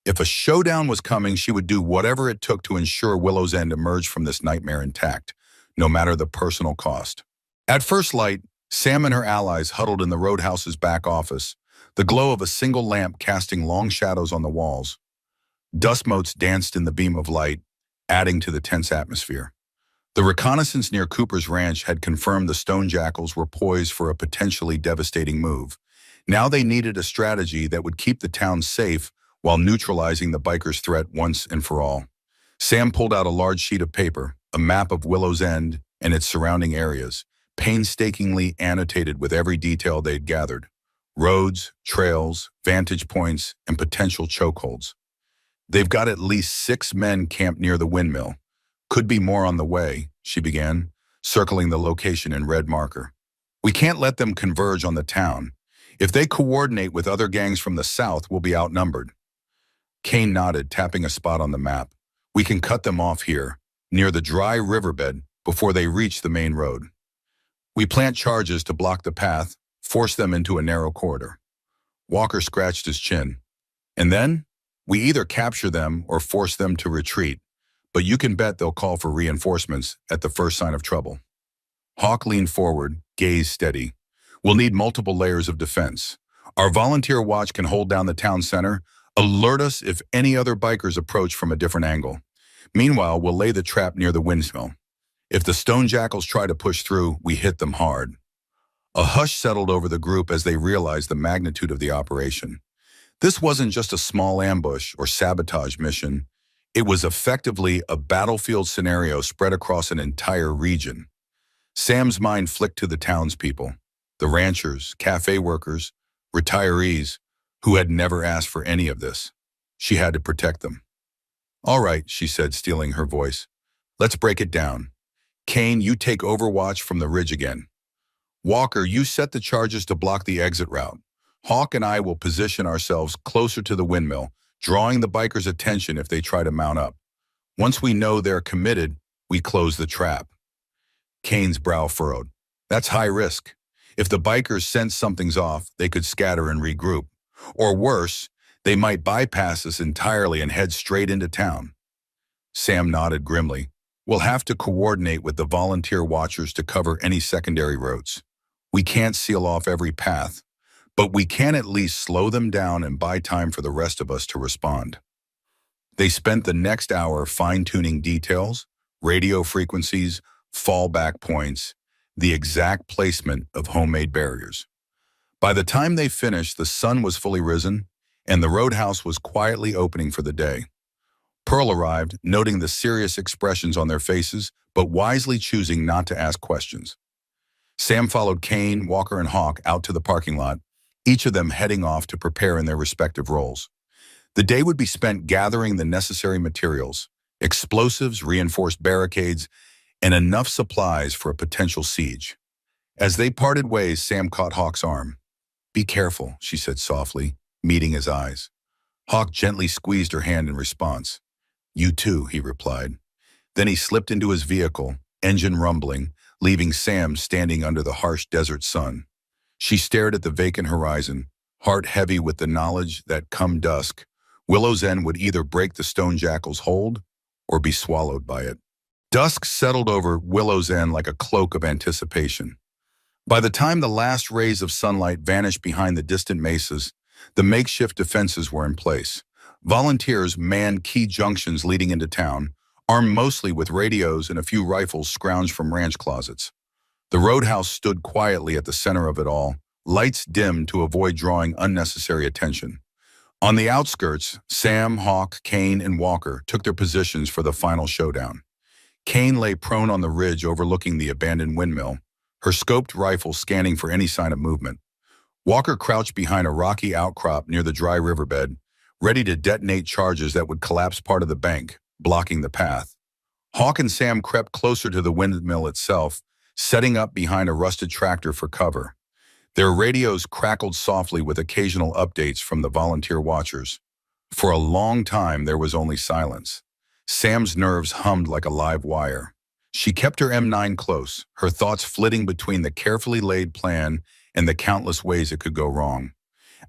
If a showdown was coming, she would do whatever it took to ensure Willow's End emerged from this nightmare intact, no matter the personal cost. At first light, Sam and her allies huddled in the roadhouse's back office, the glow of a single lamp casting long shadows on the walls. Dust motes danced in the beam of light, adding to the tense atmosphere. The reconnaissance near Cooper's ranch had confirmed the stone jackals were poised for a potentially devastating move. Now they needed a strategy that would keep the town safe while neutralizing the bikers' threat once and for all. Sam pulled out a large sheet of paper, a map of Willow's End and its surrounding areas, painstakingly annotated with every detail they'd gathered: roads, trails, vantage points, and potential chokeholds. They've got at least 6 men camped near the windmill. Could be more on the way, she began, circling the location in red marker. We can't let them converge on the town. If they coordinate with other gangs from the south, we'll be outnumbered. Kane nodded, tapping a spot on the map. We can cut them off here, near the dry riverbed, before they reach the main road. We plant charges to block the path, force them into a narrow corridor. Walker scratched his chin. And then, we either capture them or force them to retreat, but you can bet they'll call for reinforcements at the first sign of trouble. Hawk leaned forward, gaze steady. We'll need multiple layers of defense. Our volunteer watch can hold down the town center, alert us if any other bikers approach from a different angle. Meanwhile, we'll lay the trap near the windmill. If the stone jackals try to push through, we hit them hard. A hush settled over the group as they realized the magnitude of the operation. This wasn't just a small ambush or sabotage mission. It was effectively a battlefield scenario spread across an entire region. Sam's mind flicked to the townspeople, the ranchers, cafe workers, retirees, who had never asked for any of this. She had to protect them. All right, she said, steeling her voice. Let's break it down. Kane, you take overwatch from the ridge again. Walker, you set the charges to block the exit route. Hawk and I will position ourselves closer to the windmill, drawing the bikers' attention if they try to mount up. Once we know they're committed, we close the trap. Kane's brow furrowed. That's high risk. If the bikers sense something's off, they could scatter and regroup. Or worse, they might bypass us entirely and head straight into town. Sam nodded grimly. We'll have to coordinate with the volunteer watchers to cover any secondary roads. We can't seal off every path, but we can at least slow them down and buy time for the rest of us to respond. They spent the next hour fine-tuning details, radio frequencies, fallback points, the exact placement of homemade barriers. By the time they finished, the sun was fully risen, and the roadhouse was quietly opening for the day. Pearl arrived, noting the serious expressions on their faces, but wisely choosing not to ask questions. Sam followed Kane, Walker, and Hawk out to the parking lot, each of them heading off to prepare in their respective roles. The day would be spent gathering the necessary materials, explosives, reinforced barricades, and enough supplies for a potential siege. As they parted ways, Sam caught Hawk's arm. Be careful, she said softly, meeting his eyes. Hawk gently squeezed her hand in response. You too, he replied. Then he slipped into his vehicle, engine rumbling, leaving Sam standing under the harsh desert sun. She stared at the vacant horizon, heart heavy with the knowledge that come dusk, Willow's End would either break the stone jackal's hold or be swallowed by it. Dusk settled over Willow's End like a cloak of anticipation. By the time the last rays of sunlight vanished behind the distant mesas, the makeshift defenses were in place. Volunteers manned key junctions leading into town, armed mostly with radios and a few rifles scrounged from ranch closets. The roadhouse stood quietly at the center of it all, lights dimmed to avoid drawing unnecessary attention. On the outskirts, Sam, Hawk, Kane, and Walker took their positions for the final showdown. Kane lay prone on the ridge overlooking the abandoned windmill, her scoped rifle scanning for any sign of movement. Walker crouched behind a rocky outcrop near the dry riverbed, ready to detonate charges that would collapse part of the bank, blocking the path. Hawk and Sam crept closer to the windmill itself, setting up behind a rusted tractor for cover. Their radios crackled softly with occasional updates from the volunteer watchers. For a long time, there was only silence. Sam's nerves hummed like a live wire. She kept her M9 close, her thoughts flitting between the carefully laid plan and the countless ways it could go wrong.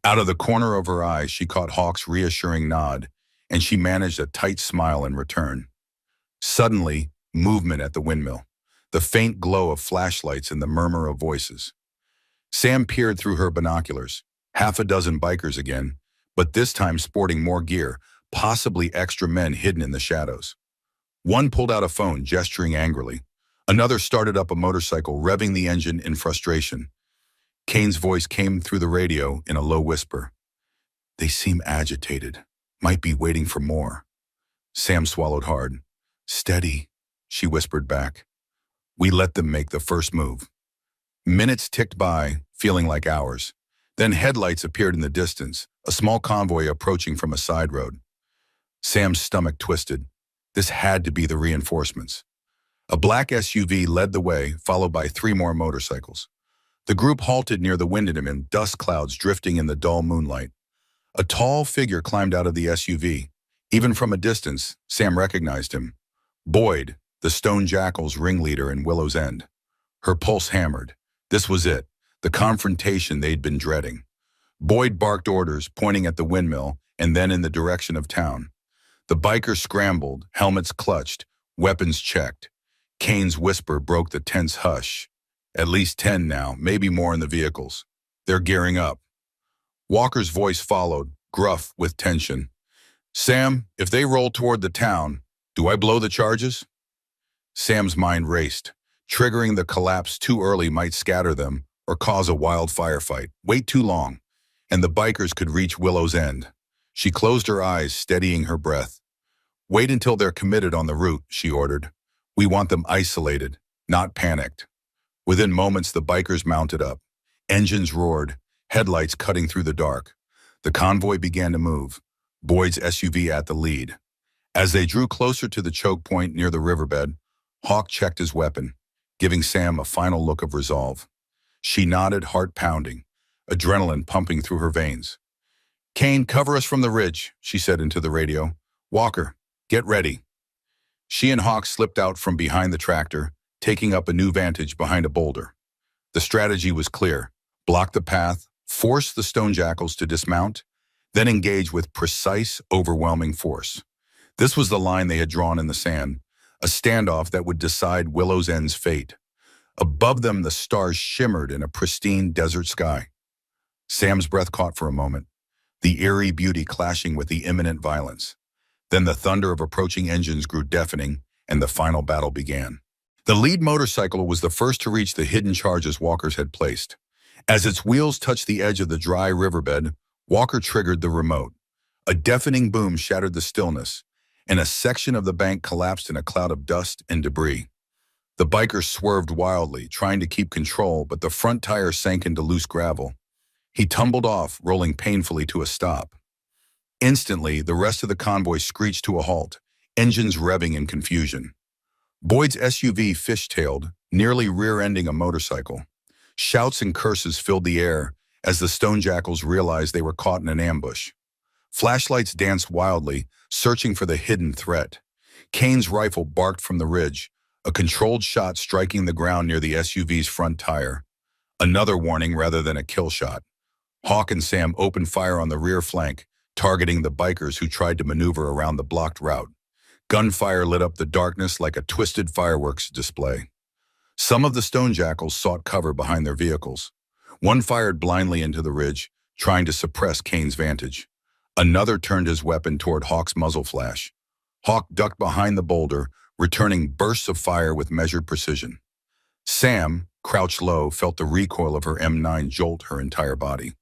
Out of the corner of her eye, she caught Hawk's reassuring nod, and she managed a tight smile in return. Suddenly, movement at the windmill, the faint glow of flashlights and the murmur of voices. Sam peered through her binoculars. Half a dozen bikers again, but this time sporting more gear, possibly extra men hidden in the shadows. One pulled out a phone, gesturing angrily. Another started up a motorcycle, revving the engine in frustration. Kane's voice came through the radio in a low whisper. They seem agitated. Might be waiting for more. Sam swallowed hard. Steady, she whispered back. We let them make the first move. Minutes ticked by, feeling like hours. Then headlights appeared in the distance, a small convoy approaching from a side road. Sam's stomach twisted. This had to be the reinforcements. A black SUV led the way, followed by 3 more motorcycles. The group halted near the window, dust clouds drifting in the dull moonlight. A tall figure climbed out of the SUV. Even from a distance, Sam recognized him. Boyd, the Stone Jackal's ringleader in Willow's End. Her pulse hammered. This was it, the confrontation they'd been dreading. Boyd barked orders, pointing at the windmill and then in the direction of town. The bikers scrambled, helmets clutched, weapons checked. Kane's whisper broke the tense hush. At least 10 now, maybe more in the vehicles. They're gearing up. Walker's voice followed, gruff with tension. Sam, if they roll toward the town, do I blow the charges? Sam's mind raced. Triggering the collapse too early might scatter them or cause a wild firefight. Wait too long, and the bikers could reach Willow's End. She closed her eyes, steadying her breath. Wait until they're committed on the route, she ordered. We want them isolated, not panicked. Within moments, the bikers mounted up. Engines roared, headlights cutting through the dark. The convoy began to move, Boyd's SUV at the lead. As they drew closer to the choke point near the riverbed, Hawk checked his weapon, giving Sam a final look of resolve. She nodded, heart pounding, adrenaline pumping through her veins. Kane, cover us from the ridge, she said into the radio. Walker, get ready. She and Hawk slipped out from behind the tractor, taking up a new vantage behind a boulder. The strategy was clear. Block the path, force the Stone Jackals to dismount, then engage with precise, overwhelming force. This was the line they had drawn in the sand, a standoff that would decide Willow's End's fate. Above them, the stars shimmered in a pristine desert sky. Sam's breath caught for a moment, the eerie beauty clashing with the imminent violence. Then the thunder of approaching engines grew deafening, and the final battle began. The lead motorcycle was the first to reach the hidden charges Walker's had placed. As its wheels touched the edge of the dry riverbed, Walker triggered the remote. A deafening boom shattered the stillness, and a section of the bank collapsed in a cloud of dust and debris. The biker swerved wildly, trying to keep control, but the front tire sank into loose gravel. He tumbled off, rolling painfully to a stop. Instantly, the rest of the convoy screeched to a halt, engines revving in confusion. Boyd's SUV fishtailed, nearly rear-ending a motorcycle. Shouts and curses filled the air as the Stone Jackals realized they were caught in an ambush. Flashlights danced wildly, searching for the hidden threat. Kane's rifle barked from the ridge, a controlled shot striking the ground near the SUV's front tire. Another warning rather than a kill shot. Hawk and Sam opened fire on the rear flank, targeting the bikers who tried to maneuver around the blocked route. Gunfire lit up the darkness like a twisted fireworks display. Some of the Stone Jackals sought cover behind their vehicles. One fired blindly into the ridge, trying to suppress Kane's vantage. Another turned his weapon toward Hawk's muzzle flash. Hawk ducked behind the boulder, returning bursts of fire with measured precision. Sam, crouched low, felt the recoil of her M9 jolt her entire body.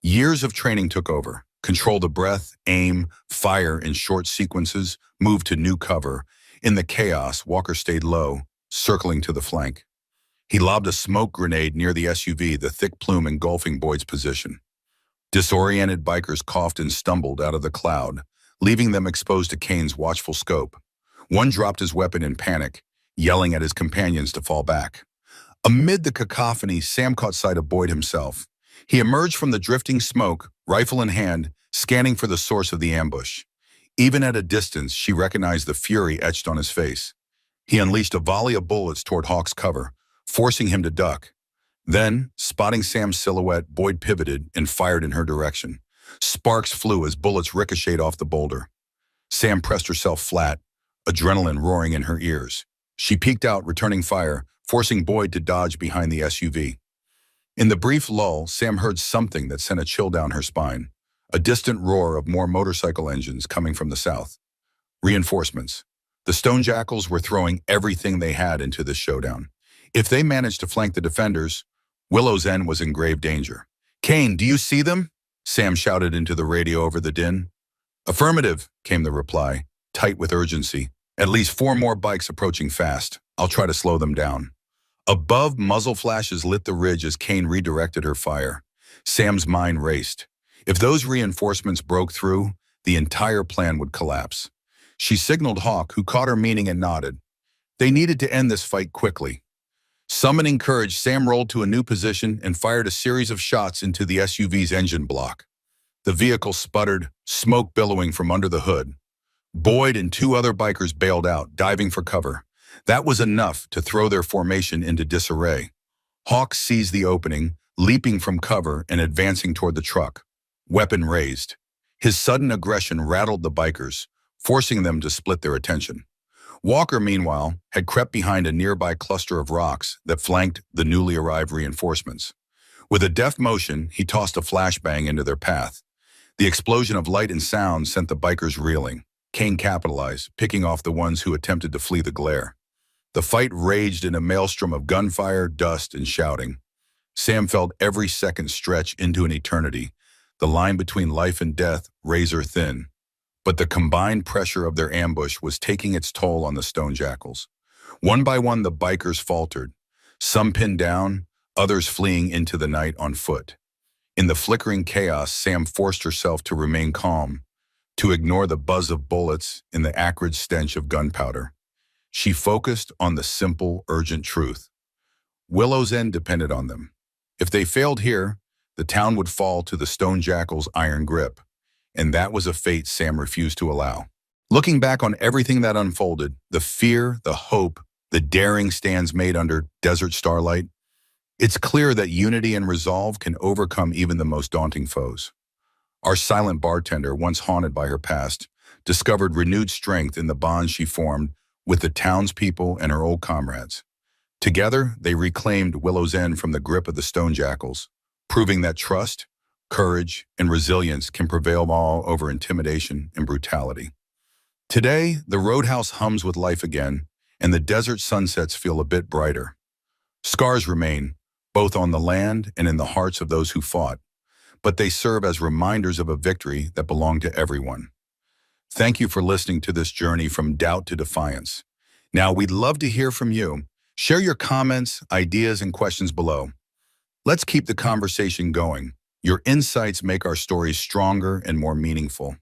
Years of training took over. Control the breath, aim, fire in short sequences, move to new cover. In the chaos, Walker stayed low, circling to the flank. He lobbed a smoke grenade near the SUV, the thick plume engulfing Boyd's position. Disoriented bikers coughed and stumbled out of the cloud, leaving them exposed to Kane's watchful scope. One dropped his weapon in panic, yelling at his companions to fall back. Amid the cacophony, Sam caught sight of Boyd himself. He emerged from the drifting smoke, rifle in hand, scanning for the source of the ambush. Even at a distance, she recognized the fury etched on his face. He unleashed a volley of bullets toward Hawk's cover, forcing him to duck. Then, spotting Sam's silhouette, Boyd pivoted and fired in her direction. Sparks flew as bullets ricocheted off the boulder. Sam pressed herself flat, adrenaline roaring in her ears. She peeked out, returning fire, forcing Boyd to dodge behind the SUV. In the brief lull, Sam heard something that sent a chill down her spine. A distant roar of more motorcycle engines coming from the south. Reinforcements. The Stone Jackals were throwing everything they had into this showdown. If they managed to flank the defenders, Willow's End was in grave danger. "Kane, do you see them?" Sam shouted into the radio over the din. "Affirmative," came the reply, tight with urgency. "At least 4 more bikes approaching fast. I'll try to slow them down." Above, muzzle flashes lit the ridge as Kane redirected her fire. Sam's mind raced. If those reinforcements broke through, the entire plan would collapse. She signaled Hawk, who caught her meaning and nodded. They needed to end this fight quickly. Summoning courage, Sam rolled to a new position and fired a series of shots into the SUV's engine block. The vehicle sputtered, smoke billowing from under the hood. Boyd and 2 other bikers bailed out, diving for cover. That was enough to throw their formation into disarray. Hawk seized the opening, leaping from cover and advancing toward the truck, weapon raised. His sudden aggression rattled the bikers, forcing them to split their attention. Walker, meanwhile, had crept behind a nearby cluster of rocks that flanked the newly arrived reinforcements. With a deft motion, he tossed a flashbang into their path. The explosion of light and sound sent the bikers reeling. Kane capitalized, picking off the ones who attempted to flee the glare. The fight raged in a maelstrom of gunfire, dust, and shouting. Sam felt every second stretch into an eternity, the line between life and death razor thin. But the combined pressure of their ambush was taking its toll on the stone jackals. One by one, the bikers faltered, some pinned down, others fleeing into the night on foot. In the flickering chaos, Sam forced herself to remain calm, to ignore the buzz of bullets and the acrid stench of gunpowder. She focused on the simple, urgent truth. Willow's End depended on them. If they failed here, the town would fall to the stone jackal's iron grip, and that was a fate Sam refused to allow. Looking back on everything that unfolded, the fear, the hope, the daring stands made under desert starlight, it's clear that unity and resolve can overcome even the most daunting foes. Our silent bartender, once haunted by her past, discovered renewed strength in the bond she formed with the townspeople and her old comrades. Together, they reclaimed Willow's End from the grip of the stone jackals, proving that trust, courage, and resilience can prevail all over intimidation and brutality. Today, the roadhouse hums with life again, and the desert sunsets feel a bit brighter. Scars remain, both on the land and in the hearts of those who fought, but they serve as reminders of a victory that belonged to everyone. Thank you for listening to this journey from doubt to defiance. Now, we'd love to hear from you. Share your comments, ideas, and questions below. Let's keep the conversation going. Your insights make our stories stronger and more meaningful.